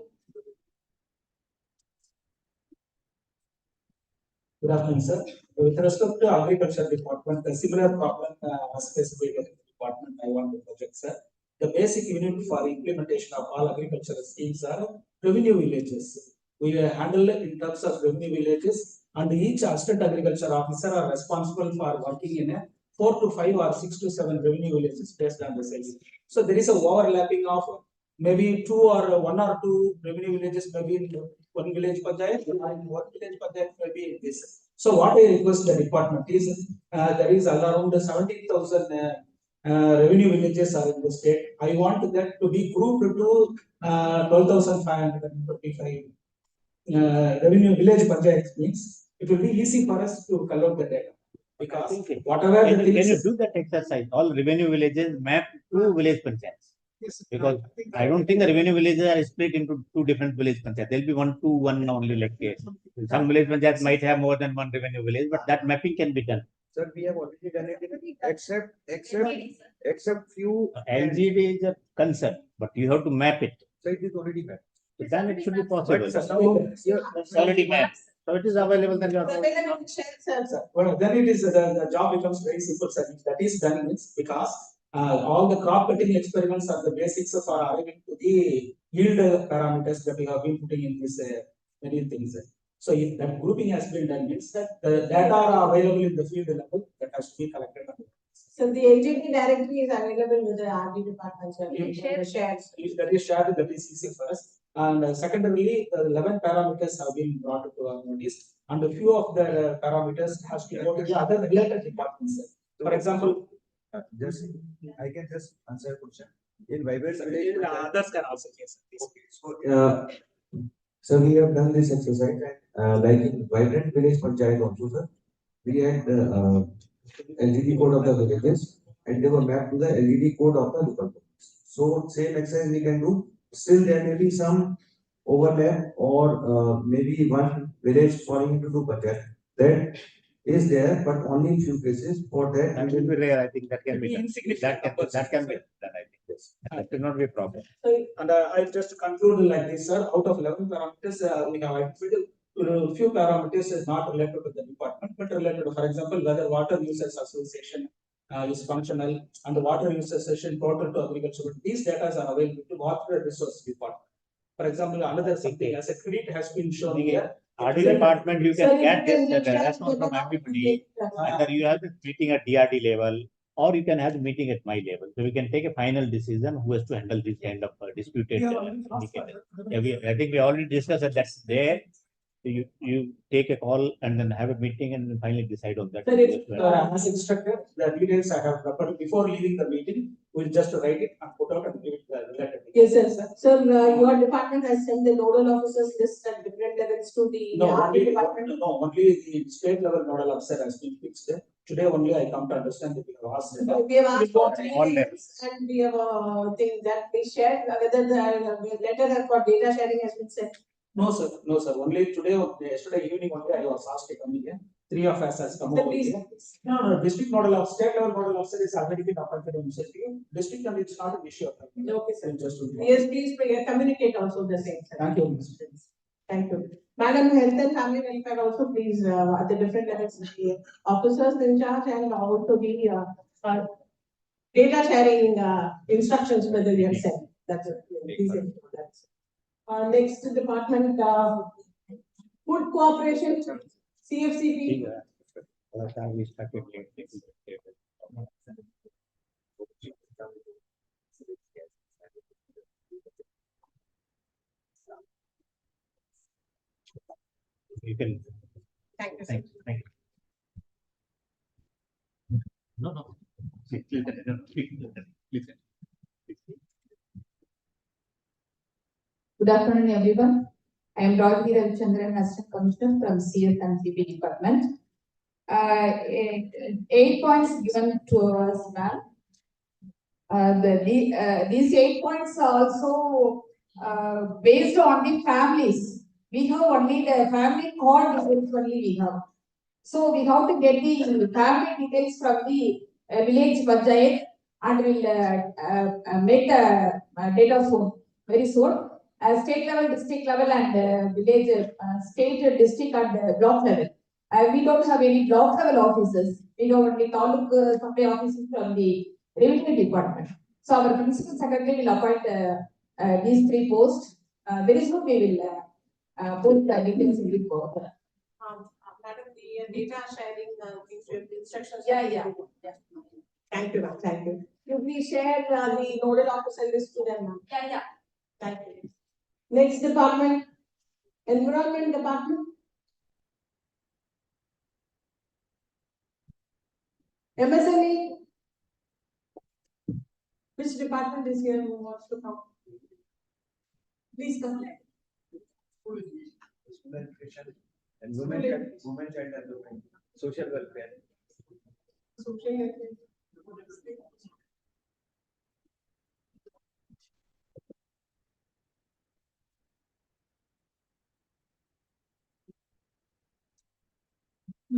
S11: Good afternoon, sir. With respect to agriculture department, a similar problem was faced by the department I want to project, sir. The basic unit for implementation of all agricultural schemes are revenue villages. We handle it in terms of revenue villages, and each assistant agriculture officer are responsible for working in a 4 to 5 or 6 to 7 revenue villages based on the size. So there is a overlapping of maybe 2 or 1 or 2 revenue villages, maybe in one village panchayat, and one village panchayat maybe in this. So what I request the department is, there is around 17,000 revenue villages are in the state. I want that to be grouped to 12,525 revenue village panchayats means it will be easy for us to collect the data. Because whatever the
S10: Can you
S11: things.
S10: do that exercise? All revenue villages map to village panchayats. Because I don't think the revenue villages are split into 2 different village panchayats. There'll be 1, 2, 1 only like case. Some village panchayats might have more than 1 revenue village, but that mapping can be done.
S1: Sir, we have already done it, except few.
S10: LGD is a concept, but you have to map it.
S1: So it is already mapped.
S10: So then it should be possible.
S1: But now,
S10: It's already mapped. So it is available, then you are.
S4: Available in share, sir.
S11: Well, then it is the job becomes very simple, sir. If that is done means because all the crop cutting experiments are the basics of arriving to the yield parameters that we have been putting in this many things. So if that grouping has been done means that the data are available in the field level that has to be collected.
S4: So the LGD directory is available with the RD department, sir. Shares.
S11: If that is shared, that is easy for us. And secondarily, the 11 parameters have been brought to our notice, and a few of the parameters has to go to the other related departments. For example,
S1: just I can just answer a question. In vibrant village,
S11: others can also yes.
S1: so we have done this exercise, and like in vibrant village panchayat also, sir, we had LGD code of the villages, and they were mapped to the LGD code of the local governments. So same exercise we can do. Still, there may be some overlap, or maybe one village falling into 2 panchayat. That is there, but only in few cases. For that,
S10: That will be rare. I think that can be done. That can be done. I think yes. That will not be a problem.
S11: And I'll just conclude like this, sir. Out of 11 parameters, we have identified a few parameters is not related to the department, but related to, for example, whether water users association is functional and the water users session total to agriculture. These data are available to water resource department. For example, another something as a credit has been shown here.
S10: RD department, you can
S4: Sir,
S10: get
S4: you
S10: this,
S4: can
S10: that's not from everybody. Either you have the meeting at DRD level, or you can have the meeting at my level. So we can take a final decision who has to handle this kind of disputed indicator. I think we already discussed that that's there. So you take a call and then have a meeting and then finally decide on that.
S11: Sir, as instructed, the details I have prepared before leaving the meeting, we'll just write it and put out and give it related.
S4: Yes, sir. Sir, your department has sent the nodal officers list at different levels to the RD department.
S11: No, only the state level nodal officer has been fixed. Today only I come to understand that we have asked.
S4: We have asked for 3 names and we have a thing that we shared, whether the letter for data sharing has been sent.
S11: No, sir. No, sir. Only today, yesterday evening only I was asked to come here. 3 of us has come over here. No, district nodal officer, state level nodal officer is already been appointed in district, and it's not an issue.
S4: Okay, sir.
S11: Just
S4: yes, please communicate also the same, sir.
S11: Thank you, Mr.
S4: Thank you. Madam, health and family welfare also please, at the different levels, the officers in charge and also the data sharing instructions whether you have sent. That's it. Please include that. Next department, food cooperation, CFCP.
S10: you can,
S4: Thank you.
S10: thank you. No. Please.
S7: Good afternoon, everyone. I am Dr. Ravichandran, Assistant Commissioner from CS&CP Department. 8 points given to us, ma'am. These 8 points are also based on the families. We have only the family code details only we have. So we have to get the family details from the village panchayat and will make the data soon, very soon. State level, district level and village, state, district and block level. We don't have any block level officers. We have only taluk supply officers from the revenue department. So our principal secretary will appoint these 3 posts. Very soon we will put the details in the report.
S4: Madam, the data sharing things with instructions.
S7: Yeah.
S4: Thank you, ma'am. Thank you. Could we share the nodal officer list to them, ma'am?
S7: Yeah.
S4: Thank you. Next department, environment department. MSME. Which department is here who wants to come? Please come.
S2: And women child development, social welfare.
S4: Social welfare.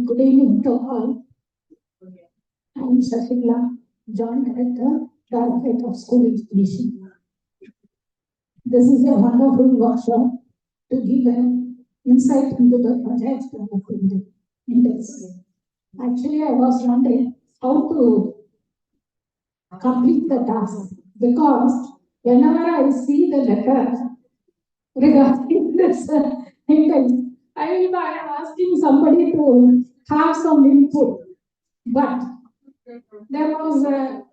S9: Good evening to all. I am Shashila, Joint Director, Directorate of School Education. This is a wonderful workshop to give an insight into the project development index. Actually, I was wondering how to complete the task because whenever I see the letter regarding this index, I will be asking somebody to have some input, but there was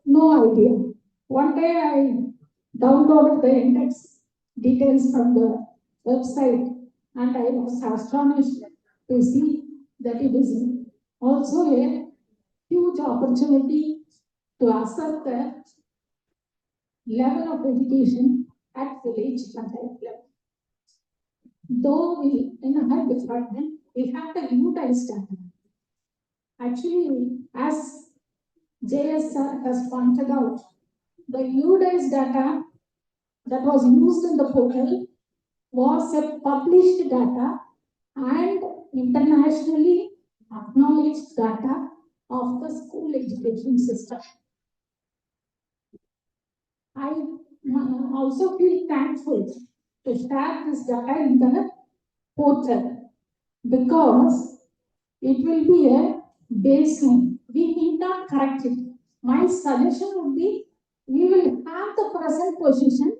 S9: no idea. One day I downloaded the index details from the website and I was astonished to see that it is also a huge opportunity to assess the level of education at village level. Though we, in our department, we have the unitized data. Actually, as JS has pointed out, the unitized data that was used in the portal was a published data and internationally acknowledged data of the school education system. I also feel thankful to share this data in the portal because it will be a baseline. We need not correct it. My suggestion would be we will have the present position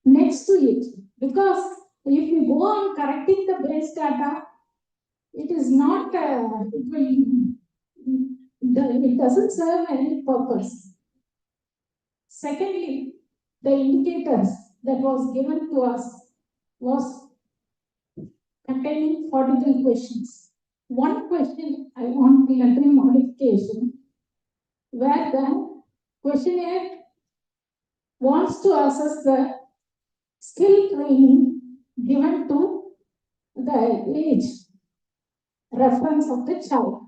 S9: next to it because if we go on correcting the base data, it is not, it doesn't serve any purpose. Secondly, the indicators that was given to us was containing 43 questions. One question I want military modification, where the questionnaire wants to assess the skill training given to the age reference of the child.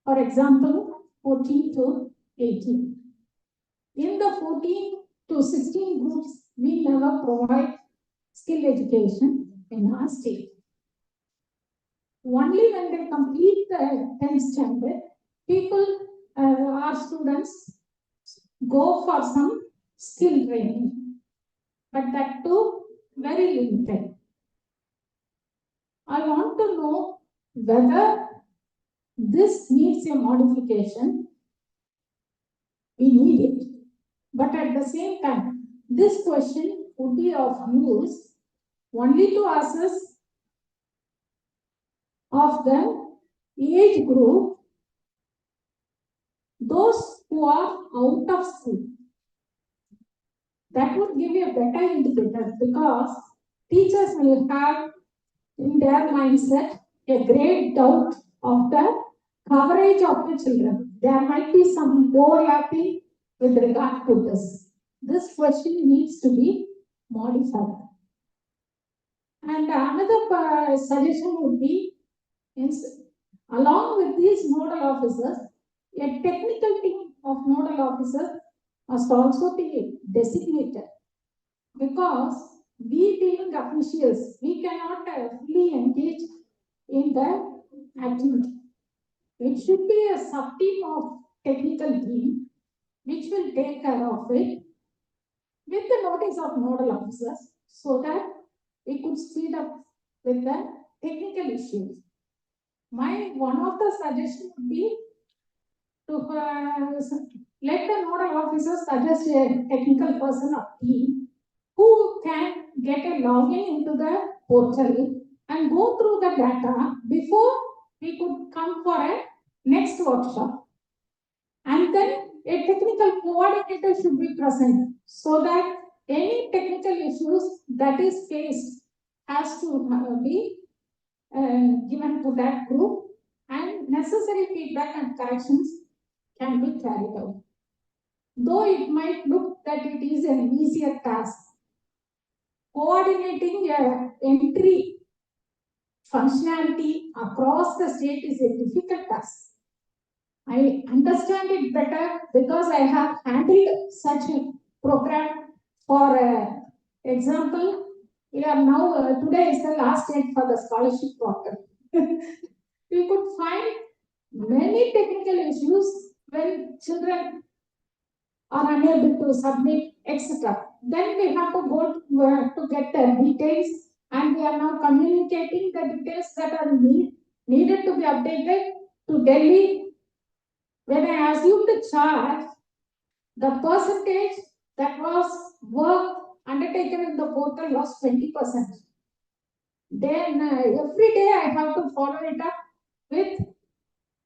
S9: For example, 14 to 18. In the 14 to 16 groups, we never provide skill education in our state. Only when they complete the 10th standard, our students go for some skill training, but that too very limited. I want to know whether this needs a modification. We need it, but at the same time, this question would be of use only to assess of the age group, those who are out of school. That would give you a better indicator because teachers will have in their mindset a great doubt of the coverage of the children. There might be some overlapping with regard to this. This question needs to be modified. And another suggestion would be, along with these nodal officers, a technical team of nodal officers must also be designated. Because we being officials, we cannot fully engage in the activity. It should be a sub-team of technical team which will take care of it with the notice of nodal officers so that we could speed up with the technical issues. One of the suggestions would be to let the nodal officers suggest a technical person or team who can get a login into the portal and go through the data before we could come for a next workshop. And then a technical coordinator should be present so that any technical issues that is faced has to be given to that group, and necessary feedback and corrections can be carried out. Though it might look that it is an easier task, coordinating entry functionality across the state is a difficult task. I understand it better because I have handled such a program. For example, we are now, today is the last date for the scholarship portal. We could find many technical issues when children are unable to submit, etc. Then we have to go to get the details, and we are now communicating the details that are needed to be updated to Delhi. When I assumed the charge, the percentage that was work undertaken in the portal was 20%. Then every day I have to follow it up with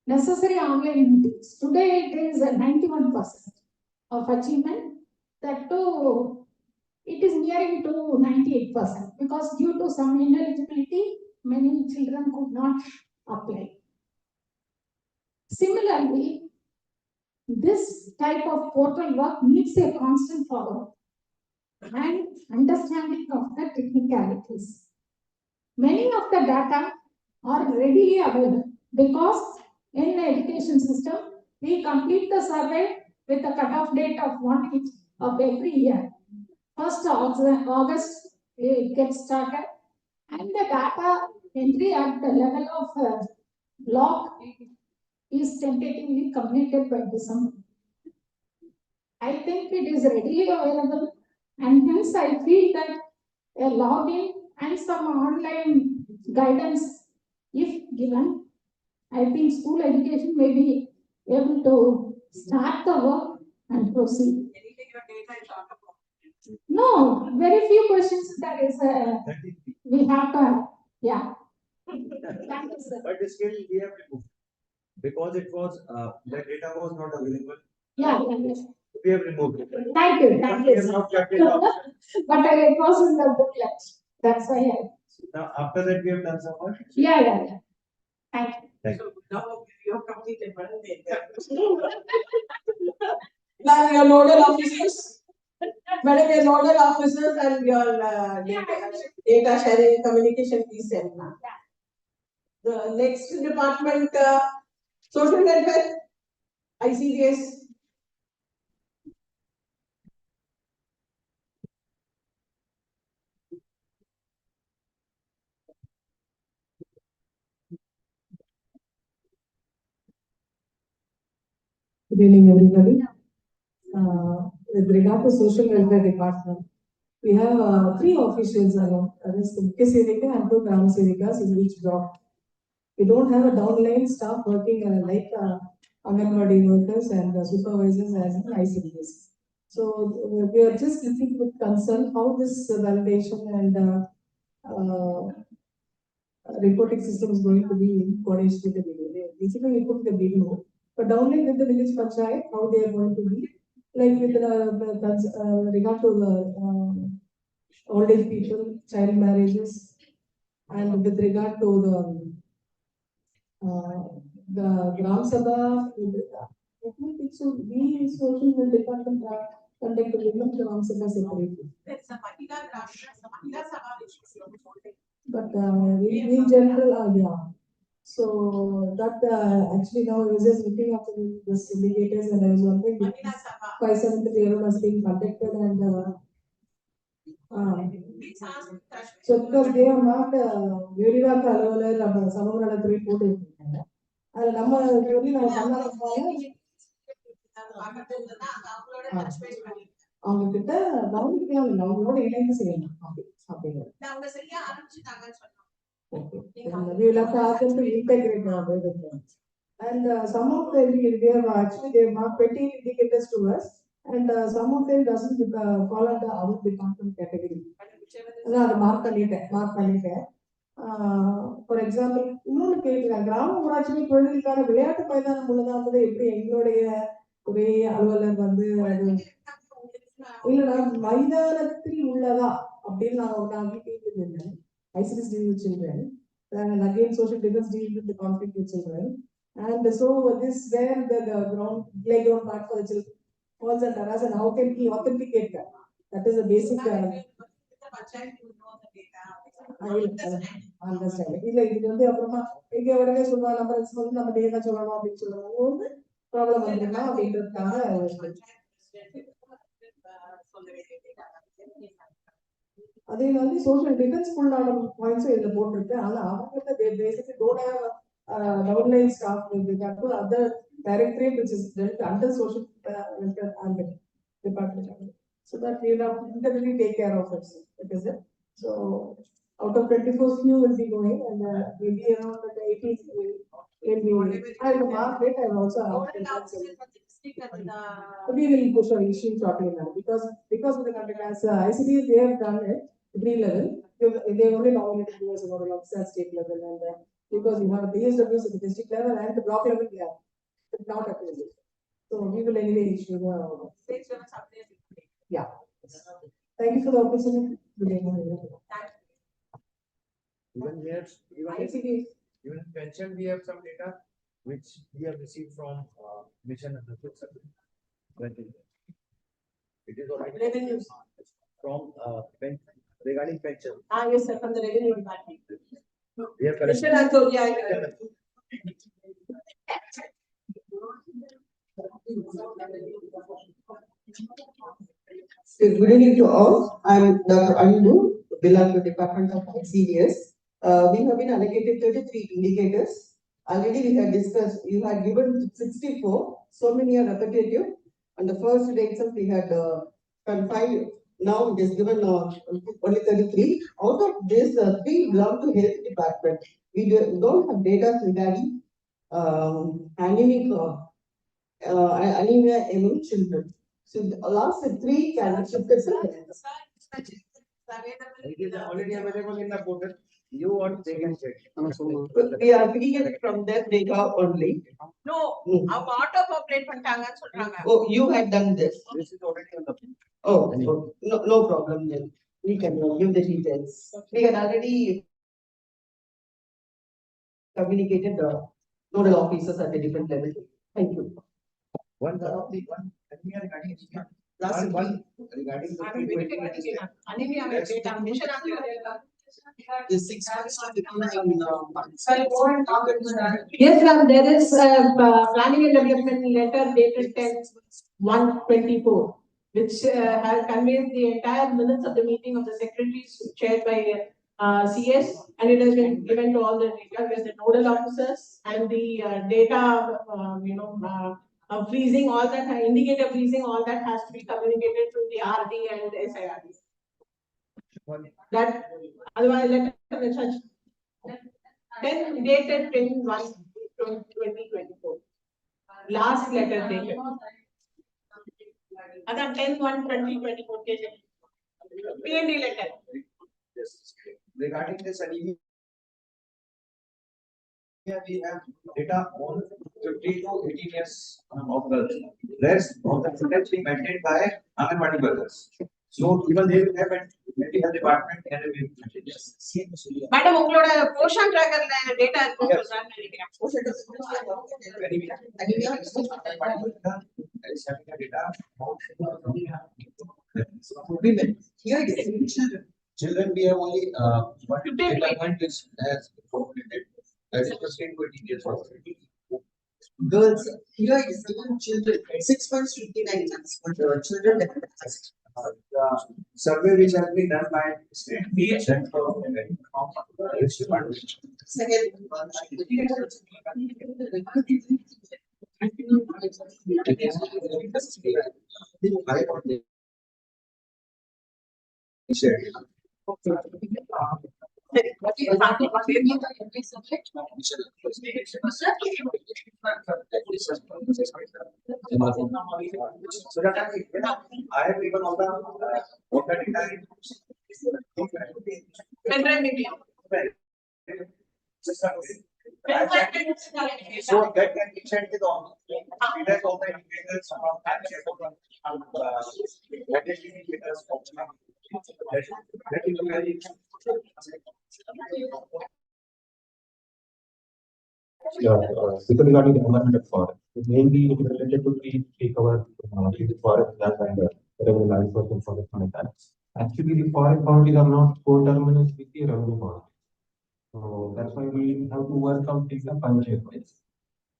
S9: necessary online meetings. Today it is 91% of achievement. That too, it is nearing to 98% because due to some ineligibility, many children could not apply. Similarly, this type of portal work needs a constant follow-up and understanding of the technicalities. Many of the data are readily available because in the education system, we complete the survey with the cutoff date of 1 of every year. 1st August, it gets started, and the data entry at the level of block is tentatively completed by December. I think it is readily available, and hence I feel that a login and some online guidance, if given, I think school education may be able to start the work and proceed.
S4: Anything your data is out of pocket.
S9: No, very few questions that is, we have to, yeah. Thank you, sir.
S1: But still we have removed. Because it was, the data was not available.
S9: Yeah.
S1: We have removed it.
S9: Thank you,
S1: But
S9: thank
S1: we
S9: you.
S1: have
S9: sir.
S1: not kept it up.
S9: But it was in the booklet, that's why I.
S1: Now, after that, we have done some work.
S9: Yeah. Thank you.
S1: Thank
S4: So now you have completed one day. Now your nodal officers, madam, your nodal officers and your data sharing communication please send now. The next department, social welfare, ICDS.
S9: Good evening, everybody. With regard to social welfare department, we have 3 officials around, that is the Mukhya Sevika and 2 Gram Sevikas in each block. We don't have a downline staff working like Anganwadi workers and supervisors as in ICDS. So we are just looking with concern how this validation and reporting system is going to be in coordination with the video. Basically, we put the video, but downline with the village panchayat, how they are going to be, like with regard to the old age people, child marriages, and with regard to the The Gram Sabha, I think it should be social health department conduct the women Gram Sabha separately.
S4: There's a Mahila Sabha which is holding.
S9: But in general, yeah. So that actually now I was just looking at this indicators and I was wondering if
S4: Mahila Sabha.
S9: 570 year was being conducted and
S4: Please ask Kashmir.
S9: so because they are not Virivaka Alvalar or Samamala 3 put it. அது நம்ம சொல்லி நம்ம பண்ணாதனால அவங்க கிட்ட கவனிக்கலாம் இல்லை அவங்களோட இணைந்து செய்யணும் அப்படிங்கிறது.
S4: அவங்க சரியா ஆரம்பிச்சுட்டாங்கன்னு சொன்னோம்.
S9: We will have to ask them to integrate now with them. And some of them they have actually they have marked 20 indicators to us and some of them doesn't fall under our department category. நான் mark பண்ணிட்டேன். For example, இன்னொன்று கேட்கலாம் கிராம ஊராட்சி தொழிலுக்கான விளையாட்டு மைதானம் உள்ளதானது எப்படி எங்களுடைய ஒரே அலுவலர் வந்து இல்லைன்னா மைதானத்தில் உள்ளதா அப்படின்னு நான் கேட்டுருந்தேன். ICDs deal with children and again social defense deal with the conflict with children and so this where the ground playground part for the children falls under us and how can we authenticate that? That is a basic I will understand. இல்ல இது வந்து அப்புறமா எங்க உடனே சொல்லுவா நம்ம நம்ம data சொல்லணும் அப்படின்னு சொல்லுவாங்க ப்ராப்ளம் வந்துருமா அப்படின்றதுக்காக அதே மாதிரி சோஷியல் டிஃபென்ஸ் ஃபுல்லான பாயிண்ட்ஸும் இதுல போட்டிருக்கு. ஆனா அவங்க basically don't have downline staff with regard to other directorate which is dealt under social welfare department so that we will internally take care of it. Is it? So out of 24 few will be going and maybe around the 80 will be I will mark it. I will also we will push our issue shortly now because of the content as ICDs they have done it 3 level. They only nominated you as a model officer at state level and because you have BSWs at the district level and the block level, yeah, it's not applicable. So we will anyway issue the
S4: State level subject.
S9: yeah. Thank you for the opportunity.
S1: Even here,
S9: ICDs.
S1: even mentioned we have some data which we have received from Mission and Research Service. It is already
S4: Revenues.
S1: from regarding pension.
S4: Yes sir, from the revenue department.
S1: We have collected.
S12: Good evening to all. I am Dr. Andu, belong to the Department of ICDS. We have been allocated 33 indicators. Already we had discussed, you had given 64, so many are repetitive. On the first day itself we had confined, now it is given only 33. Out of this, 3 belong to health department. We don't have data regarding anemia among children. So the last 3 can shifted.
S1: It is already available in the portal. You want they can check.
S12: We are picking it from that data only.
S4: No, அவங்க auto populate பண்ணிட்டாங்கன்னு சொல்றாங்க.
S12: Oh, you had done this.
S1: This is already on the portal.
S12: Oh, no problem then. We can give the details. We had already communicated the nodal officers at a different level. Thank you.
S1: One regarding
S12: Last
S1: one regarding
S4: Anemia data mission
S12: the 6 months of the
S4: Yes, ma'am, there is a planning and development letter dated 10/1/24, which has conveys the entire minutes of the meeting of the secretaries chaired by CS, and it has been given to all the data with the nodal officers and the data, freezing, all that indicator freezing, all that has to be communicated to the RD and SIRD. That otherwise let 10 dated 10/1/2024. Last letter dated. Other 10/1/2024 PND letter.
S1: Yes. Regarding this anemia, we have data on 15 to 18 years of girls. Rest of the footage being maintained by Anganwadi brothers. So even they will have a mental health department and a
S4: Madam, உங்களோட portion tracker data இருக்கும் சொல்றான்னு நினைக்கிறேன்.
S12: Women, here it is.
S2: Children, we have only one
S4: 15
S2: data point which has populated. That is 15-20 years old.
S12: Girls, here it is given children, 6 months to 59 months, but children that are assessed.
S1: the survey which has been done by state.
S12: Second.
S1: So that I have given all the water data. So that can be sent to the office. It has all the indicators from what is indicators of that is very
S8: Because regarding the environment of forest, it mainly related to tree cover, forest that and revenue lines for forest monitoring. Actually, the forest boundaries are not coterminous with the revenue boundary. So that's why we have to work out this panchayat wise.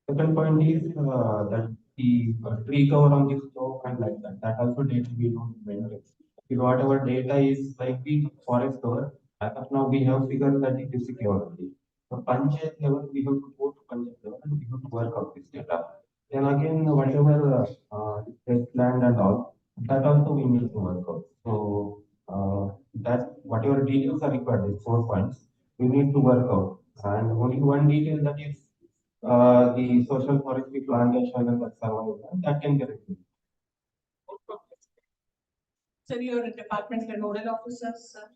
S8: Second point is that the tree cover on the slope and like that. That also data we don't maintain. If whatever data is like the forest cover, as of now we have figured that it is secure only. So panchayat level we have to go to panchayat level and we have to work out this data. Then again, whatever land and all, that also we need to work out. So that whatever details are required, these 4 points, we need to work out. And only one detail, that is the social forestry plantation and that survival, that can get it.
S4: Sir, your department nodal officers, sir.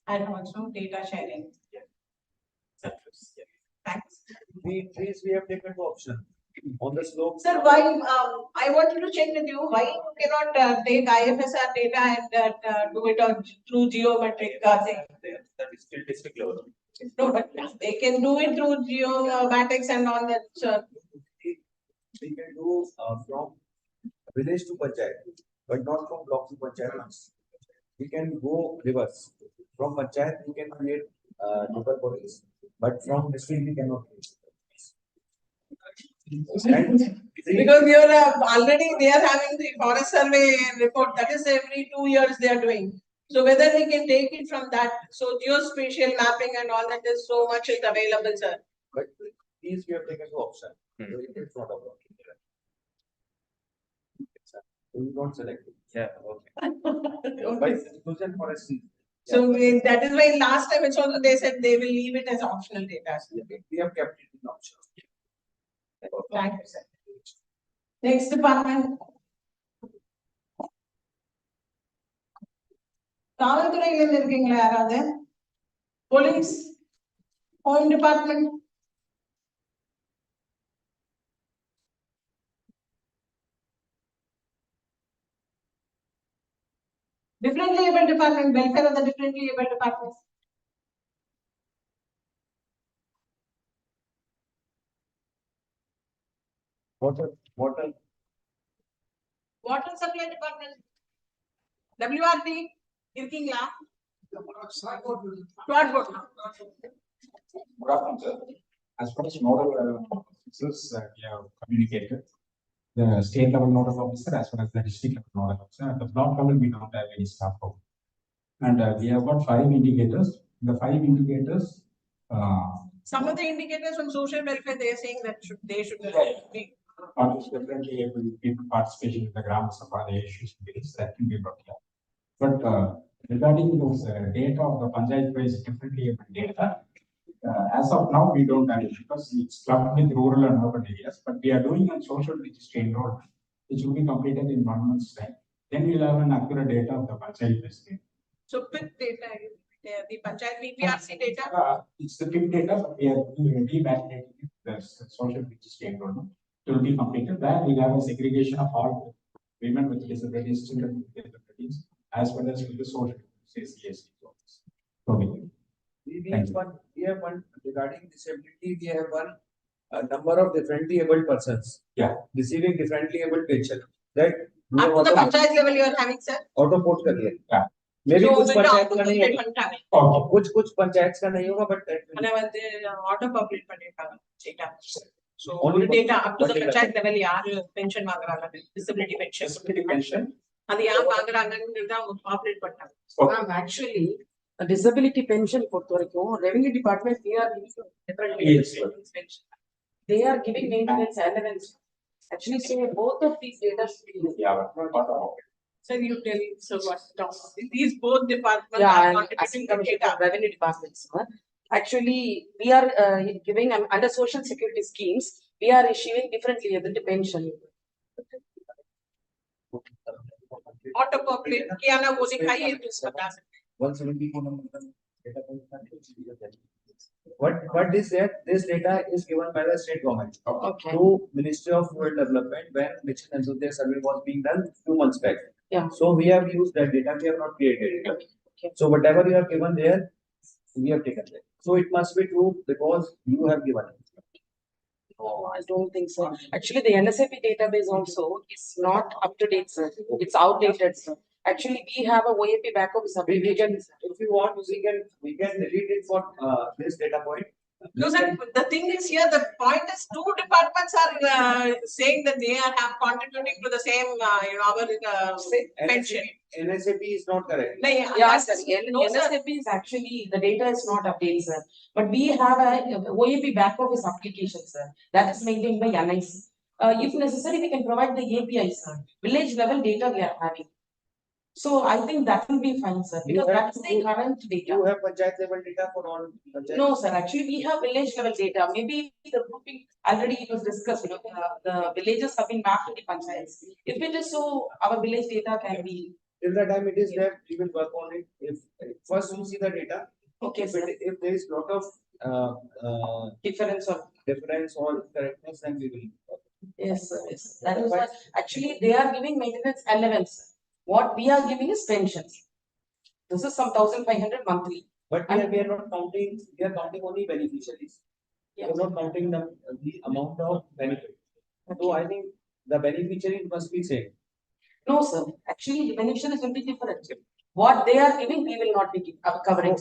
S4: And also data sharing. Thanks.
S1: the trees we have taken to option on the slope.
S4: Sir, why, I wanted to check with you, why you cannot take IFSR data and do it on through geometric thing?
S1: That is still district level.
S4: No, but they can do it through geomatics and all that, sir.
S1: We can do from village to panchayat, but not from block to panchayat. We can go reverse. From panchayat, we can create local bodies, but from district we cannot create.
S4: Because you're already, they are having the forest survey report, that is every 2 years they are doing. So whether we can take it from that, so geospatial mapping and all that is so much is available, sir.
S1: But these we have taken to option. So it is not a problem. We don't select it. Yeah, okay. But chosen forest.
S4: So that is why last time it's also they said they will leave it as optional data.
S1: We have kept it in option.
S4: Thank you, sir. Next department. காவல்துறையில இருக்கீங்களா யாராவது? Police, Home Department. Differently able department, welfare of the differently able departments.
S1: Water
S4: supply department. WRD இருக்கீங்களா? Squad board.
S13: Good afternoon, sir. As far as nodal officers, we have communicated the state level nodal officer as well as the district level nodal officer. At the block level, we don't have any staff out. And we have got 5 indicators. The 5 indicators.
S4: Some of the indicators on social welfare, they are saying that they should be.
S13: Definitely able people participation in the Gram Sabha, the issues that can be brought here. But regarding those data of the panchayat wise differently able data, as of now we don't have it because it's clubbed with rural and urban areas. But we are doing a social registry enrollment, which will be completed in 1 month's time. Then we'll have an accurate data of the panchayat wise.
S4: So PIP data, the panchayat VPRC data.
S13: It's the PIP data, but we are revalidating the social registry enrollment. to be completed. There we have a segregation of all women with disabilities, children with disabilities, as well as with the social, say CSC. Okay.
S1: We have one regarding disability, we have one number of differently abled persons.
S13: Yeah.
S1: Receiving differently abled pension. That
S4: Up to the panchayat level you are having, sir?
S1: auto port कर दिया.
S13: Yeah.
S1: Maybe
S4: So
S1: कुछ
S4: with
S1: panchayat
S4: auto
S1: का नहीं
S4: complete
S1: होगा.
S4: Panchayat.
S13: Okay.
S1: कुछ पंचायत का नहीं होगा, but that will-
S4: auto complete data. So
S1: Only
S4: data up to the
S1: one data.
S4: panchayat level यार pension मांग disability pension.
S13: Disability pension.
S4: அது யார் வாங்குறாங்கன்னு populate பண்ணாங்க.
S12: Ma'am, actually, a disability pension for revenue department, they are giving different
S13: Yes.
S12: pension. They are giving maintenance allowance. Actually, say both of these data should be.
S13: Yeah. But,
S4: So you tell me, so what, these both departments
S12: Yeah,
S4: are
S12: I'm
S4: contributing
S12: asking
S4: the
S12: commission
S4: data.
S12: from revenue department, sir. Actually, we are giving under social security schemes, we are issuing differently able to pension.
S4: Auto populate किया ना वो दिखाइए तो बता सकते हैं.
S1: 174 number का data point का. What is that? This data is given by the state government
S12: Okay.
S1: to Ministry of Rural Development when Mission and Sudhir survey was being done 2 months back.
S12: Yeah.
S1: So we have used that data, we have not created it.
S12: Okay.
S1: So whatever you have given there, we have taken that. So it must be true because you have given it.
S12: No, I don't think so. Actually, the NSAP database also is not up to date, sir. It's outdated, sir. Actually, we have a OAP backup
S1: We
S12: subdivision.
S1: can, if you want, we can delete it for this data point.
S4: No, sir, the thing is here, the point is two departments are saying that they are have contributing to the same, our pension.
S1: NSAP is not correct.
S4: No,
S12: Yeah, sir.
S4: No, sir.
S12: NSAP is actually, the data is not updated, sir. But we have a OAP back office application, sir. That is maintained by NIC. If necessary, we can provide the API, sir. Village level data we are having. So I think that will be fine, sir, because that's the current data.
S1: You have panchayat level data for all panchayat?
S12: No, sir, actually we have village level data. Maybe the grouping already it was discussed, the villages have been mapped to the panchayats. If it is so, our village data can be.
S1: Till the time it is there, we will work on it. If first you see the data.
S12: Okay, sir.
S1: If there is lot of
S12: Difference
S1: or correctness, then we will.
S12: Yes, sir, yes. That is why, actually they are giving maintenance allowance. What we are giving is pensions. This is some 1,500 monthly.
S1: But we are not counting, we are counting only beneficiaries. We are not counting the amount of benefit. So I think the beneficiaries must be same.
S12: No, sir. Actually, the beneficiaries will be different. What they are giving, we will not be covering.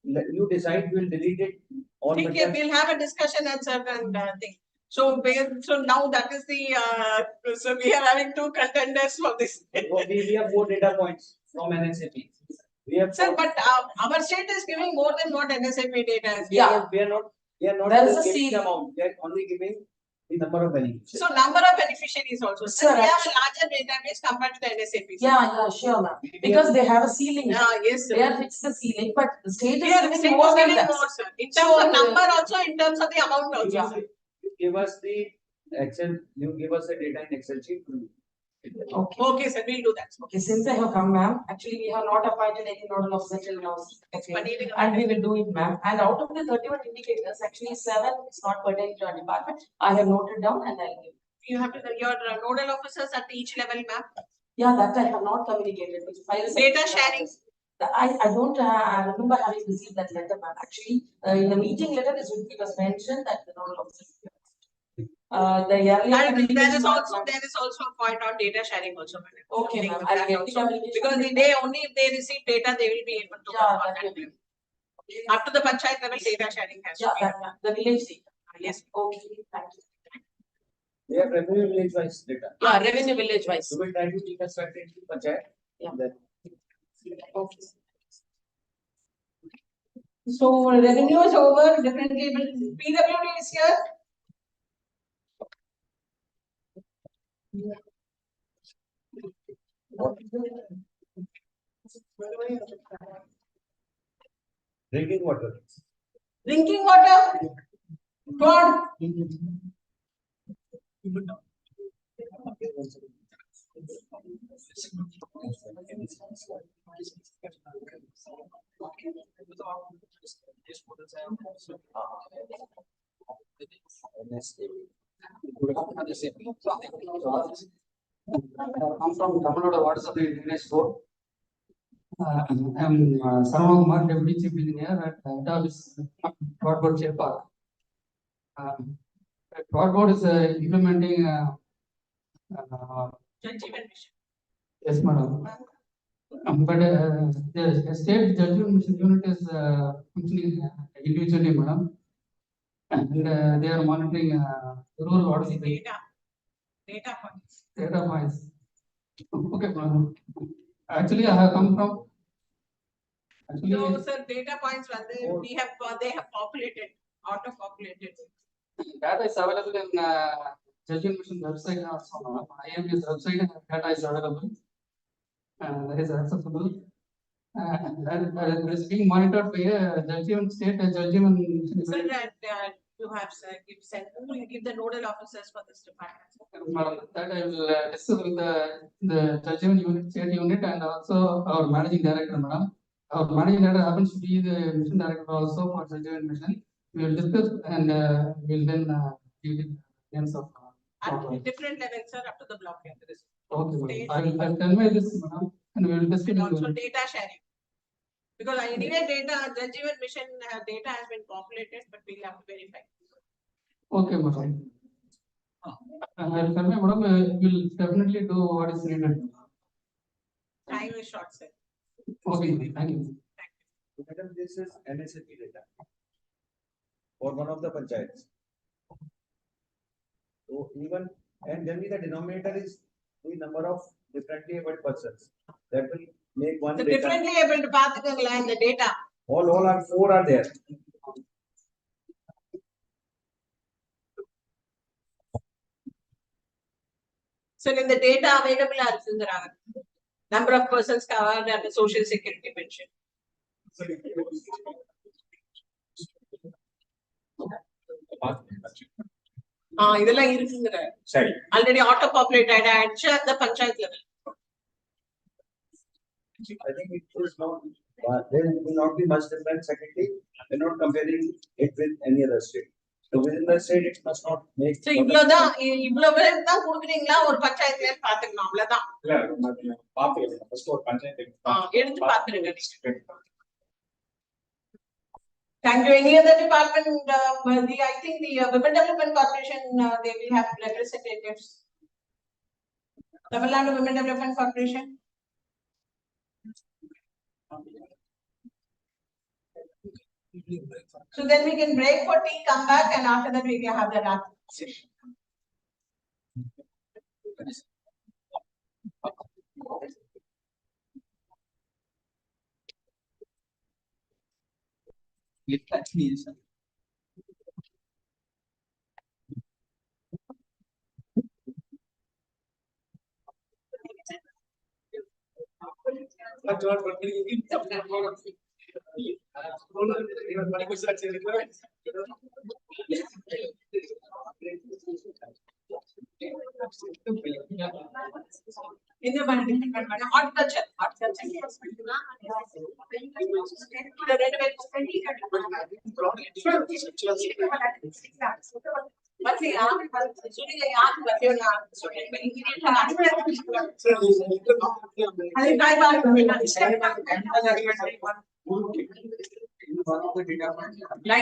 S1: You decide, we will delete it.
S4: Okay, we'll have a discussion and certain thing. So now that is the, so we are having two contenders for this.
S1: We have 4 data points from NSAP. We have.
S4: Sir, but our state is giving more than what NSAP data is.
S12: Yeah.
S1: We are not
S12: There is a
S1: giving
S12: seal.
S1: the amount, we are only giving the number of beneficiaries.
S4: So number of beneficiaries also.
S12: Sir,
S4: Sir, we have a larger database compared to the NSAP.
S12: Yeah, sure, ma'am. Because they have a ceiling.
S4: Yes, sir.
S12: They are fixed the ceiling, but the state
S4: Here,
S12: is
S4: state
S12: giving more
S4: is
S12: than
S4: giving
S12: that.
S4: more, sir. In terms of number also, in terms of the amount also.
S1: You give us the Excel, you give us the data in Excel sheet.
S12: Okay.
S4: Okay, sir, we'll do that.
S12: Okay, since I have come, ma'am, actually we have not appointed any nodal officer till now. Okay. And we will do it, ma'am. And out of the 31 indicators, actually 7 is not pertaining to our department. I have noted down and I'll give.
S4: You have your nodal officers at each level, ma'am.
S12: Yeah, that I have not communicated.
S4: Data sharing.
S12: I don't remember having received that letter, ma'am. Actually, in the meeting letter, it was mentioned that the nodal officer. The earlier.
S4: And there is also a point on data sharing also.
S12: Okay, ma'am. I'll get the
S4: because they only if they receive data, they will be able to.
S12: Yeah, that will be.
S4: Up to the panchayat level, data sharing has to be.
S12: The village data.
S4: Yes.
S12: Okay, thank you.
S1: We have revenue village wise data.
S12: Yeah, revenue village wise.
S1: So we'll try to reconstruct it to panchayat.
S12: Yeah.
S1: Then.
S12: Okay.
S4: So revenue is over, definitely PWD is here.
S1: Drinking water.
S4: Drinking water. God.
S14: I'm from Tamil Nadu Water Supply Drainage Board. I'm Saravanan Kumar, Deputy Chief Engineer at Head Office, Broadboard Chair Park. Broadboard is implementing. Yes, madam. But the state judgment mission unit is functioning individually, madam, and they are monitoring rural water supply.
S4: Data points.
S14: Data points. Okay, madam. Actually, I have come from.
S4: So, sir, data points they have populated, auto-populated.
S14: Data is available in judgment mission website also, madam. IM's website data is available. That is accessible. That is being monitored by a judgment state judgment.
S4: Sir, you have sent who will give the nodal officers for this department?
S14: Madam, that I will discuss with the judgment unit, state unit, and also our managing director, madam. Our managing director happens to be the mission director also for judgment mission. We will discuss and we will then give the names of.
S4: At different levels, sir, up to the block level.
S14: Okay, I will convey this, madam, and we will discuss.
S4: Also data sharing. Because anyway, judgment mission data has been populated, but we'll have to verify.
S14: Okay, madam. I will convey, madam. We will definitely do what is needed.
S4: Time is short, sir.
S14: Okay, thank you.
S1: Madam, this is NSAP data for one of the panchayats. So even, and generally the denominator is the number of differently abled persons. That will make one
S4: The
S1: data.
S4: differently able to particle and the data.
S1: All are 4 are there.
S4: So in the data available are number of persons covered and the social security pension. இதெல்லாம் இருக்குங்கற சரி already auto populated at the panchayat level.
S1: I think it is not, there will not be much difference. Secondly, we're not comparing it with any other state. So within the state, it must not make.
S4: So இவ்வளவுதான் கொடுக்குறீங்களா ஒரு பஞ்சாயத்துல பாத்துக்கணும் அவ்வளவுதான்.
S13: இல்ல பாத்துக்கலாம் first ஒரு பஞ்சாயத்து
S4: எடுத்து பாத்துருங்க. Thank you. Any other department? I think the Women Development Corporation they will have representatives. Tamil Nadu Women Development Corporation. So then we can break for tea, come back, and after that we can have the last session. In the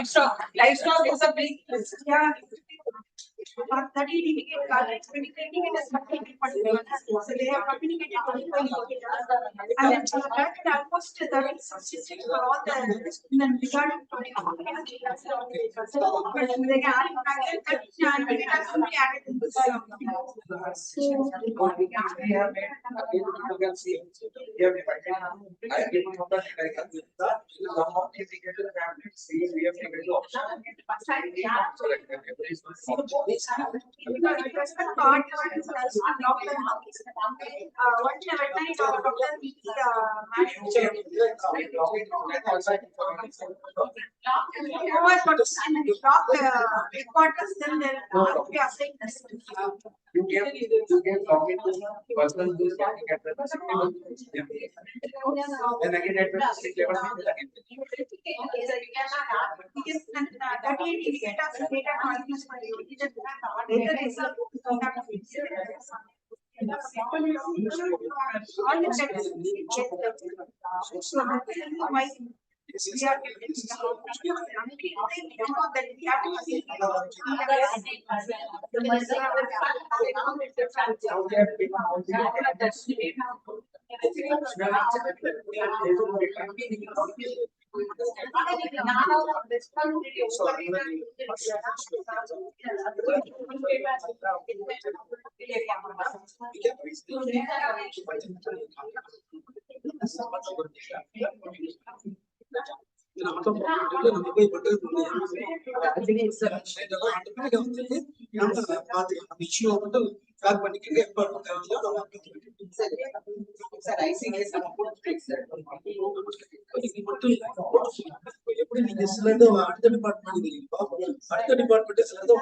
S4: horticulture, livestock is a big but 30 indicate cards communicating in a specific particular so they have communicated and almost 66 for all the regarding
S1: You get login to personal use and get the then again at the district level
S4: 38 indicators, data continuous for you. Data is a- all the checks. So, why we are getting
S11: எப்படி நீங்க சிலது அடுத்த department அடுத்த department சிலது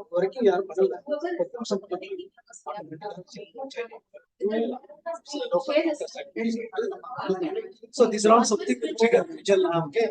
S11: வரைக்கும் யாரும் பண்ணல. So these are all something which okay.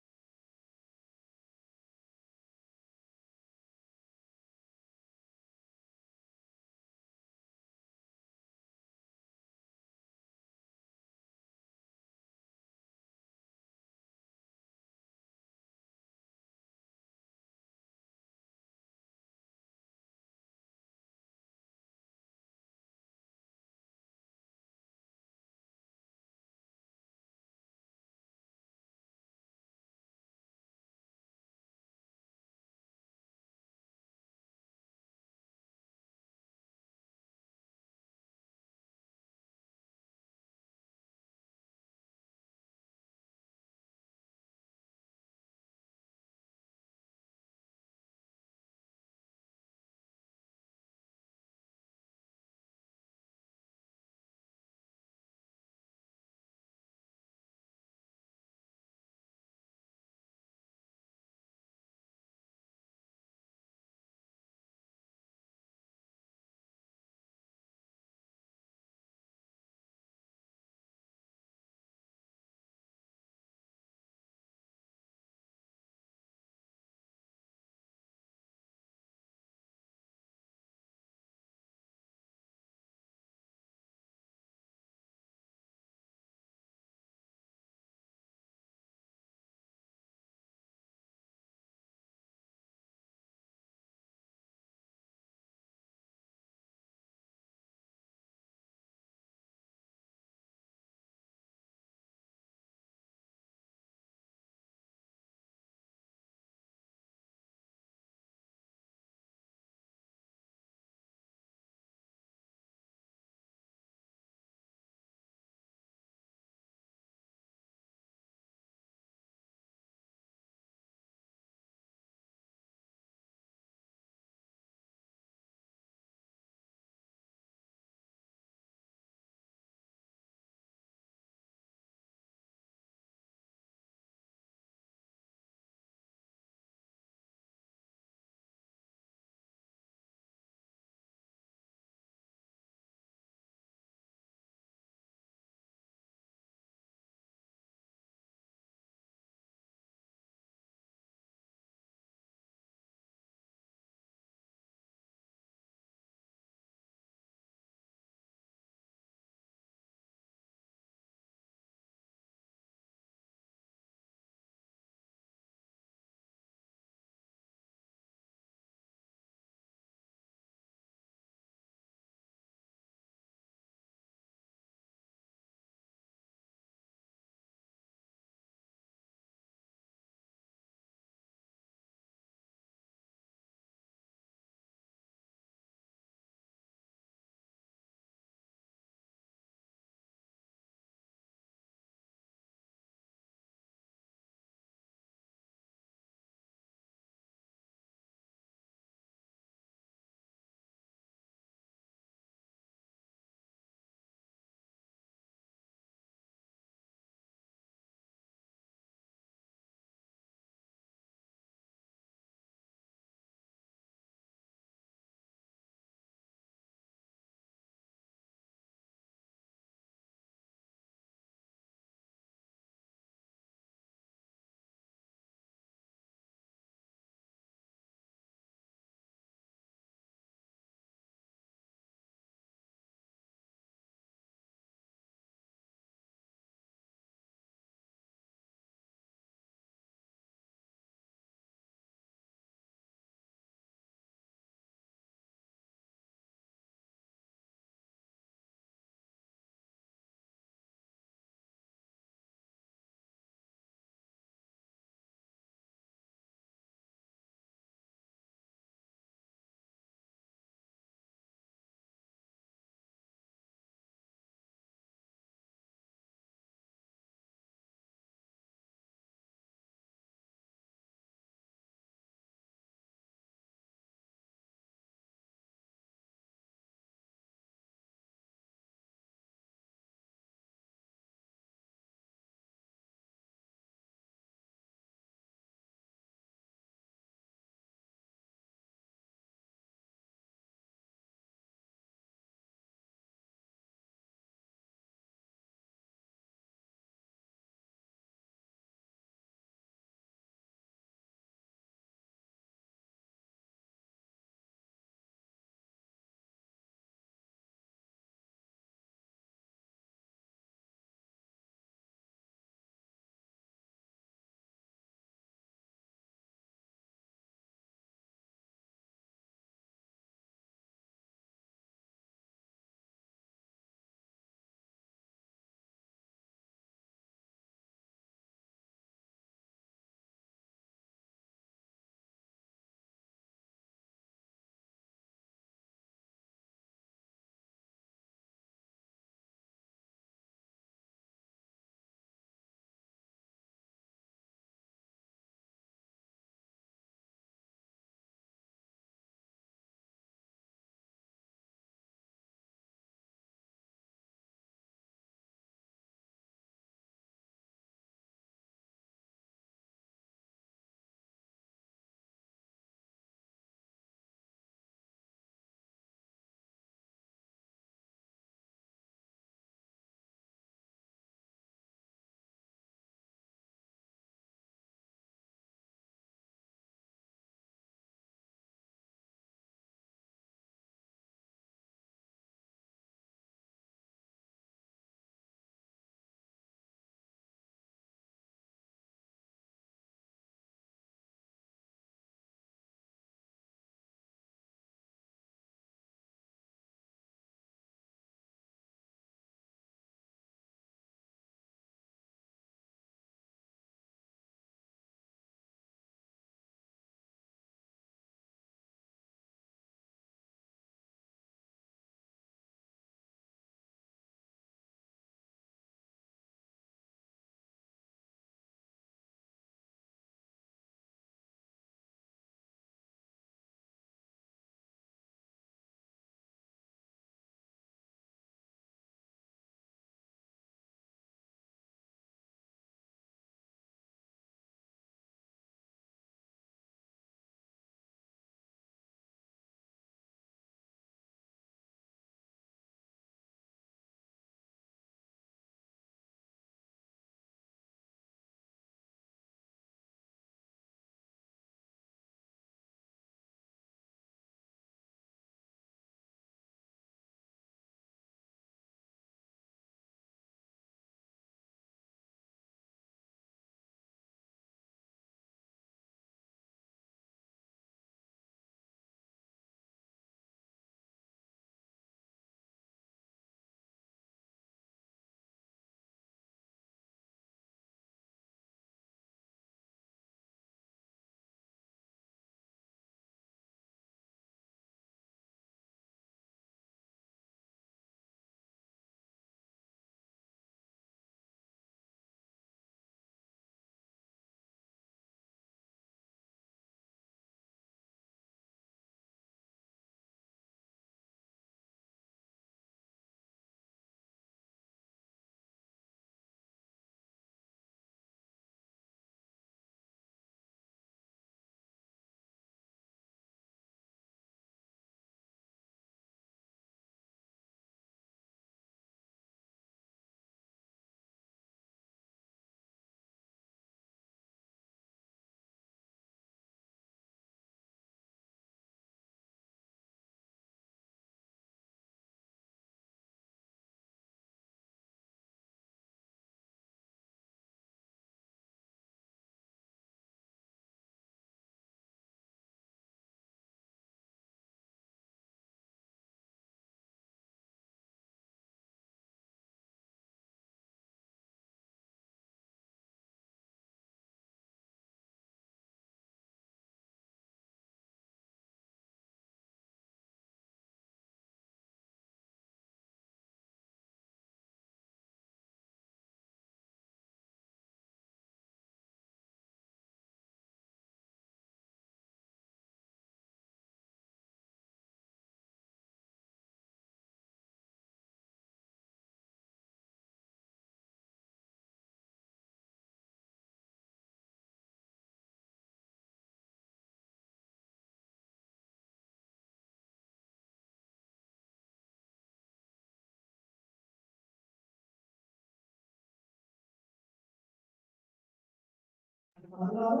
S3: அதனால